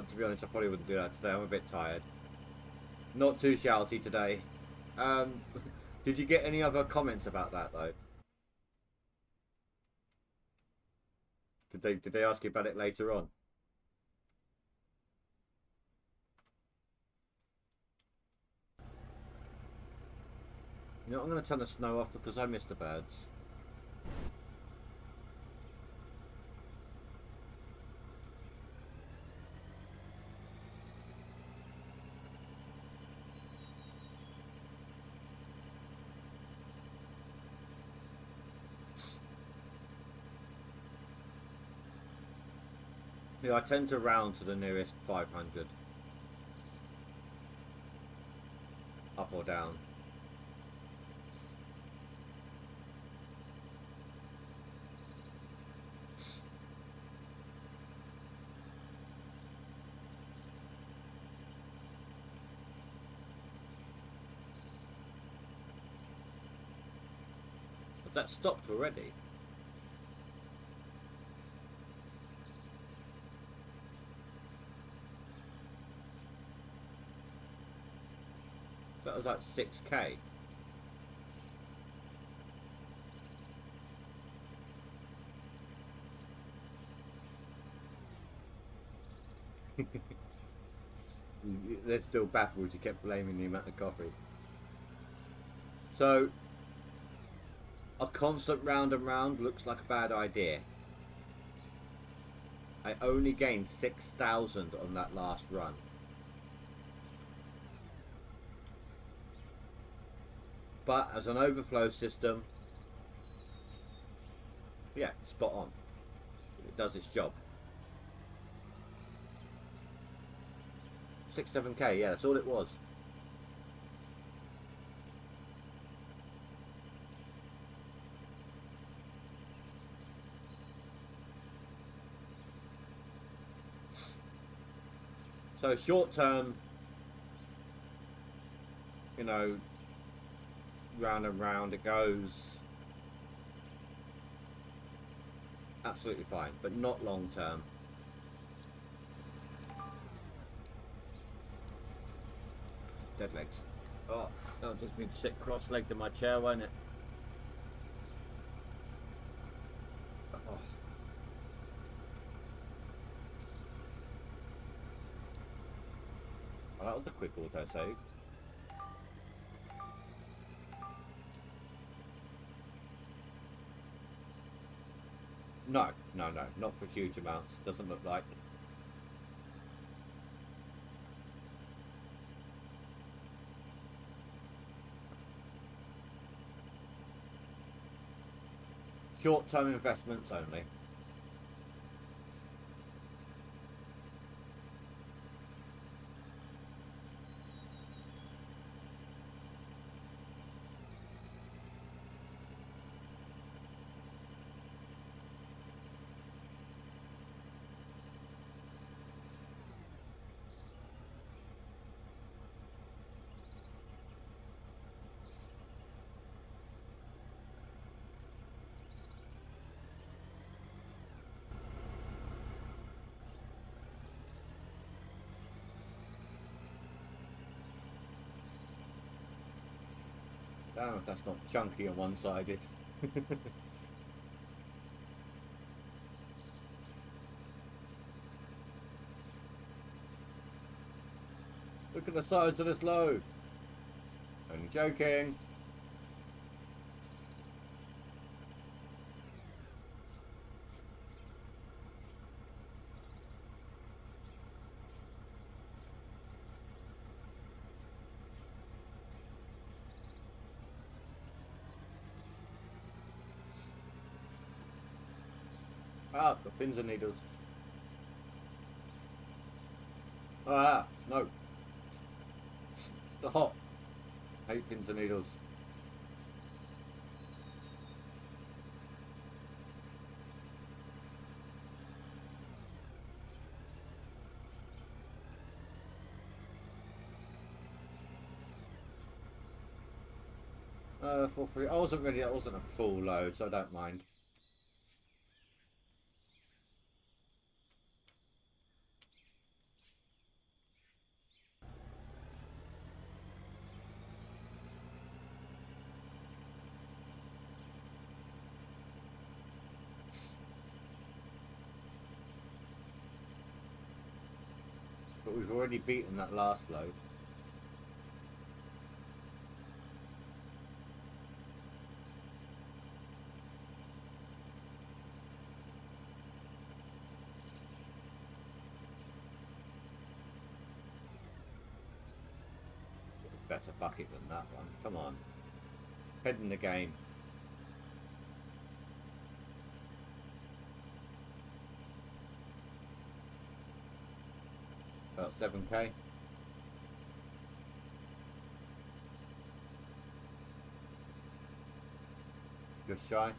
To be honest, I probably wouldn't do that today. I'm a bit tired. Not too shouty today. Did you get any other comments about that though? Did they ask you about it later on? You know, I'm going to turn the snow off because I miss the birds. Yeah, I tend to round to the nearest 500. Up or down. Has that stopped already? That was like 6k. They're still baffled you kept blaming the amount of coffee. So, a constant round and round looks like a bad idea. I only gained 6,000 on that last run. But as an overflow system, yeah, spot on. It does its job. 6-7k, yeah, that's all it was. So short term, you know, round and round it goes. Absolutely fine, but not long term. Dead legs. Oh, that'll just mean sit cross-legged in my chair, won't it? Oh. Oh, that was a quick auto save. No, not for huge amounts. Doesn't look like. Short-term investments only. Damn if that's not chunky and one-sided. Look at the size of this load. Only joking. Ah, the pins and needles. Ah, no. Stop. Hate pins and needles. For free. That wasn't a full load, so I don't mind. But we've already beaten that last load. Better bucket than that one. Come on. Head in the game. About 7k. Just shy.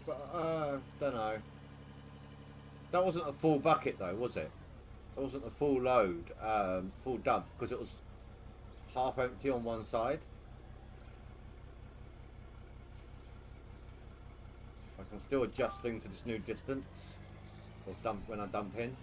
But, don't know. That wasn't a full bucket though, was it? It wasn't a full load, full dump, because it was half empty on one side. I'm still adjusting to this new distance of dump when I dump in.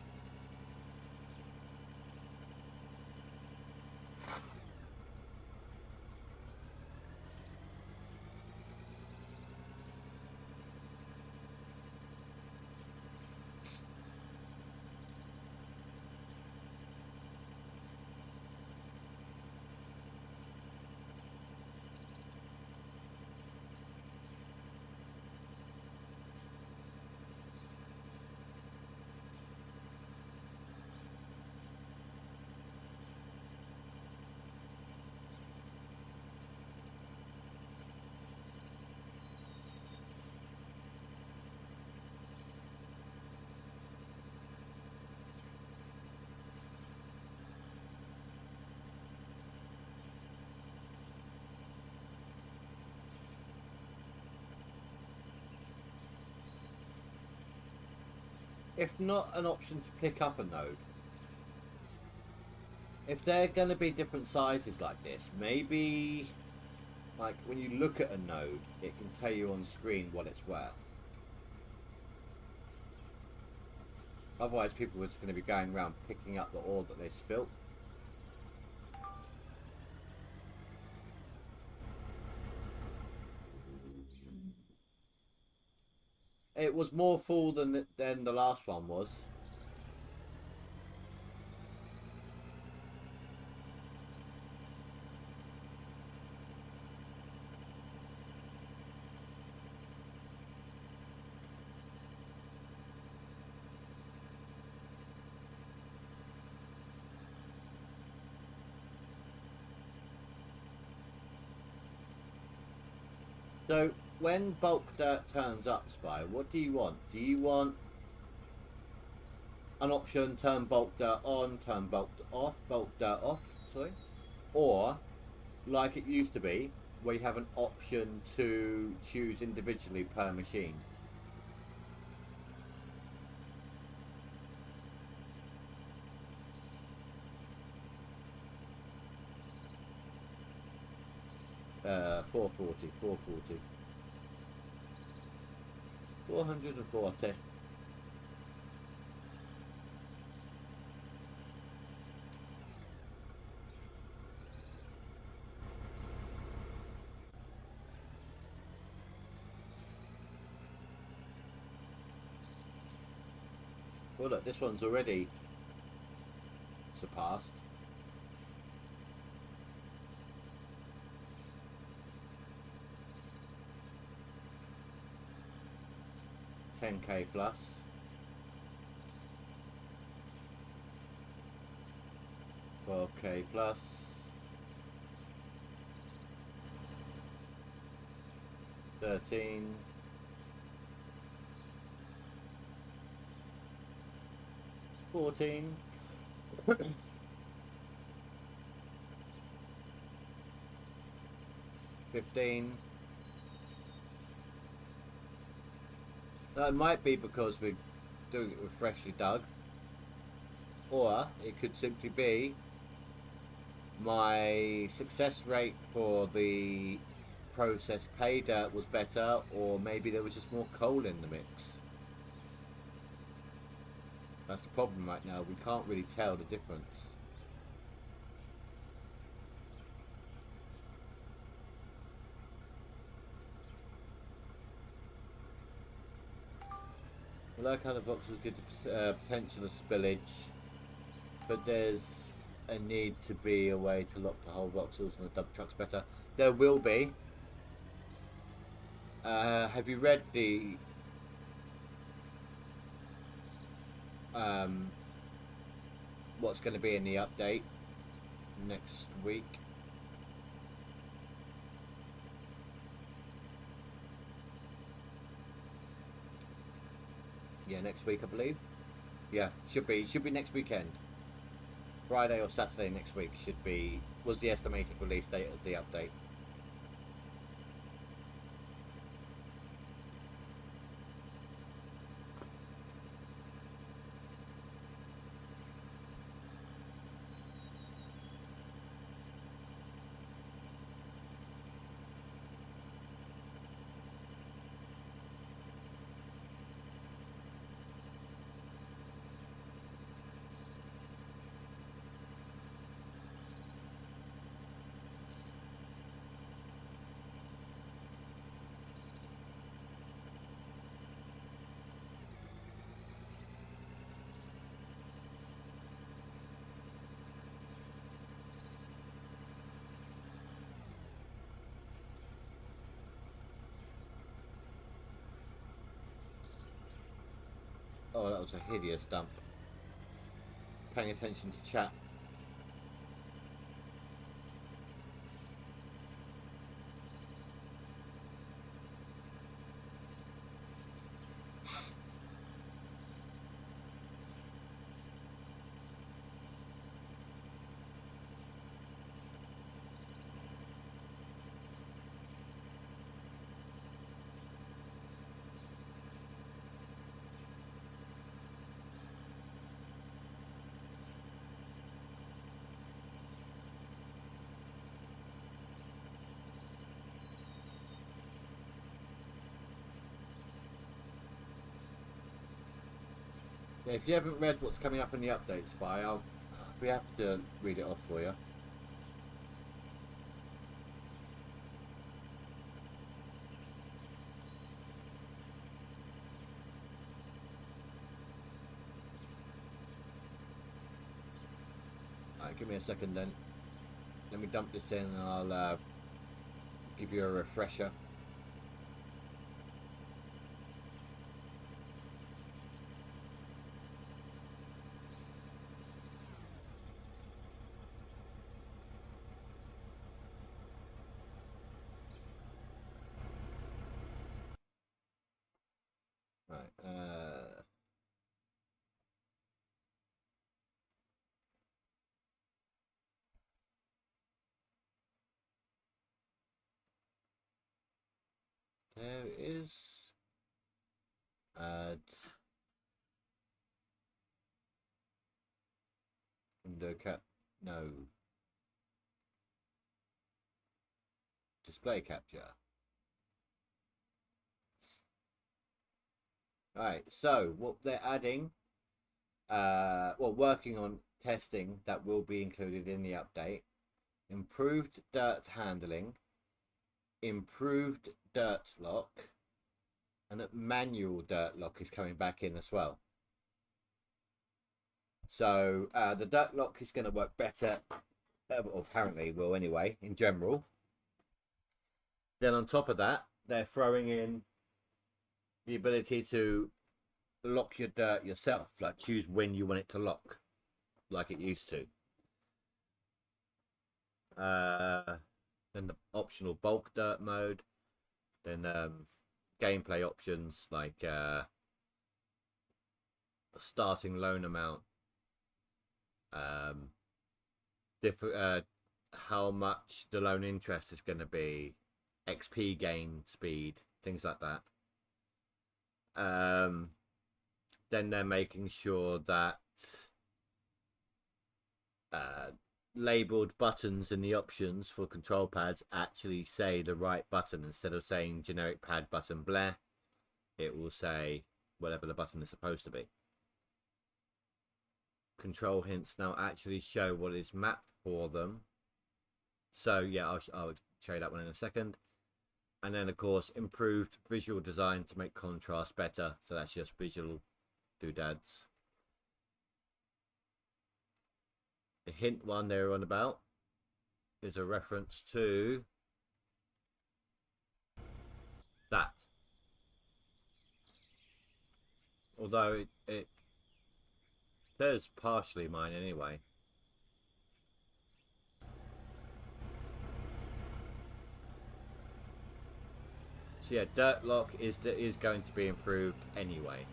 If not an option to pick up a node, if they're going to be different sizes like this, maybe like when you look at a node, it can tell you on screen what it's worth. Otherwise, people are just going to be going around picking up the ore that they spilt. It was more full than the last one was. So, when bulk dirt turns up, Spy, what do you want? Do you want an option, turn bulk dirt on, turn bulk dirt off, sorry? Or, like it used to be, where you have an option to choose individually per machine? Uh, 440, 440. 440. Well, look, this one's already surpassed. $10K plus. $12K plus. $13. 14. 15. That might be because we're doing it with freshly dug, or it could simply be my success rate for the processed pay dirt was better, or maybe there was just more coal in the mix. That's the problem right now, we can't really tell the difference. I like how the box was good to potential of spillage, but there's a need to be a way to lock the whole boxes and the dump trucks better. There will be. Have you read the what's going to be in the update next week? Yeah, next week I believe. Yeah, should be next weekend. Friday or Saturday next week was the estimated release date of the update. Oh, that was a hideous dump. Paying attention to chat. Yeah, if you haven't read what's coming up in the update, Spy, I'll be happy to read it off for you. Alright, give me a second then. Let me dump this in and I'll give you a refresher. Right, there it is. Add window cap. No. Display capture. Alright, so what they're adding, well, working on testing that will be included in the update. Improved dirt handling, improved dirt lock, and a manual dirt lock is coming back in as well. So the dirt lock is going to work better, or apparently will anyway, in general. Then on top of that, they're throwing in the ability to lock your dirt yourself, like choose when you want it to lock, like it used to. Then the optional bulk dirt mode, then gameplay options like starting loan amount, how much the loan interest is going to be, XP gain speed, things like that. Then they're making sure that labeled buttons in the options for control pads actually say the right button. Instead of saying generic pad button blah, it will say whatever the button is supposed to be. Control hints now actually show what is mapped for them. So yeah, I'll show you that one in a second. And then of course improved visual design to make contrast better. So that's just visual doodads. The hint one they were on about is a reference to that. Although it says partially mine anyway. So yeah, dirt lock is going to be improved anyway.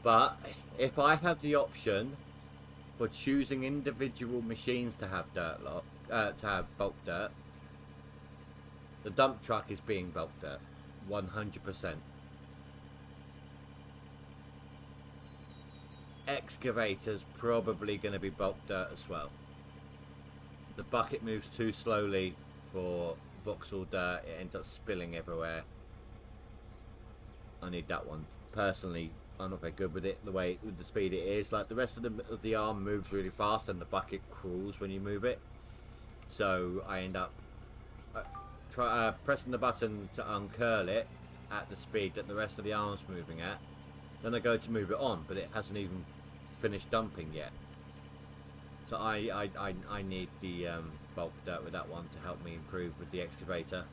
But if I have the option for choosing individual machines to have dirt lock, to have bulk dirt, the dump truck is being bulk dirt, 100%. Excavator's probably going to be bulk dirt as well. The bucket moves too slowly for voxel dirt, it ends up spilling everywhere. I need that one. Personally, I'm not very good with it, with the speed it is. Like the rest of the arm moves really fast and the bucket crawls when you move it. So I end up pressing the button to uncurl it at the speed that the rest of the arm's moving at. Then I go to move it on, but it hasn't even finished dumping yet. So I need the bulk dirt with that one to help me improve with the excavator.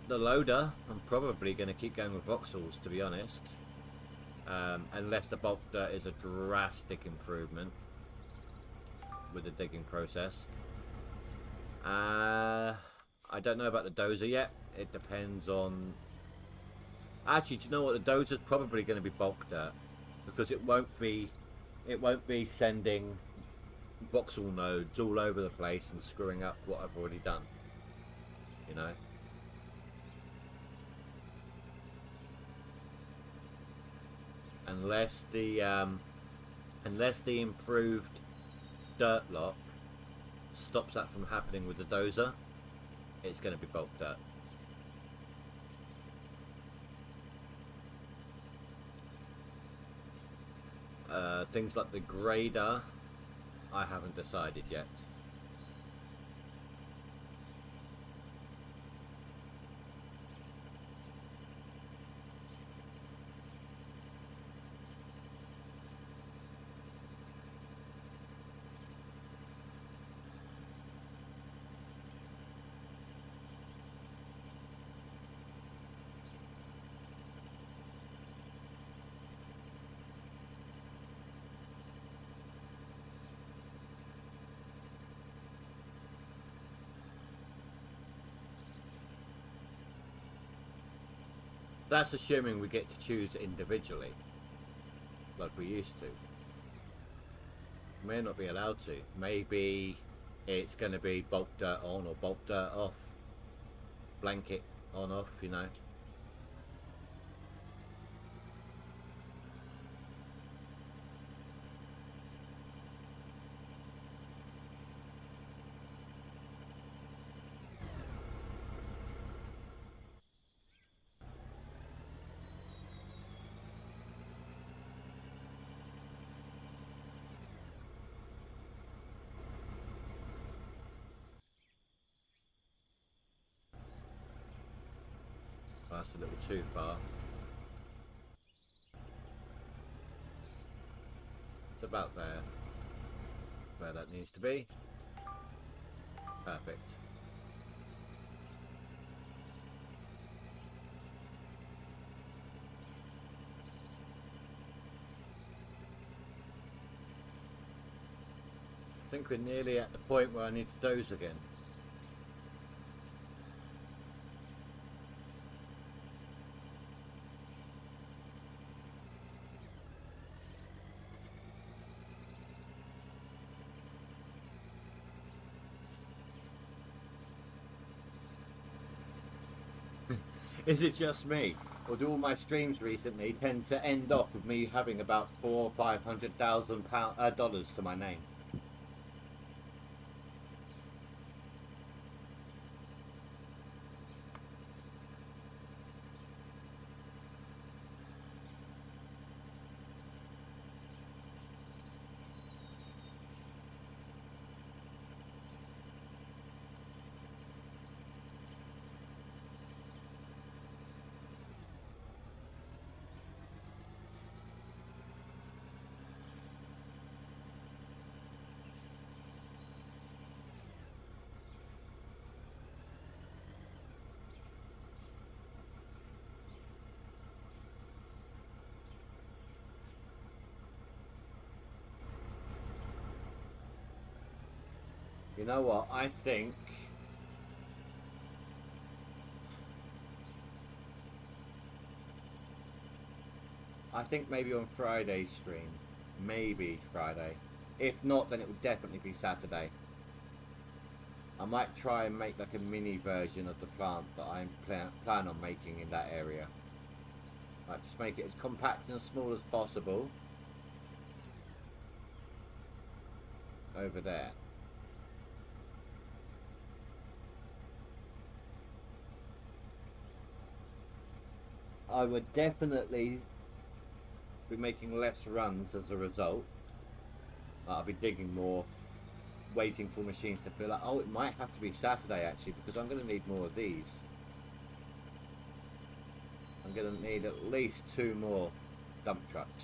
the loader, I'm probably going to keep going with voxels, to be honest. Unless the bulk dirt is a drastic improvement with the digging process. I don't know about the dozer yet. It depends on... Actually, do you know what? The dozer's probably going to be bulk dirt, because it won't be sending voxel nodes all over the place and screwing up what I've already done. You know? Unless the improved dirt lock stops that from happening with the dozer, it's going to be bulk dirt. Things like the grader, I haven't decided yet. That's assuming we get to choose individually, like we used to. May not be allowed to. Maybe it's going to be bulk dirt on or bulk dirt off. Blanket on off, you know. That's a little too far. It's about there, where that needs to be. Perfect. I think we're nearly at the point where I need to doze again. Is it just me, or do all my streams recently tend to end off with me having about $400,000 or $500,000 dollars to my name? You know what? I think maybe on Friday's stream. Maybe Friday. If not, then it will definitely be Saturday. I might try and make like a mini version of the plant that I plan on making in that area. Like, just make it as compact and small as possible. Over there. I would definitely be making less runs as a result. I'll be digging more, waiting for machines to fill up. Oh, it might have to be Saturday actually, because I'm going to need more of these. I'm going to need at least 2 more dump trucks.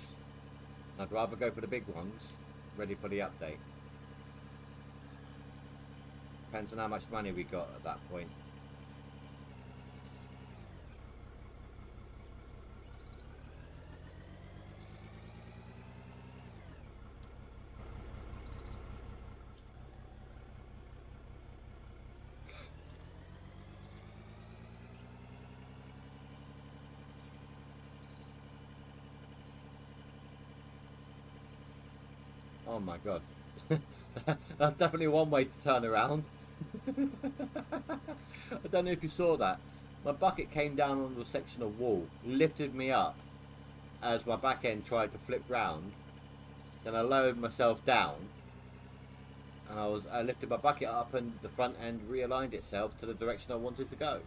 I'd rather go for the big ones, ready for the update. Depends on how much money we got at that point. Oh my god. That's definitely one way to turn around. I don't know if you saw that. My bucket came down onto a section of wall, lifted me up as my back end tried to flip round. Then I lowered myself down, and I lifted my bucket up, and the front end realigned itself to the direction I wanted to go.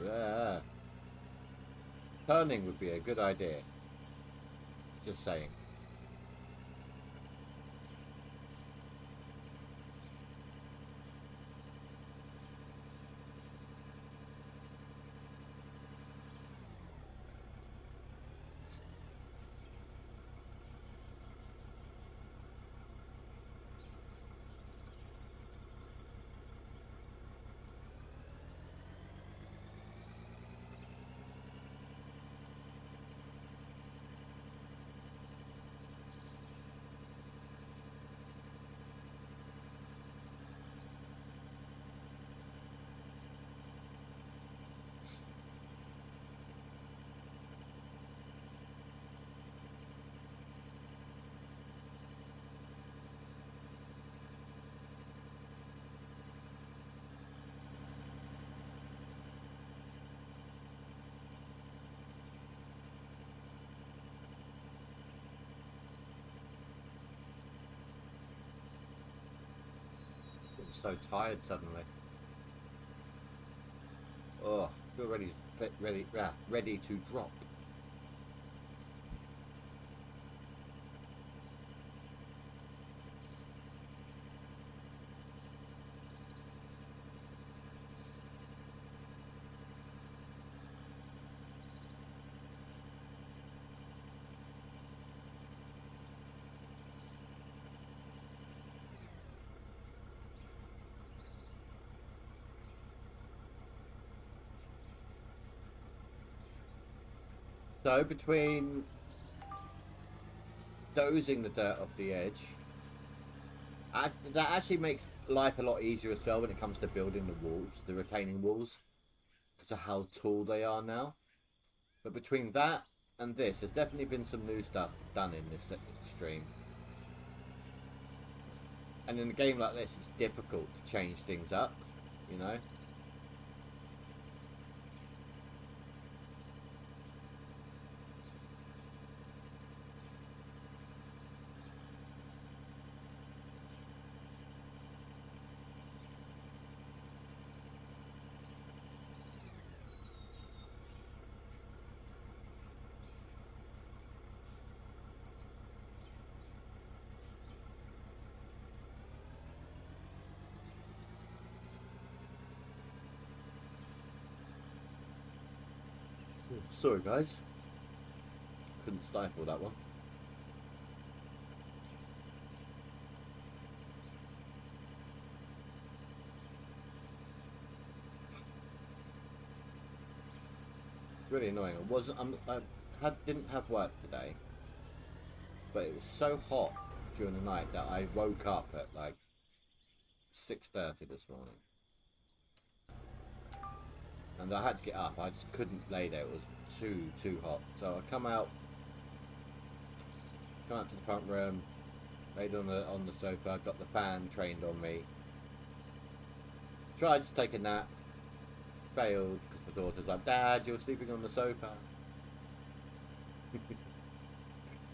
Yeah. Turning would be a good idea. Just saying. I'm so tired suddenly. Oh, I feel ready to drop. So between dozing the dirt off the edge, that actually makes life a lot easier as well when it comes to building the walls, the retaining walls, because of how tall they are now. But between that and this, there's definitely been some new stuff done in this stream. And in a game like this, it's difficult to change things up, you know? Sorry guys, couldn't stifle that one. It's really annoying. I didn't have work today, but it was so hot during the night that I woke up at like 6:30 this morning. And I had to get up. I just couldn't lay there. It was too hot. So I come out to the front room, laid on the sofa, got the fan trained on me. Tried to take a nap, failed because my daughter's like, "Dad, you're sleeping on the sofa."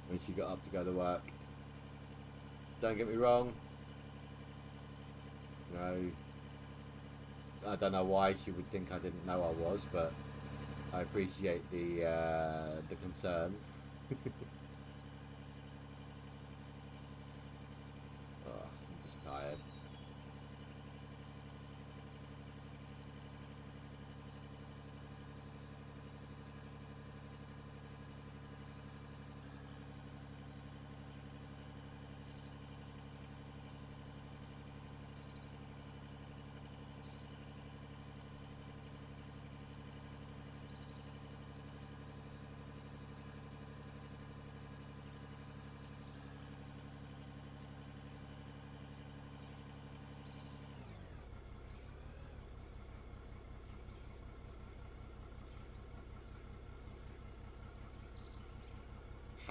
When she got up to go to work. Don't get me wrong. No. I don't know why she would think I didn't know I was, but I appreciate the concern. Oh, I'm just tired.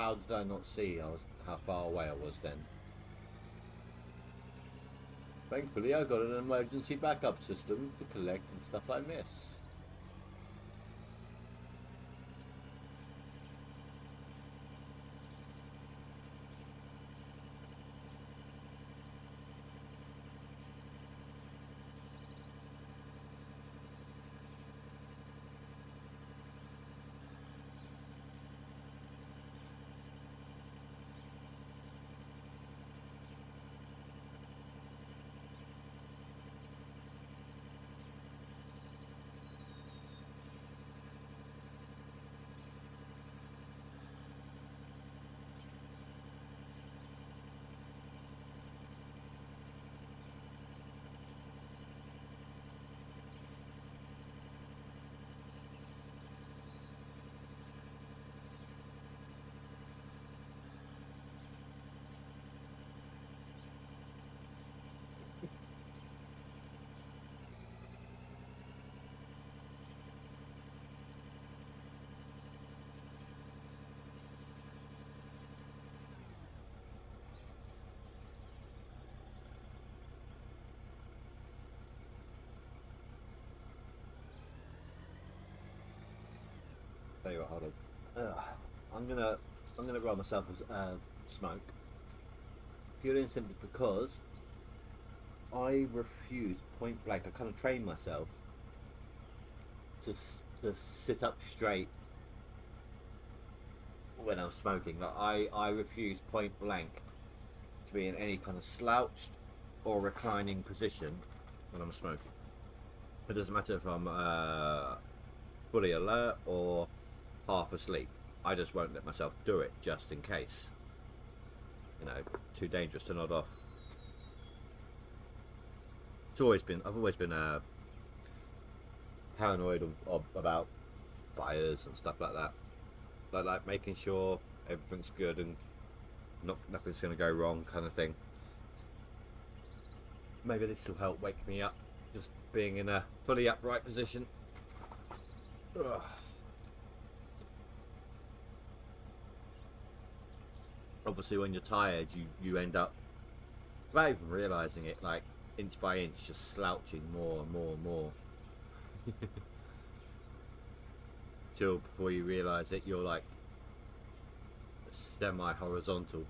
how did I not see how far away I was then? Thankfully, I got an emergency backup system to collect and stuff I miss. Tell you what, hold on. I'm gonna roll myself a smoke. Purely and simply because I refuse point blank. I kind of train myself to sit up straight when I'm smoking. Like I refuse point blank to be in any kind of slouched or reclining position when I'm smoking. It doesn't matter if I'm fully alert or half asleep. I just won't let myself do it just in case. You know, too dangerous to nod off. I've always been paranoid about fires and stuff like that. Like making sure everything's good and nothing's going to go wrong, kind of thing. Maybe this will help wake me up, just being in a fully upright position. Ugh. Obviously, when you're tired, you end up, without even realising it, like inch by inch, just slouching more and more and more. Till before you realise it, you're like semi-horizontal.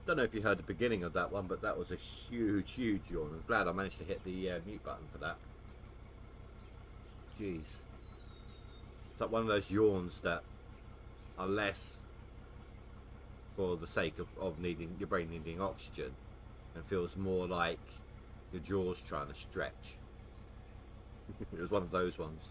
Don't know if you heard the beginning of that one, but that was a huge yawn. I'm glad I managed to hit the mute button for that. Jeez. It's like one of those yawns that are less for the sake of needing your brain needing oxygen, and feels more like your jaw's trying to stretch. It was one of those ones.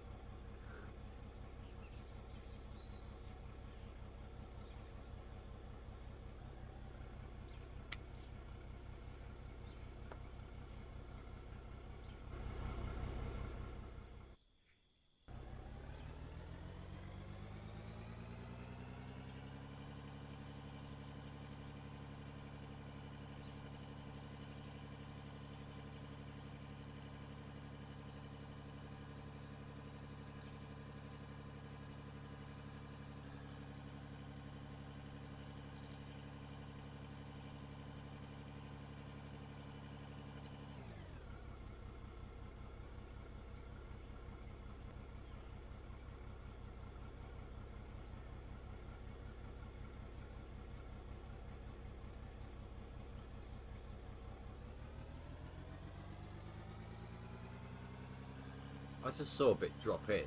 I just saw a bit drop in.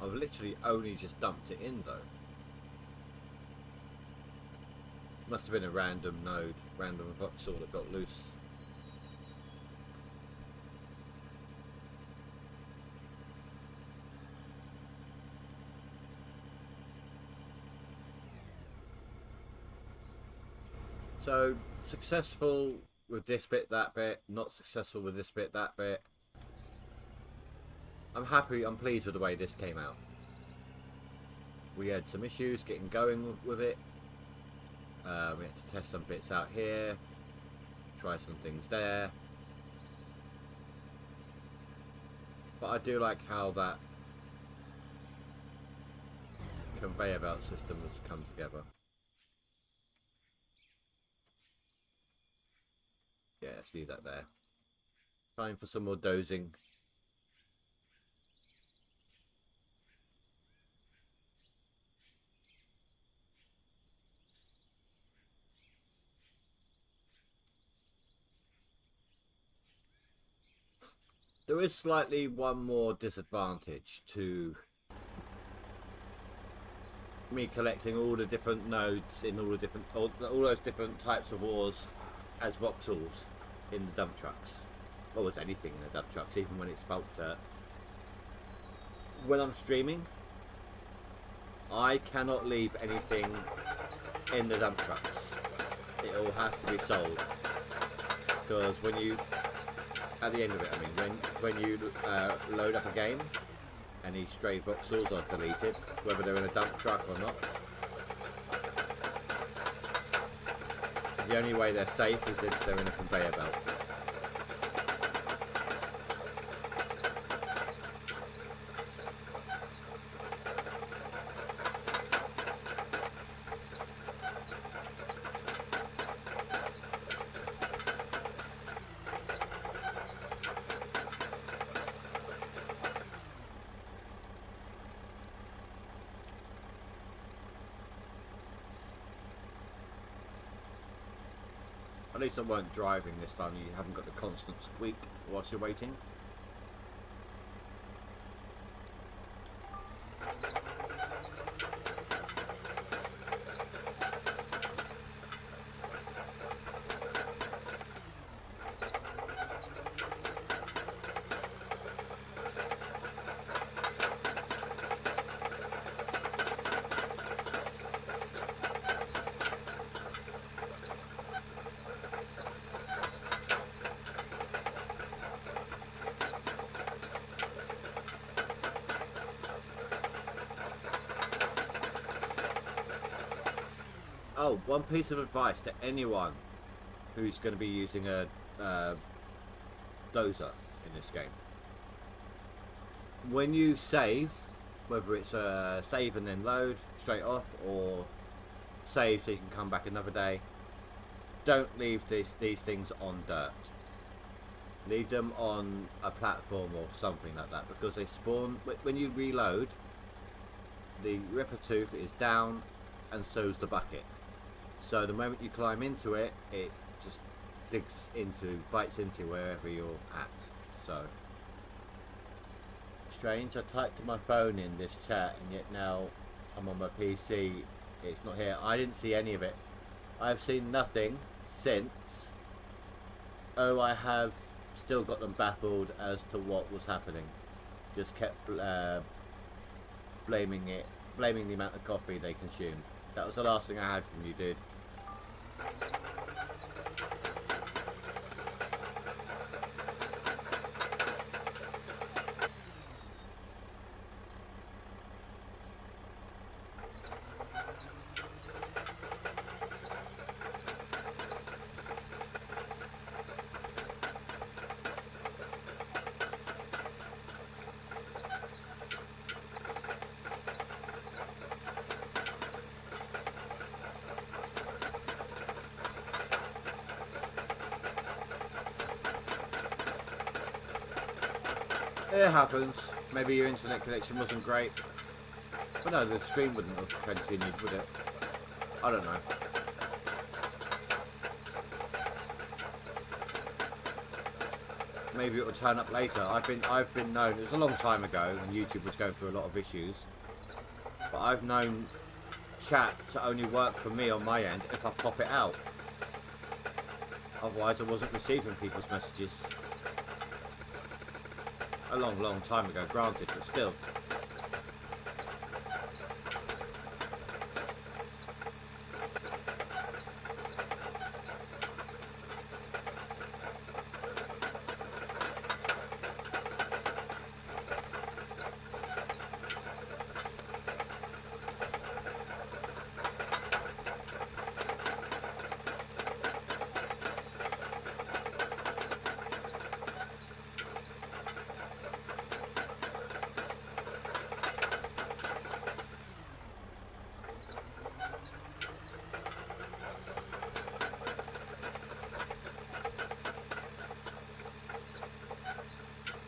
I've literally only just dumped it in though. Must have been a random node, random voxel that got loose. So successful with this bit, that bit, not successful with this bit, that bit. I'm happy, I'm pleased with the way this came out. We had some issues getting going with it. We had to test some bits out here, try some things there. But I do like how that conveyor belt system has come together. Yeah, let's leave that there. Time for some more dozing. There is slightly one more disadvantage to me collecting all the different nodes in all those different types of ores as voxels in the dump trucks. Or as anything in the dump trucks, even when it's bulk dirt. When I'm streaming, I cannot leave anything in the dump trucks. It all has to be sold. Because when you, at the end of it, I mean, when you load up a game, any stray voxels are deleted, whether they're in a dump truck or not. The only way they're safe is if they're in a conveyor belt. At least I weren't driving this time, you haven't got the constant squeak whilst you're waiting. Oh, one piece of advice to anyone who's going to be using a dozer in this game. When you save, whether it's a save and then load straight off, or save so you can come back another day, don't leave these things on dirt. Leave them on a platform or something like that, because they spawn, when you reload, the ripper tooth is down and so's the bucket. So the moment you climb into it, it just bites into wherever you're at. So strange, I typed my phone in this chat and yet now I'm on my PC, it's not here. I didn't see any of it. I've seen nothing since. Oh, I have still got them baffled as to what was happening. Just kept blaming the amount of coffee they consumed. That was the last thing I had from you, dude. It happens. Maybe your internet connection wasn't great. But no, the stream wouldn't have continued, would it? I don't know. Maybe it will turn up later. I've been known, it was a long time ago when YouTube was going through a lot of issues. But I've known chat to only work for me on my end if I pop it out. Otherwise I wasn't receiving people's messages. A long time ago, granted, but still.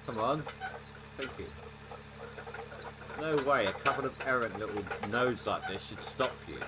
Come on. Thank you. No way, a couple of errant little nodes like this should stop you.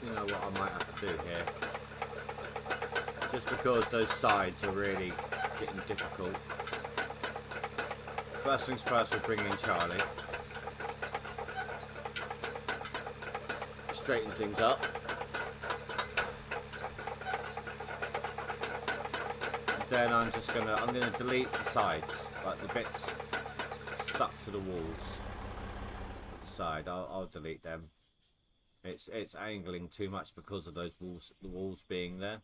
You know what I might have to do here. Just because those sides are really getting difficult. First things first, we'll bring in Charlie. Straighten things up. And then I'm gonna delete the sides, like the bits stuck to the walls. Side, I'll delete them. It's angling too much because of those walls, the walls being there.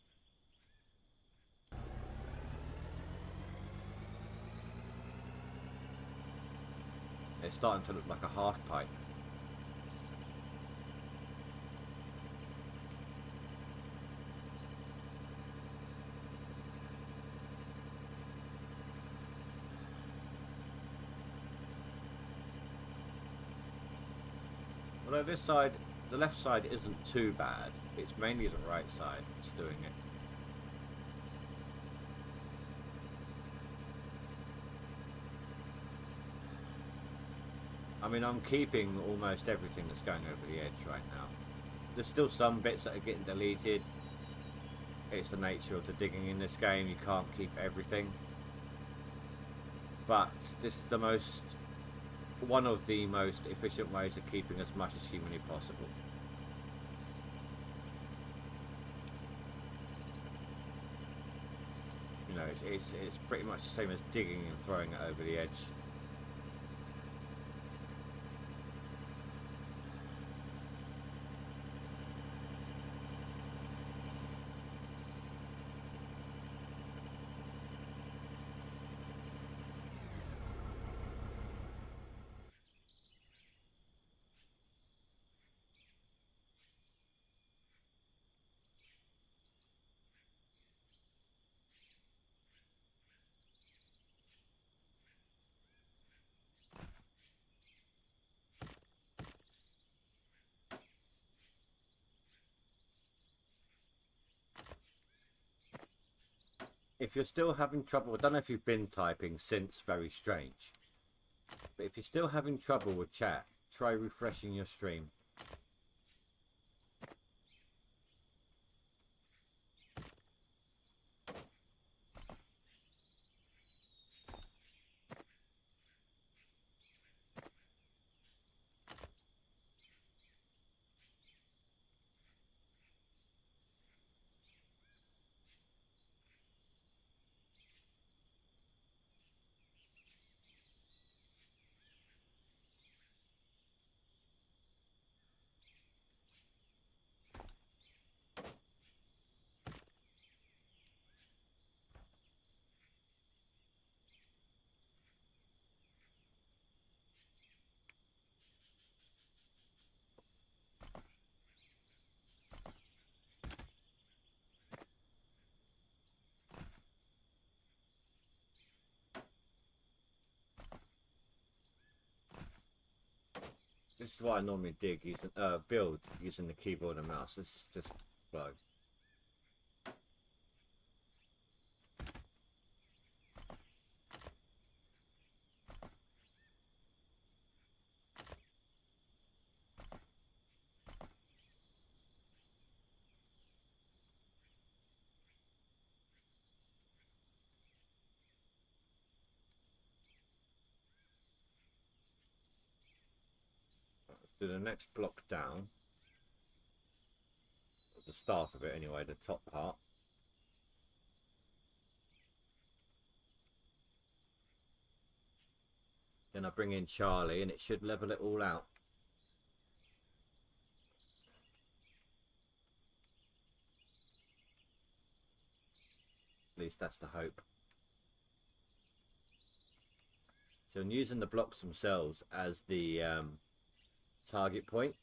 It's starting to look like a half pipe. Although this side, the left side isn't too bad. It's mainly the right side that's doing it. I mean, I'm keeping almost everything that's going over the edge right now. There's still some bits that are getting deleted. It's the nature of the digging in this game. You can't keep everything. But this is one of the most efficient ways of keeping as much as humanly possible. You know, it's pretty much the same as digging and throwing it over the edge. If you're still having trouble, I don't know if you've been typing since Very Strange, but if you're still having trouble with chat, try refreshing your stream. This is why I normally build using the keyboard and mouse. This is just slow. do the next block down, at the start of it anyway, the top part. Then I bring in Charlie and it should level it all out. At least that's the hope. So I'm using the blocks themselves as the target point,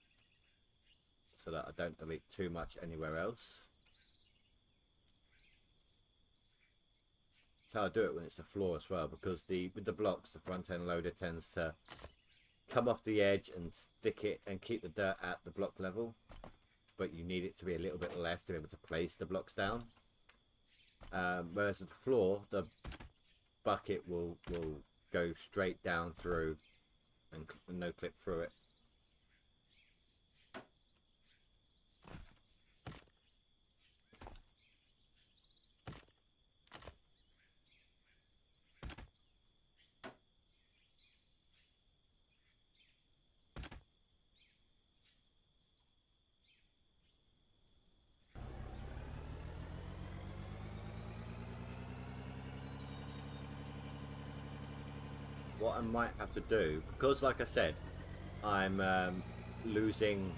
so that I don't delete too much anywhere else. That's how I do it when it's the floor as well, because with the blocks, the front end loader tends to come off the edge and stick it and keep the dirt at the block level, but you need it to be a little bit less to be able to place the blocks down. Whereas at the floor, the bucket will go straight down through and no clip through it. What I might have to do, because like I said, I'm losing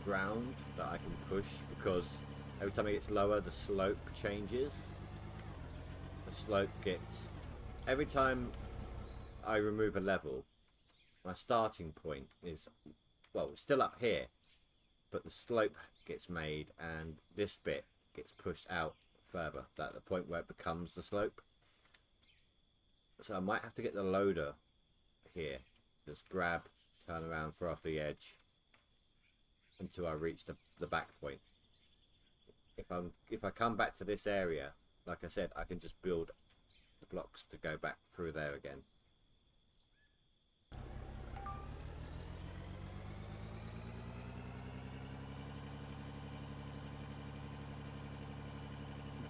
ground that I can push, because every time it gets lower the slope changes. The slope gets, every time I remove a level, my starting point is, well, it's still up here, but the slope gets made and this bit gets pushed out further, at the point where it becomes the slope. So I might have to get the loader here, just grab, turn around, throw off the edge until I reach the back point. If I come back to this area, like I said, I can just build the blocks to go back through there again.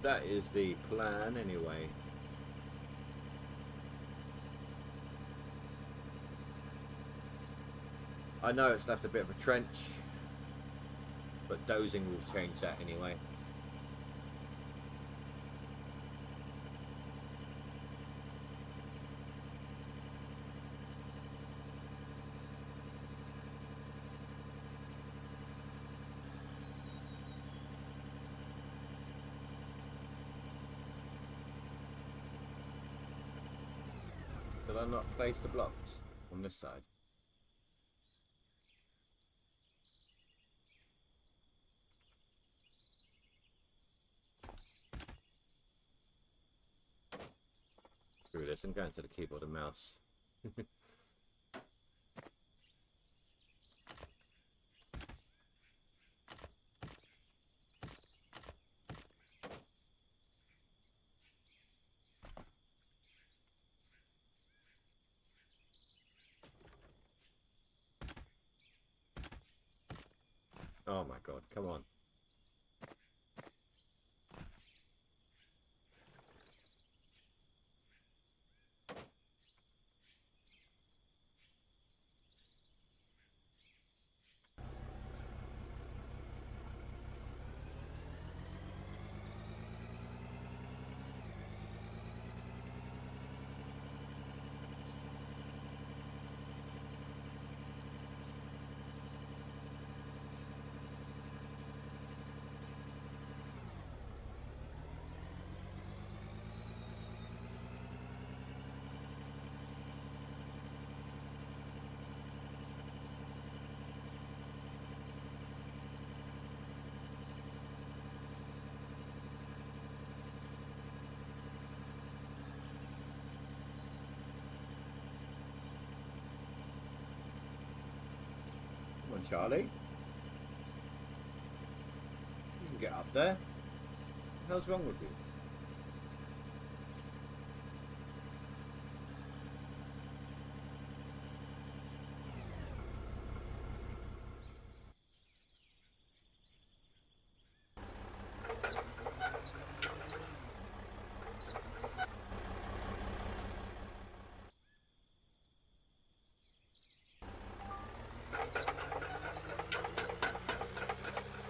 That is the plan anyway. I know it's left a bit of a trench, but dozing will change that anyway. Did I not place the blocks on this side? Screw this, I'm going to the keyboard and mouse. Oh my god, come on. Come on, Charlie. You can get up there. What the hell's wrong with you?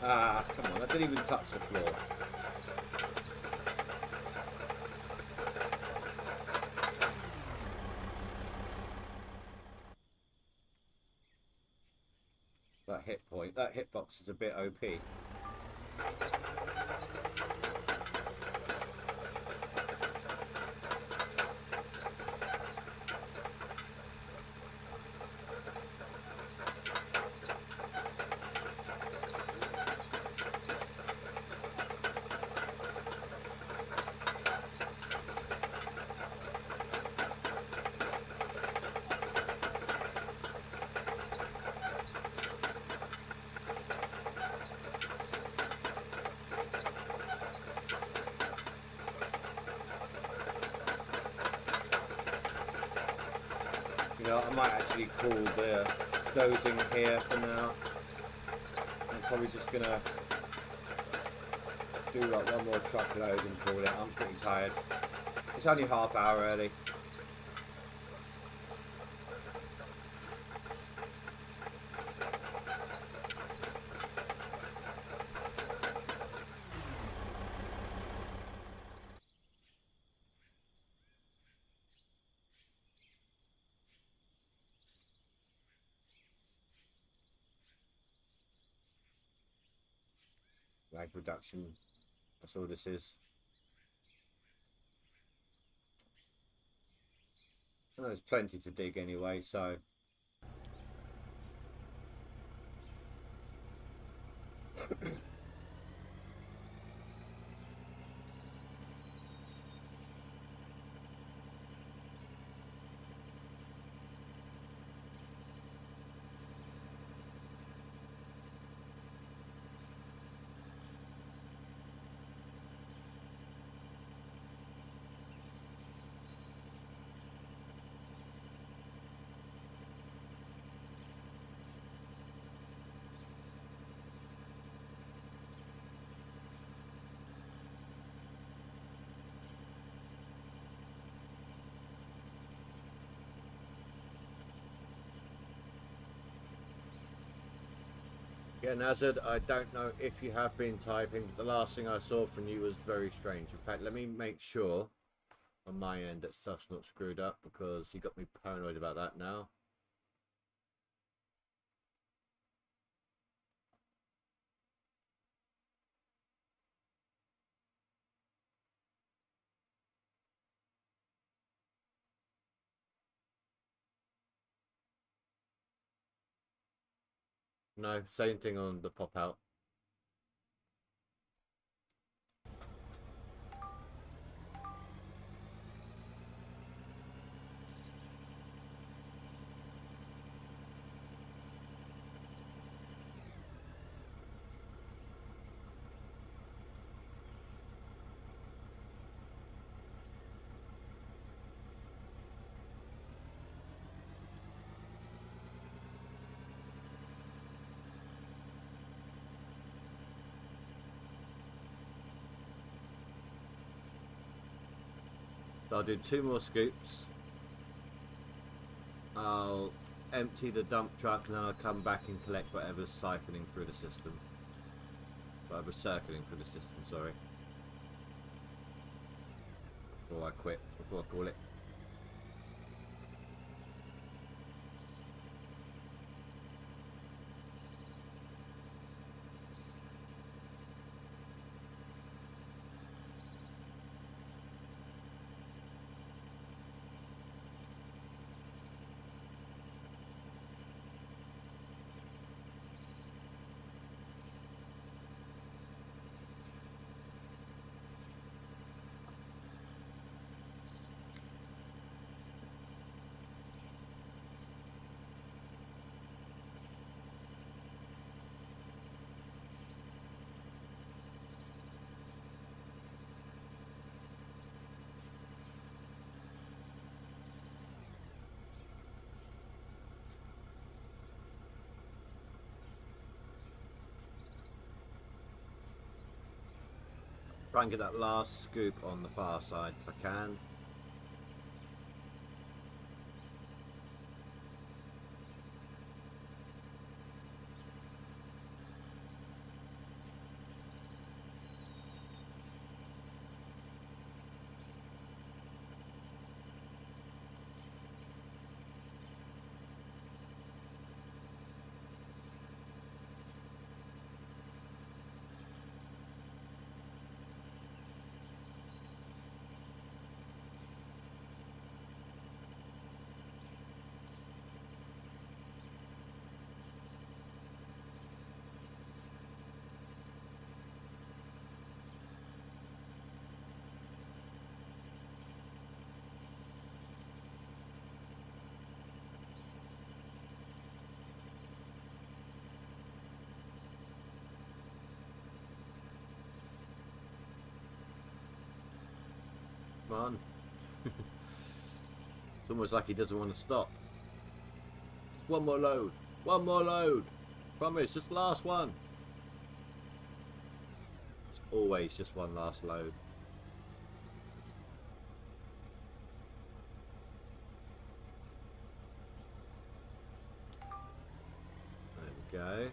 Ah, come on, I didn't even touch the floor. That hitbox is a bit OP. You know, I might actually call the dozing here for now. I'm probably just gonna do like one more truckload and call it. I'm pretty tired. It's only half hour early. Lag reduction. That's all this is. Well, there's plenty to dig anyway, so yeah, Nazard, I don't know if you have been typing, but the last thing I saw from you was very strange. In fact, let me make sure on my end that stuff's not screwed up, because you got me paranoid about that now. No, same thing on the pop out. So I'll do 2 more scoops. I'll empty the dump truck and then I'll come back and collect whatever's siphoning through the system. Whatever's circling through the system, sorry. Before I quit, before I call it. Try and get that last scoop on the far side if I can. Come on. It's almost like he doesn't want to stop. Just one more load. One more load. Promise, just last one. It's always just one last load. There we go.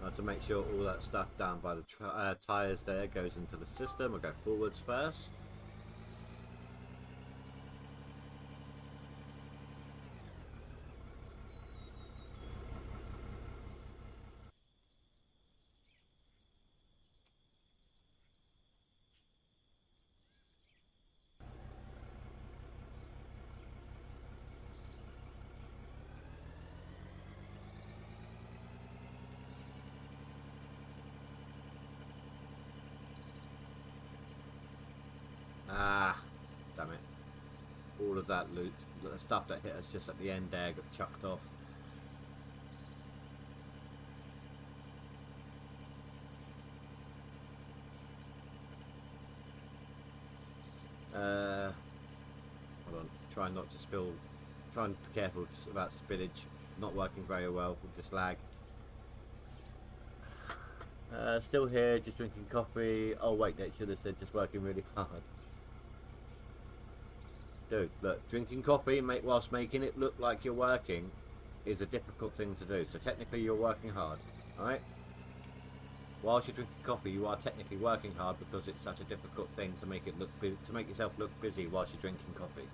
Now to make sure all that stuff down by the tyres there goes into the system, I'll go forwards first. Ah, damn it. All of that loot, the stuff that hit us just at the end there got chucked off. Hold on, try not to spill, try and be careful about spillage, not working very well with this lag. Still here, just drinking coffee. Oh wait, that should have said just working really hard. Dude, look, drinking coffee whilst making it look like you're working is a difficult thing to do. So technically you're working hard, alright? Whilst you're drinking coffee, you are technically working hard because it's such a difficult thing to make it look to make yourself look busy whilst you're drinking coffee.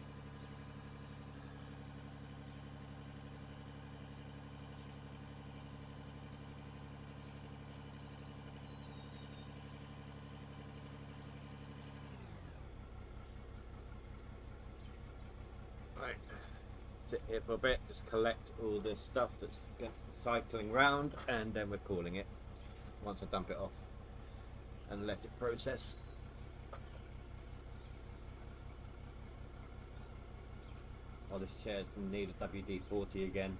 Right, sit here for a bit, just collect all this stuff that's cycling round, and then we're calling it once I dump it off and let it process. Oh, this chair's going to need a WD-40 again.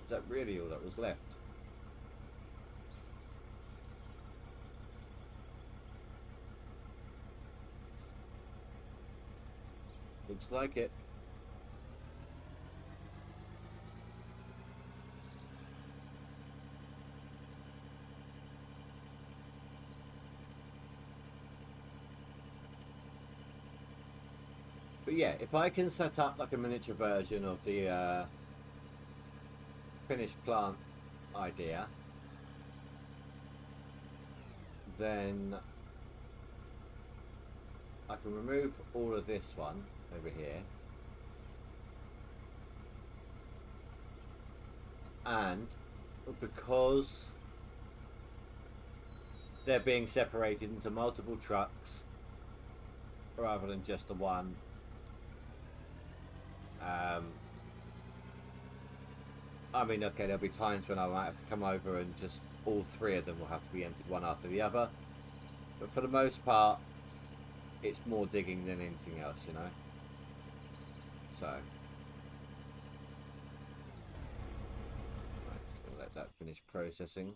Is that really all that was left? Looks like it. But yeah, if I can set up like a miniature version of the finished plant idea, then I can remove all of this one over here, and because they're being separated into multiple trucks rather than just the one, I mean, okay, there'll be times when I might have to come over and just all three of them will have to be emptied one after the other, but for the most part it's more digging than anything else, you know. So right, just gonna let that finish processing.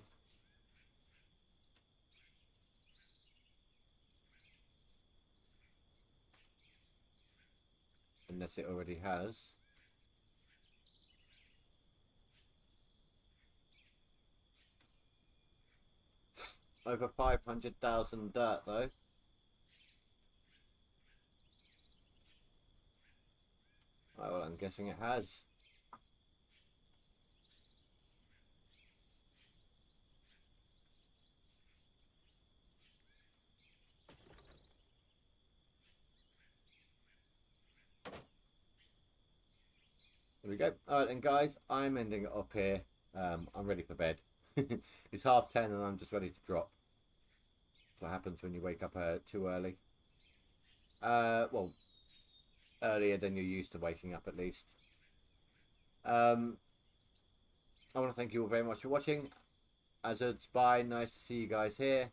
Unless it already has. Over 500,000 dirt though. Right, well, I'm guessing it has. There we go. Alright then guys, I'm ending it off here. I'm ready for bed. It's 10:30 and I'm just ready to drop. That's what happens when you wake up too early. Well, earlier than you're used to waking up at least. I want to thank you all very much for watching. Azur's bye, nice to see you guys here.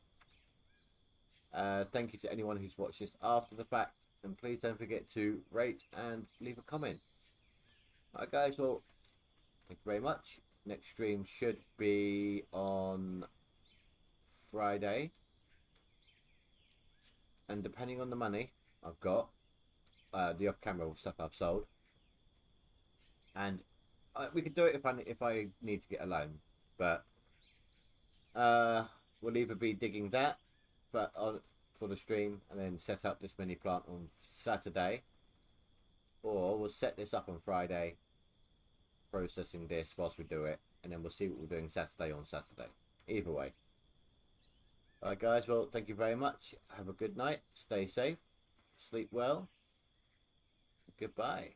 Thank you to anyone who's watched this after the fact, and please don't forget to rate and leave a comment. Alright guys, well, Thank you very much. Next stream should be on Friday. And depending on the money I've got, the off-camera stuff I've sold, and we could do it if I need to get a loan, but we'll either be digging that for the stream and then set up this mini plant on Saturday, or we'll set this up on Friday, processing this whilst we do it, and then we'll see what we're doing Saturday on Saturday. Either way. Alright guys, well thank you very much. Have a good night. Stay safe. Sleep well. Goodbye.